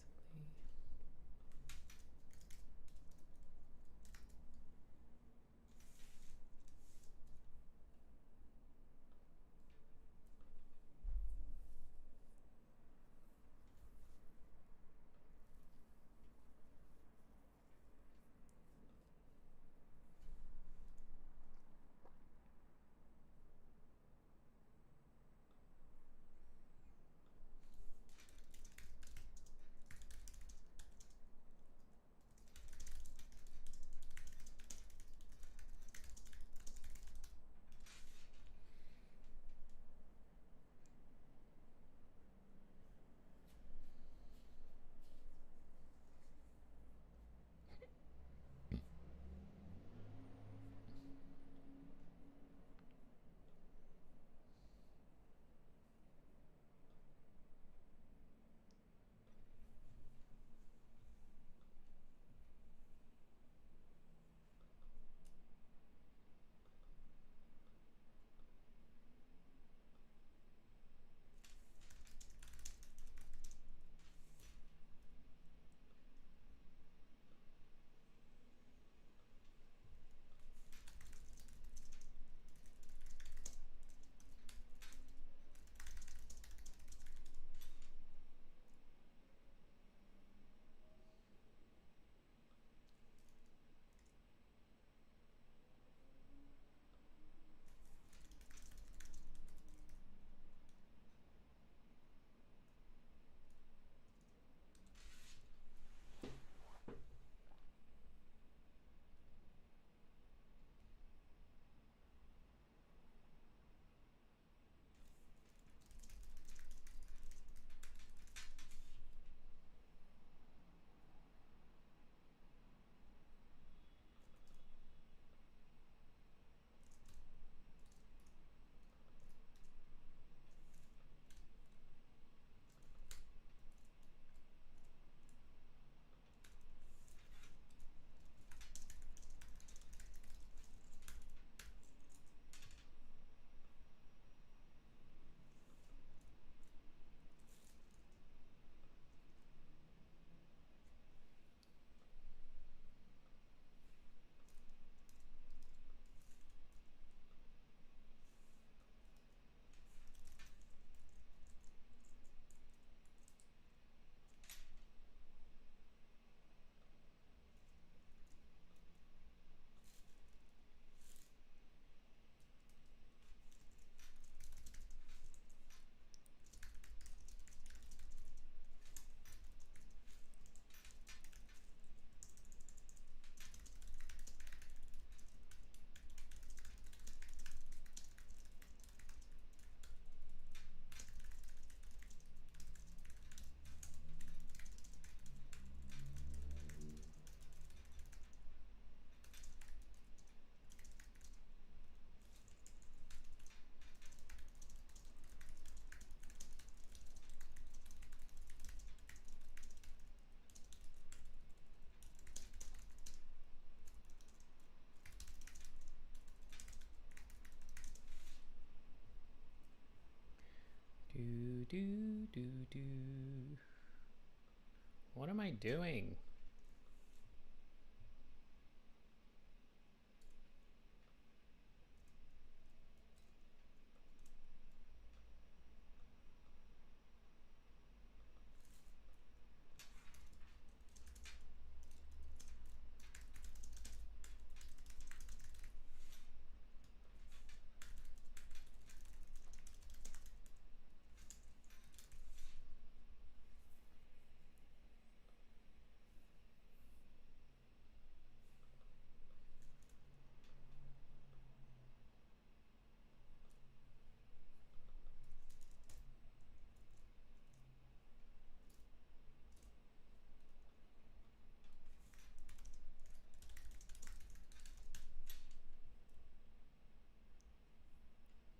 do do do. What am I doing?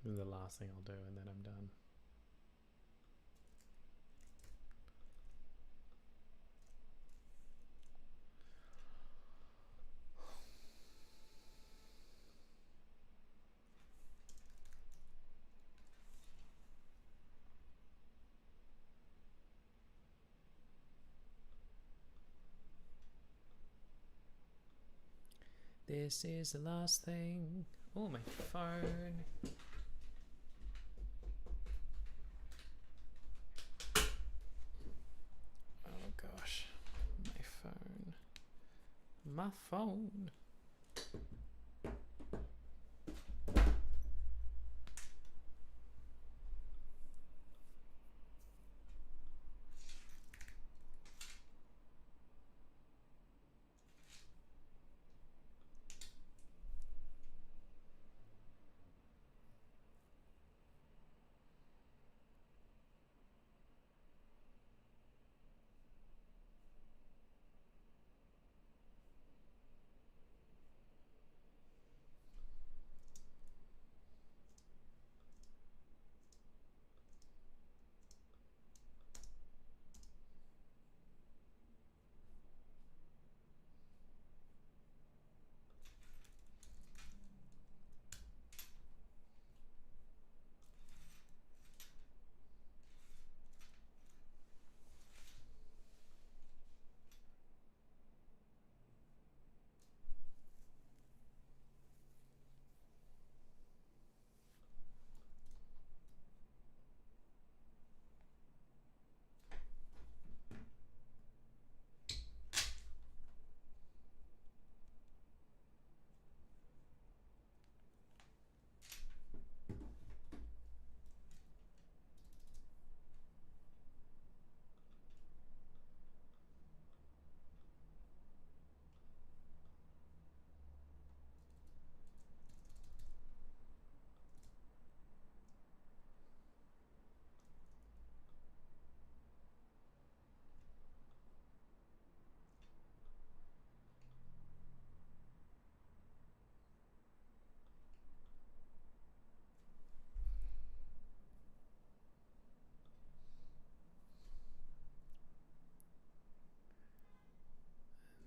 This is the last thing I'll do, and then I'm done. This is the last thing. Oh, my phone. Oh gosh, my phone. My phone.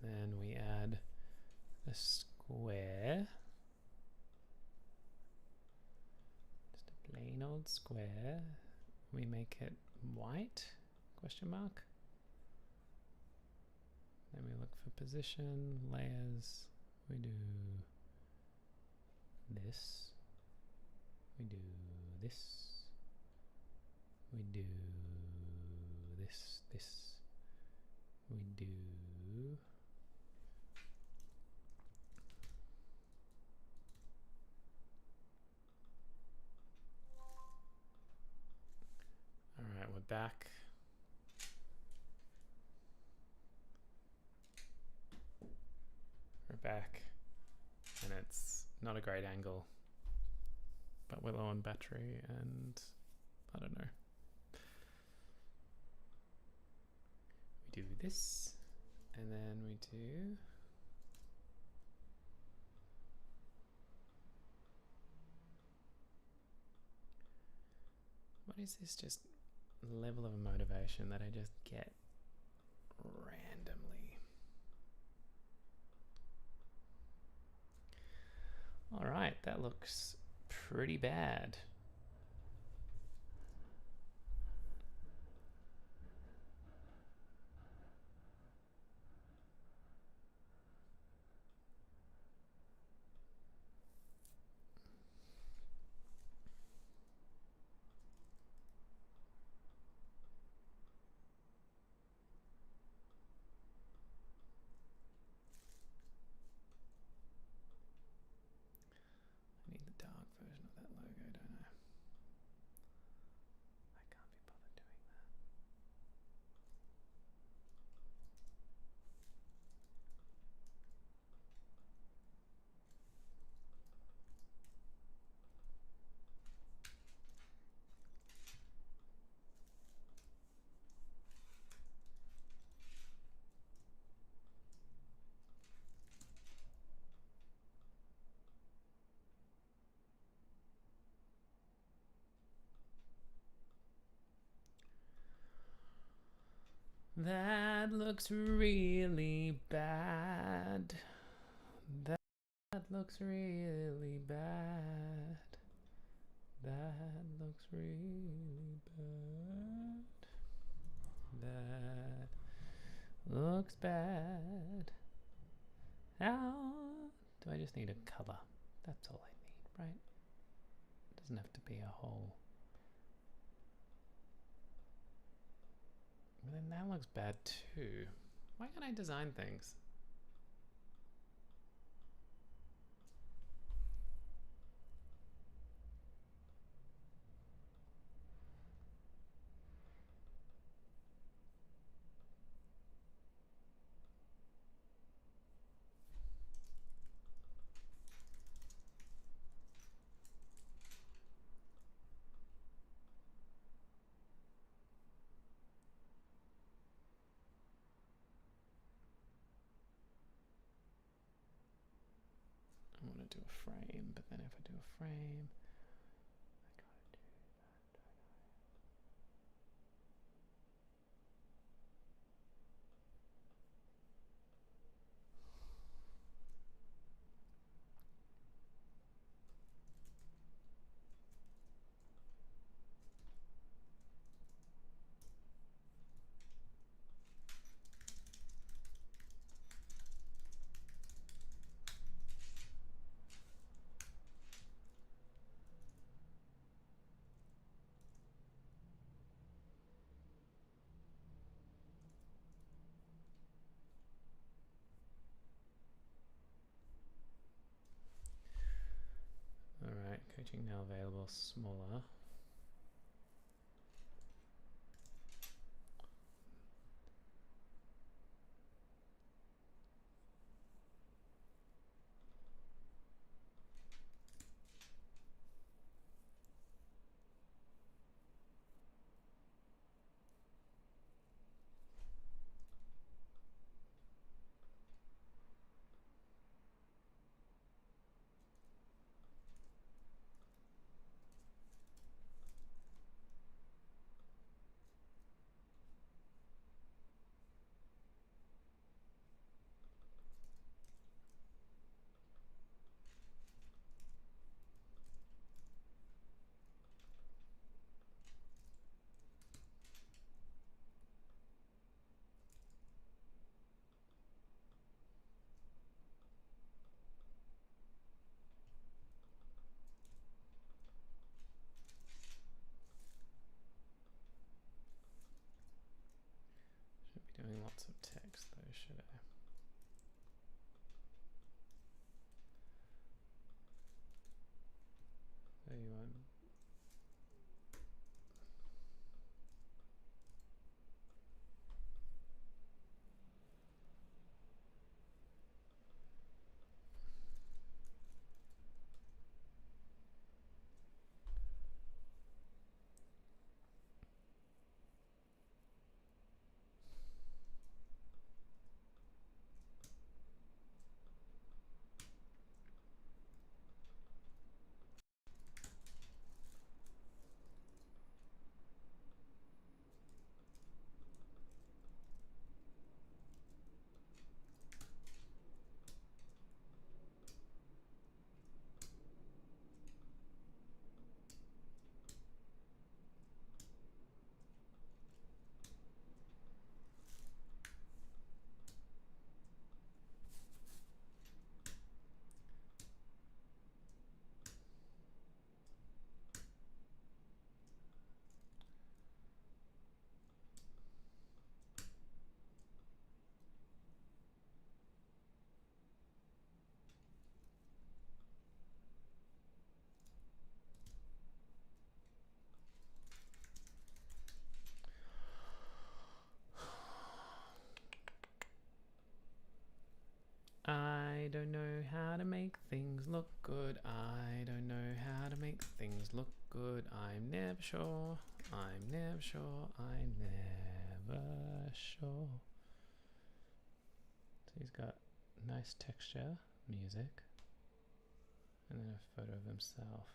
Then we add a square. Just a plain old square. We make it white, question mark. Then we look for position, layers. We do this. We do this. We do this. We do Alright, we're back. We're back. And it's not a great angle. But we're low on battery and I don't know. We do this and then we do what is this just level of motivation that I just get randomly? Alright, that looks pretty bad. That looks really bad. That looks really bad. That looks really bad. That looks bad. How do I just need a color? That's all I need, right? It doesn't have to be a whole. But then that looks bad too. Why can't I design things? I want to do a frame, but then if I do a frame, I gotta do that, don't I? Alright, coaching now available, smaller. Should be doing lots of text though, should I? There you are. I don't know how to make things look good. I don't know how to make things look good. I'm never sure. I'm never sure. I'm never sure. So he's got nice texture, music, and then a photo of himself.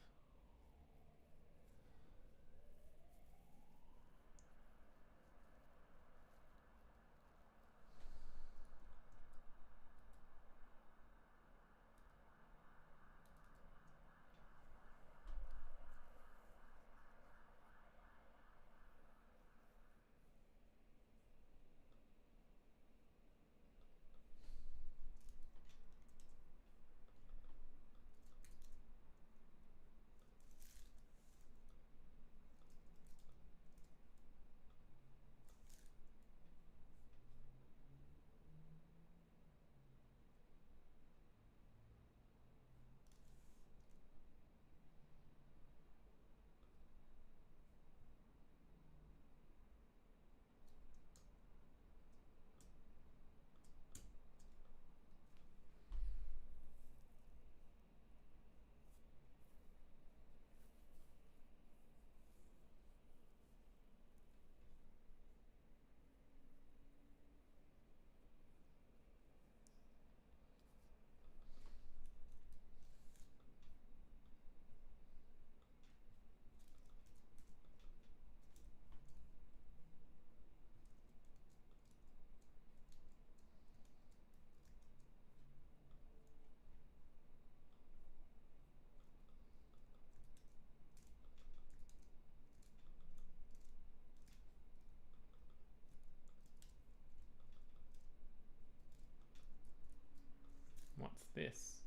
this?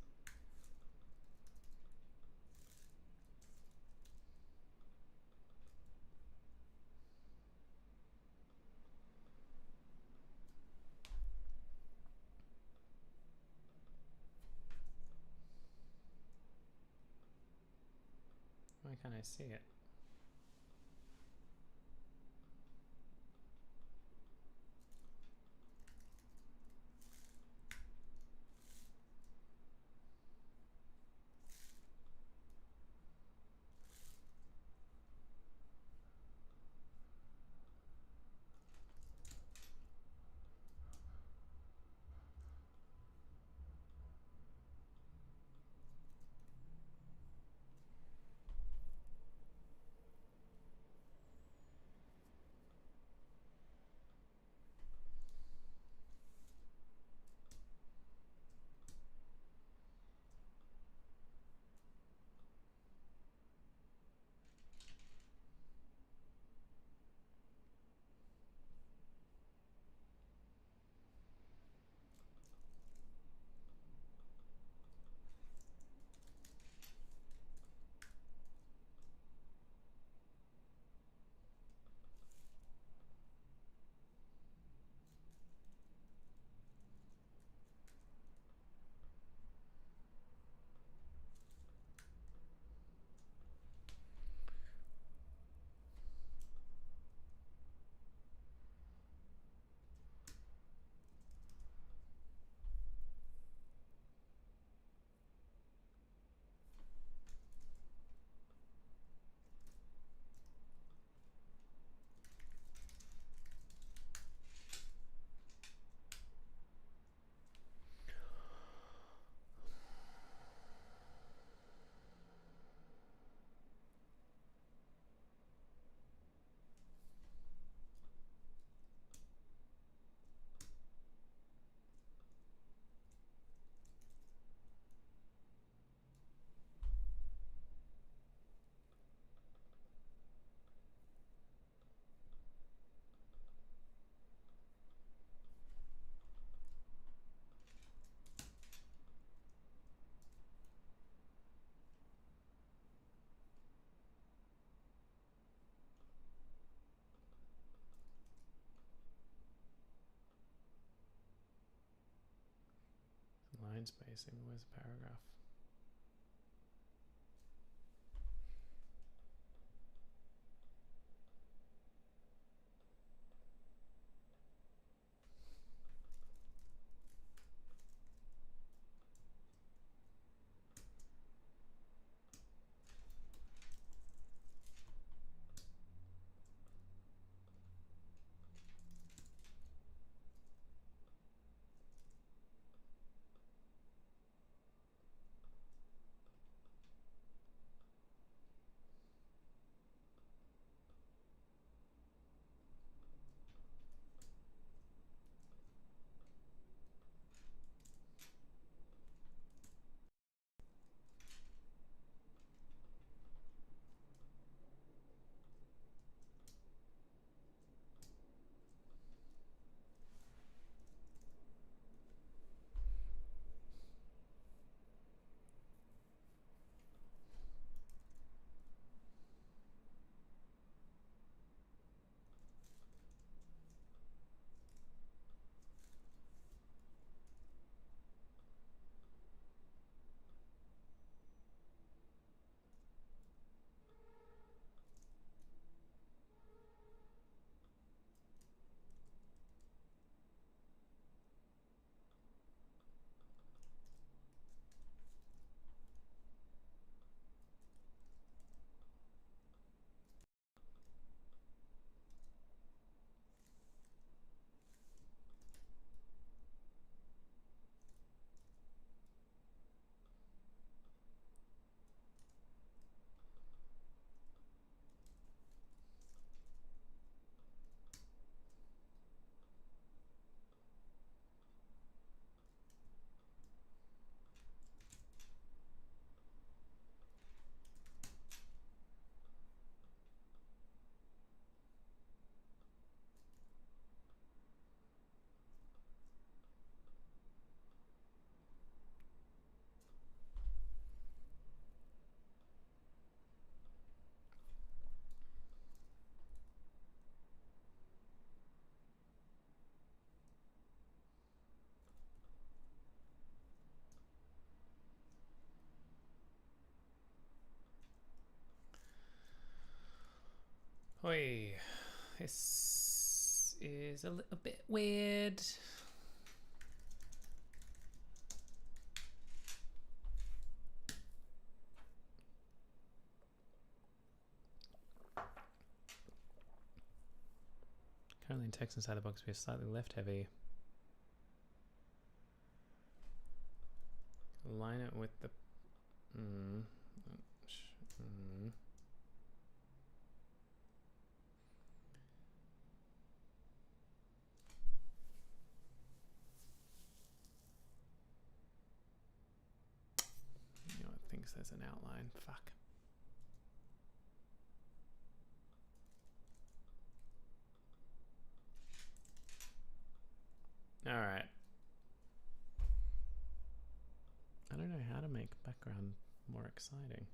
Why can't I see it? Line spacing, where's the paragraph? office is a little bit weird. Currently in text inside the box we are slightly left heavy. Line it with the You know, it thinks there's an outline. Fuck. All right. I don't know how to make background more exciting.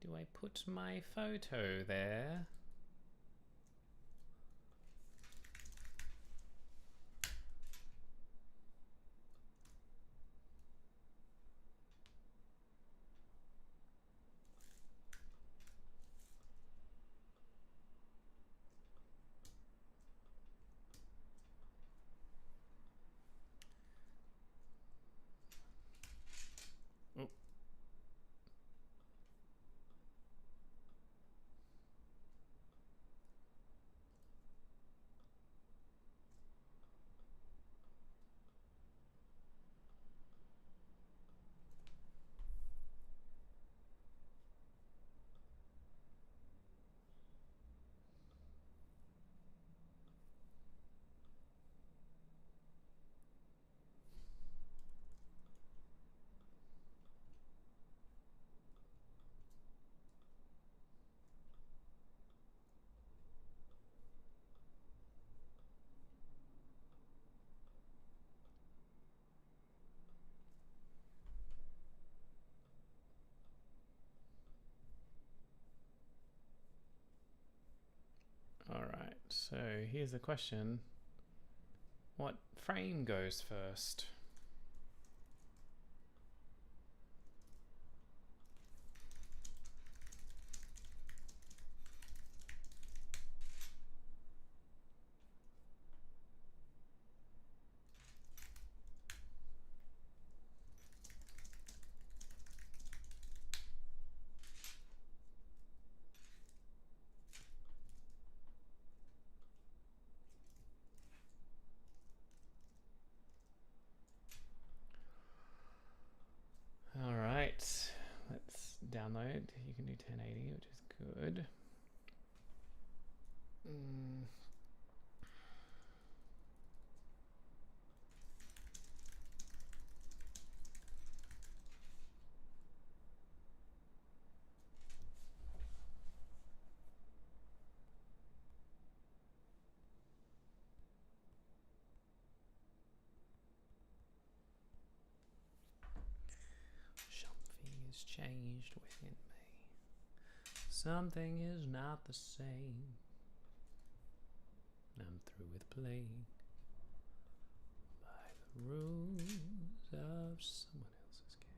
Do I put my photo there? Oh. Alright, so here's the question. What frame goes first? Alright, let's download. You can do 1080, which is good. Something has changed within me. Something is not the same. I'm through with playing by the rules of someone else's game.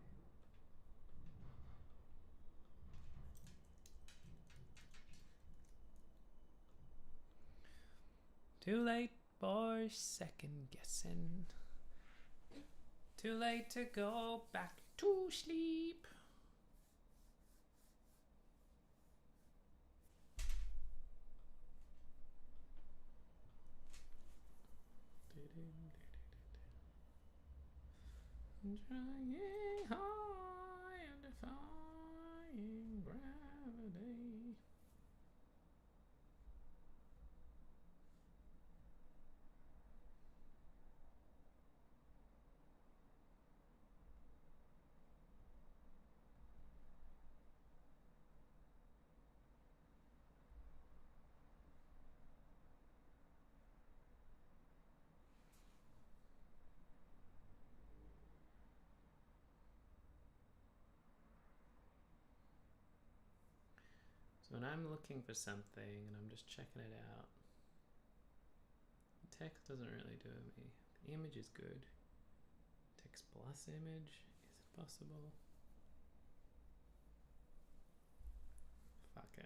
Too late for second guessing. Too late to go back to sleep. Trying high and defying gravity. So when I'm looking for something and I'm just checking it out, the text doesn't really do me. The image is good. Text plus image, is it possible? Fuck it.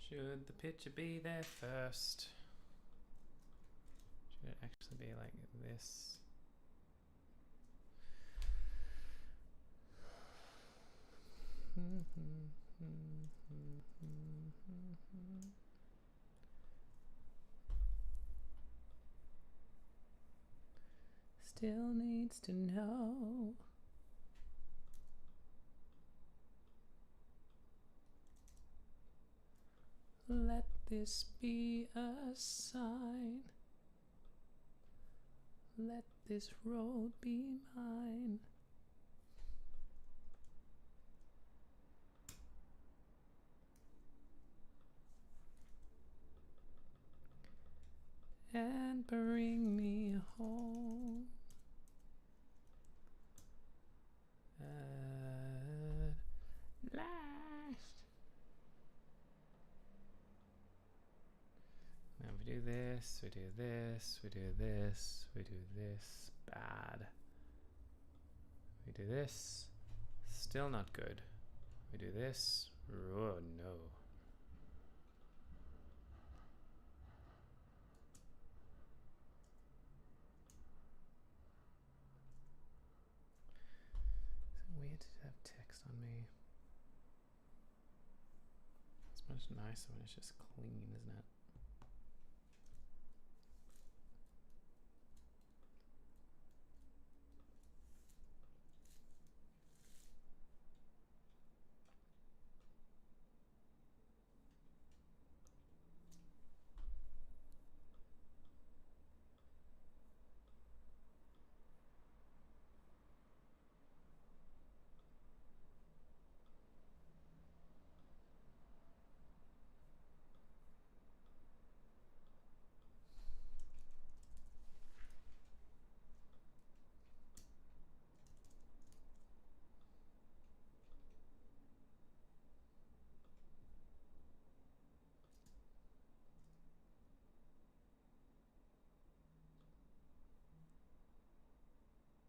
Should the picture be there first? Should it actually be like this? Still needs to know. Let this be a sign. Let this road be mine. And bring me home. At last. Now we do this, we do this, we do this, we do this. Bad. We do this. Still not good. We do this. Oh no. Is it weird to have text on me? It's much nicer when it's just clean, isn't it?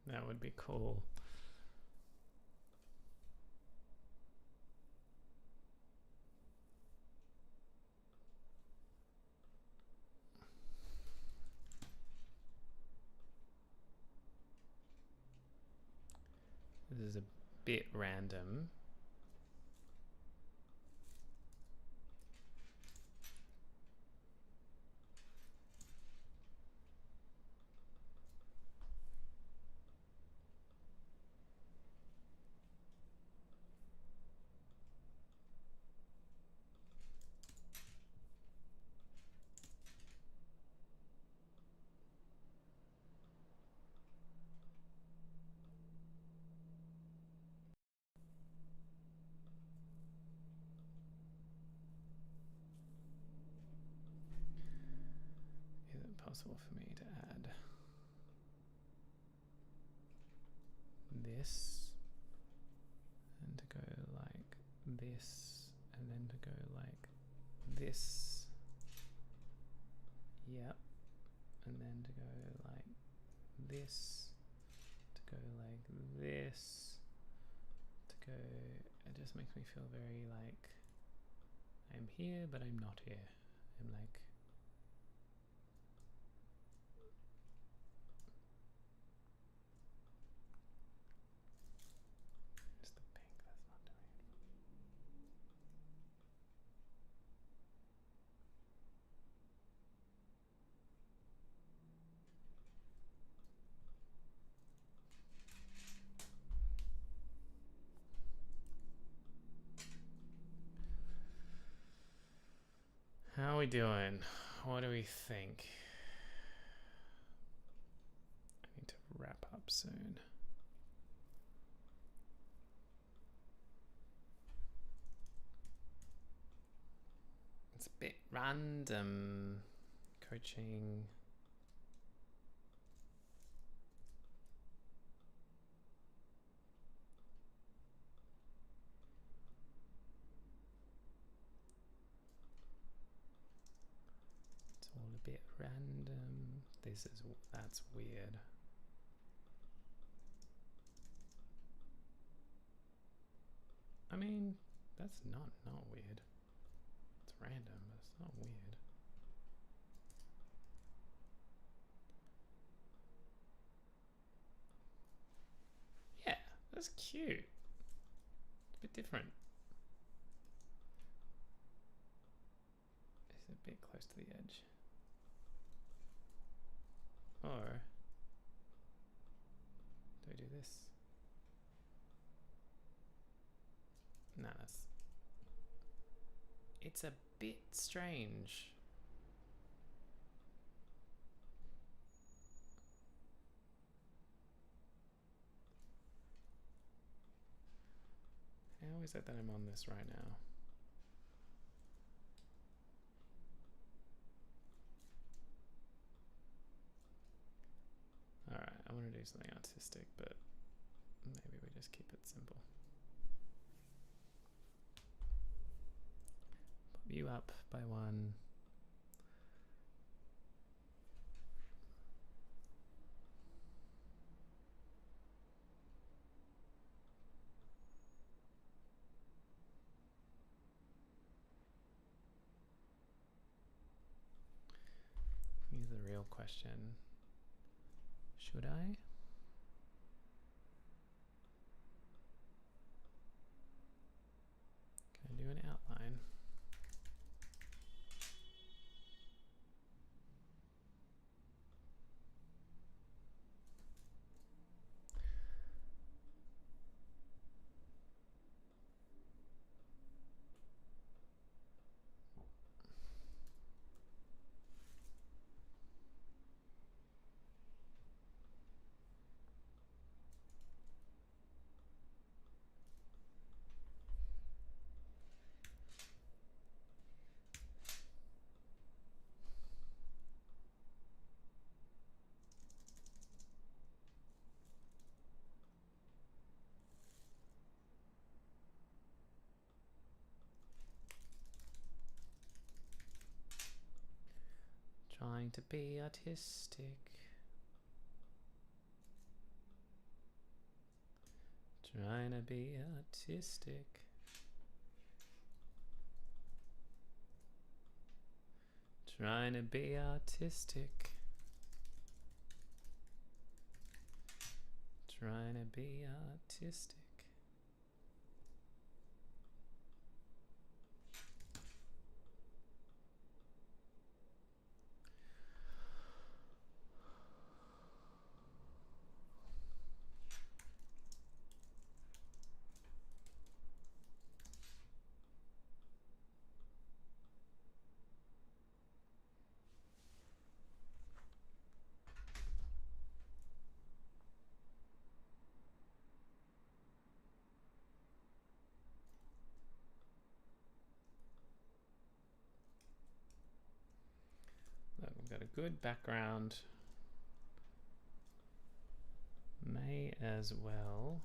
That would be cool. This is a bit random. possible for me to add this and to go like this and then to go like this. Yep. And then to go like this, to go like this, to go, it just makes me feel very like I'm here but I'm not here. I'm like it's the pink that's not doing it. How are we doing? What do we think? I need to wrap up soon. It's a bit random. Coaching. All a bit random. That's weird. I mean, that's not weird. It's random, but it's not weird. Yeah, that's cute. It's a bit different. It's a bit close to the edge. Or do I do this? Nah, it's a bit strange. How is it that I'm on this right now? Alright, I want to do something artistic, but maybe we just keep it simple. Pop you up by 1. Here's the real question. Should I? Can I do an outline? Trying to be artistic. Trying to be artistic. Trying to be artistic. Trying to be artistic. good background. May as well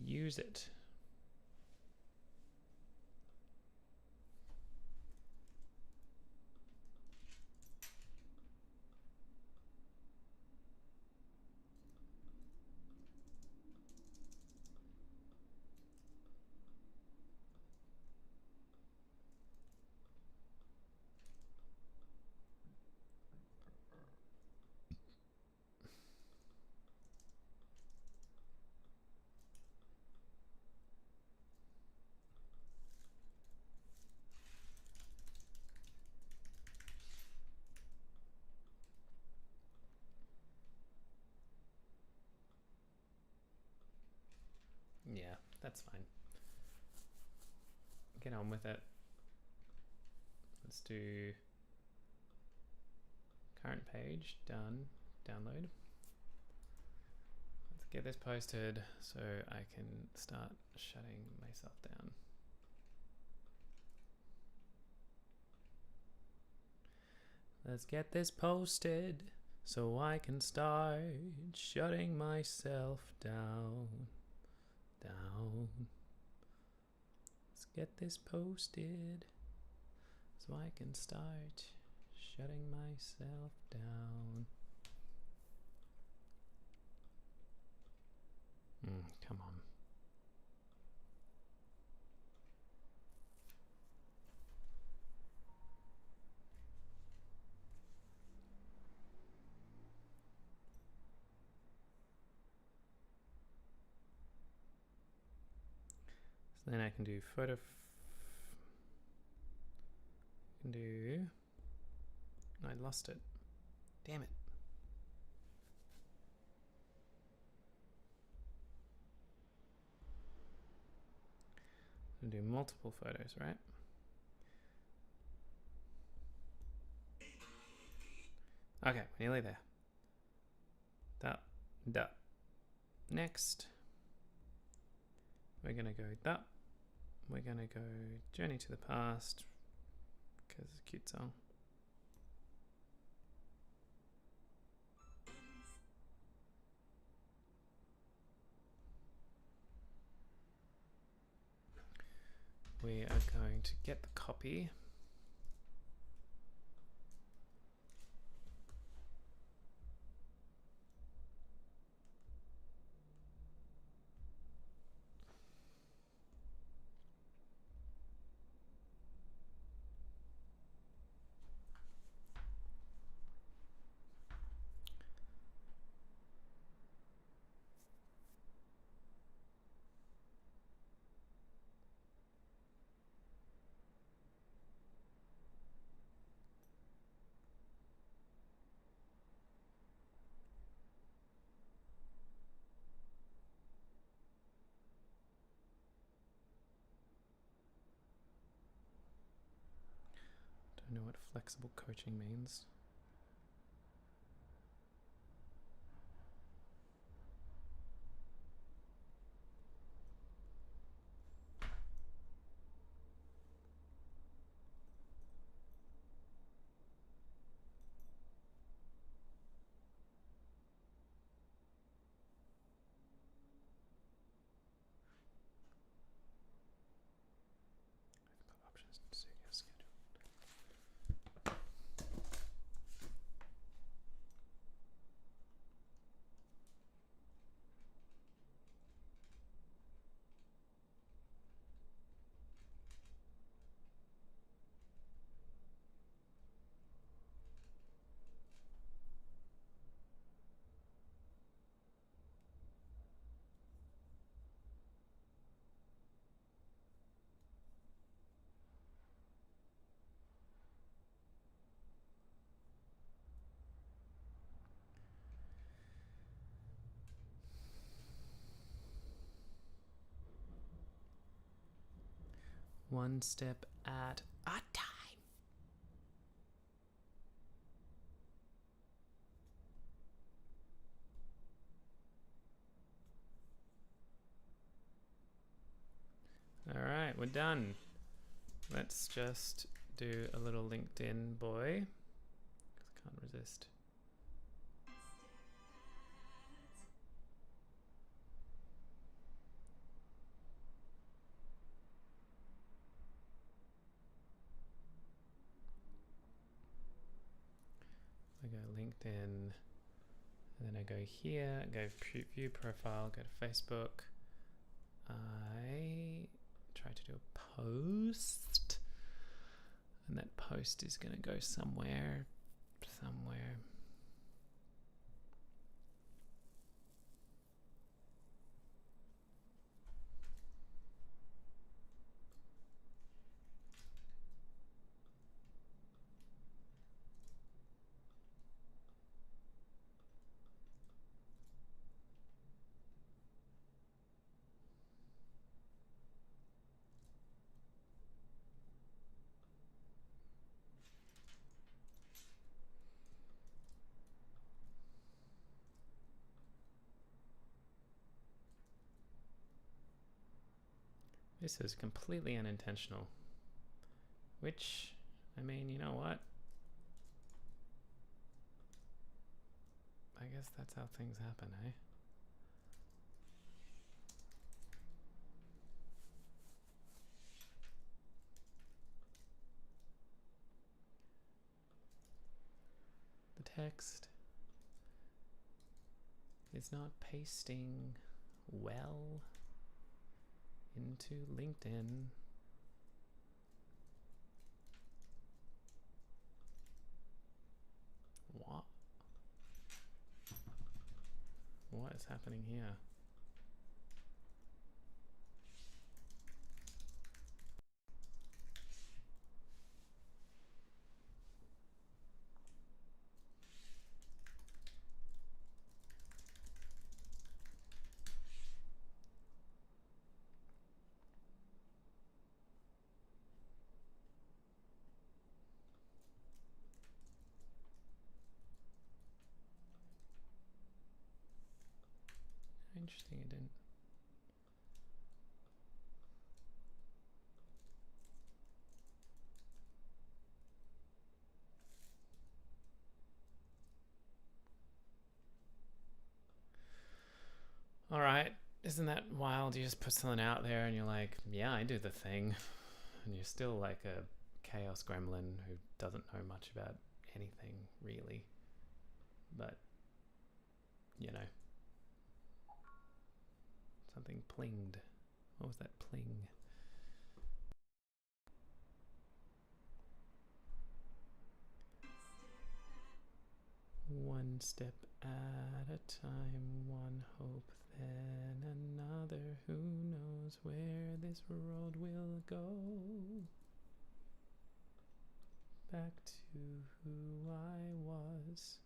use it. Yeah, that's fine. Get on with it. Let's do current page, done, download. Let's get this posted so I can start shutting myself down. Let's get this posted so I can start shutting myself down. Let's get this posted so I can start shutting myself down. Come on. So then I can do photo. I lost it. Damn it. Do multiple photos, right? Okay, we're nearly there. That. Next, we're gonna go that. We're gonna go Journey to the Past because it's a cute song. We are going to get the copy. Don't know what flexible coaching means. Options to see your schedule. One step at a time. All right, we're done. Let's just do a little LinkedIn boy. Can't resist. I go LinkedIn, and then I go here, go view profile, go to Facebook. I try to do a post, and that post is going to go somewhere. This is completely unintentional. Which, I mean, you know what? I guess that's how things happen, eh? The text is not pasting well into LinkedIn. What is happening here? Interesting, it didn't. All right, isn't that wild? You just put something out there and you're like, yeah, I do the thing. And you're still like a chaos gremlin who doesn't know much about anything, really. But, you know. Something plinged. What was that pling? One step at a time, one hope, then another. Who knows where this world will go? Back to who I was.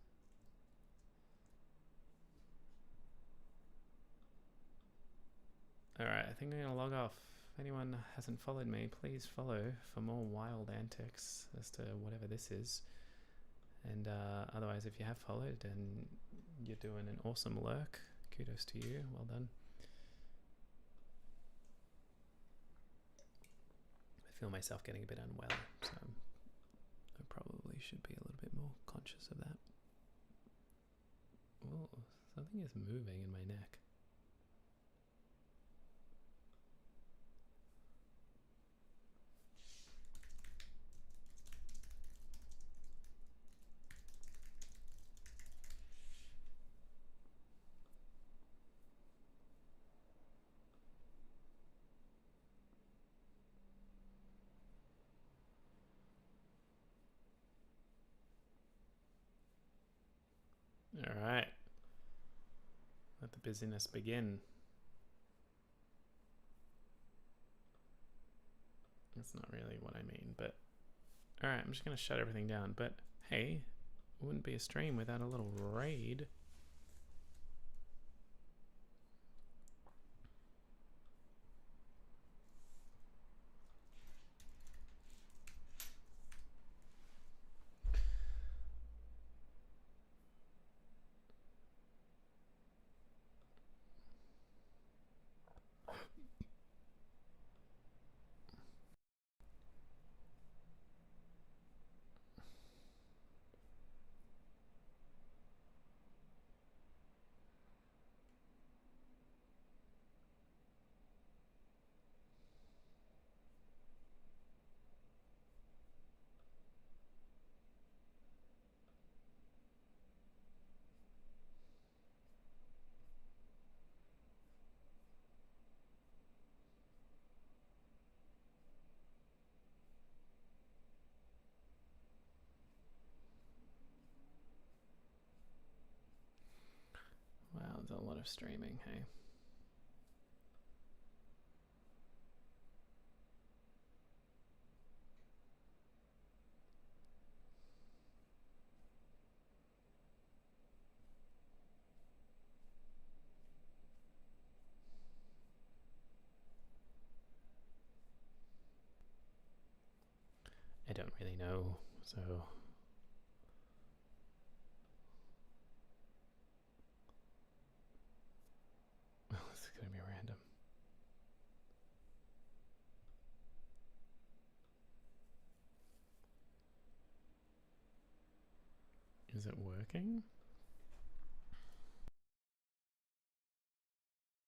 Alright, I think I'm gonna log off. If anyone hasn't followed me, please follow for more wild antics as to whatever this is. And otherwise, if you have followed and you're doing an awesome lurk, kudos to you, well done. I feel myself getting a bit unwell, so I probably should be a little bit more conscious of that. Oh, something is moving in my neck. Alright. Let the busyness begin. That's not really what I mean, but alright, I'm just gonna shut everything down. But hey, it wouldn't be a stream without a little raid. of streaming, hey? I don't really know, so well, this is gonna be random. Is it working?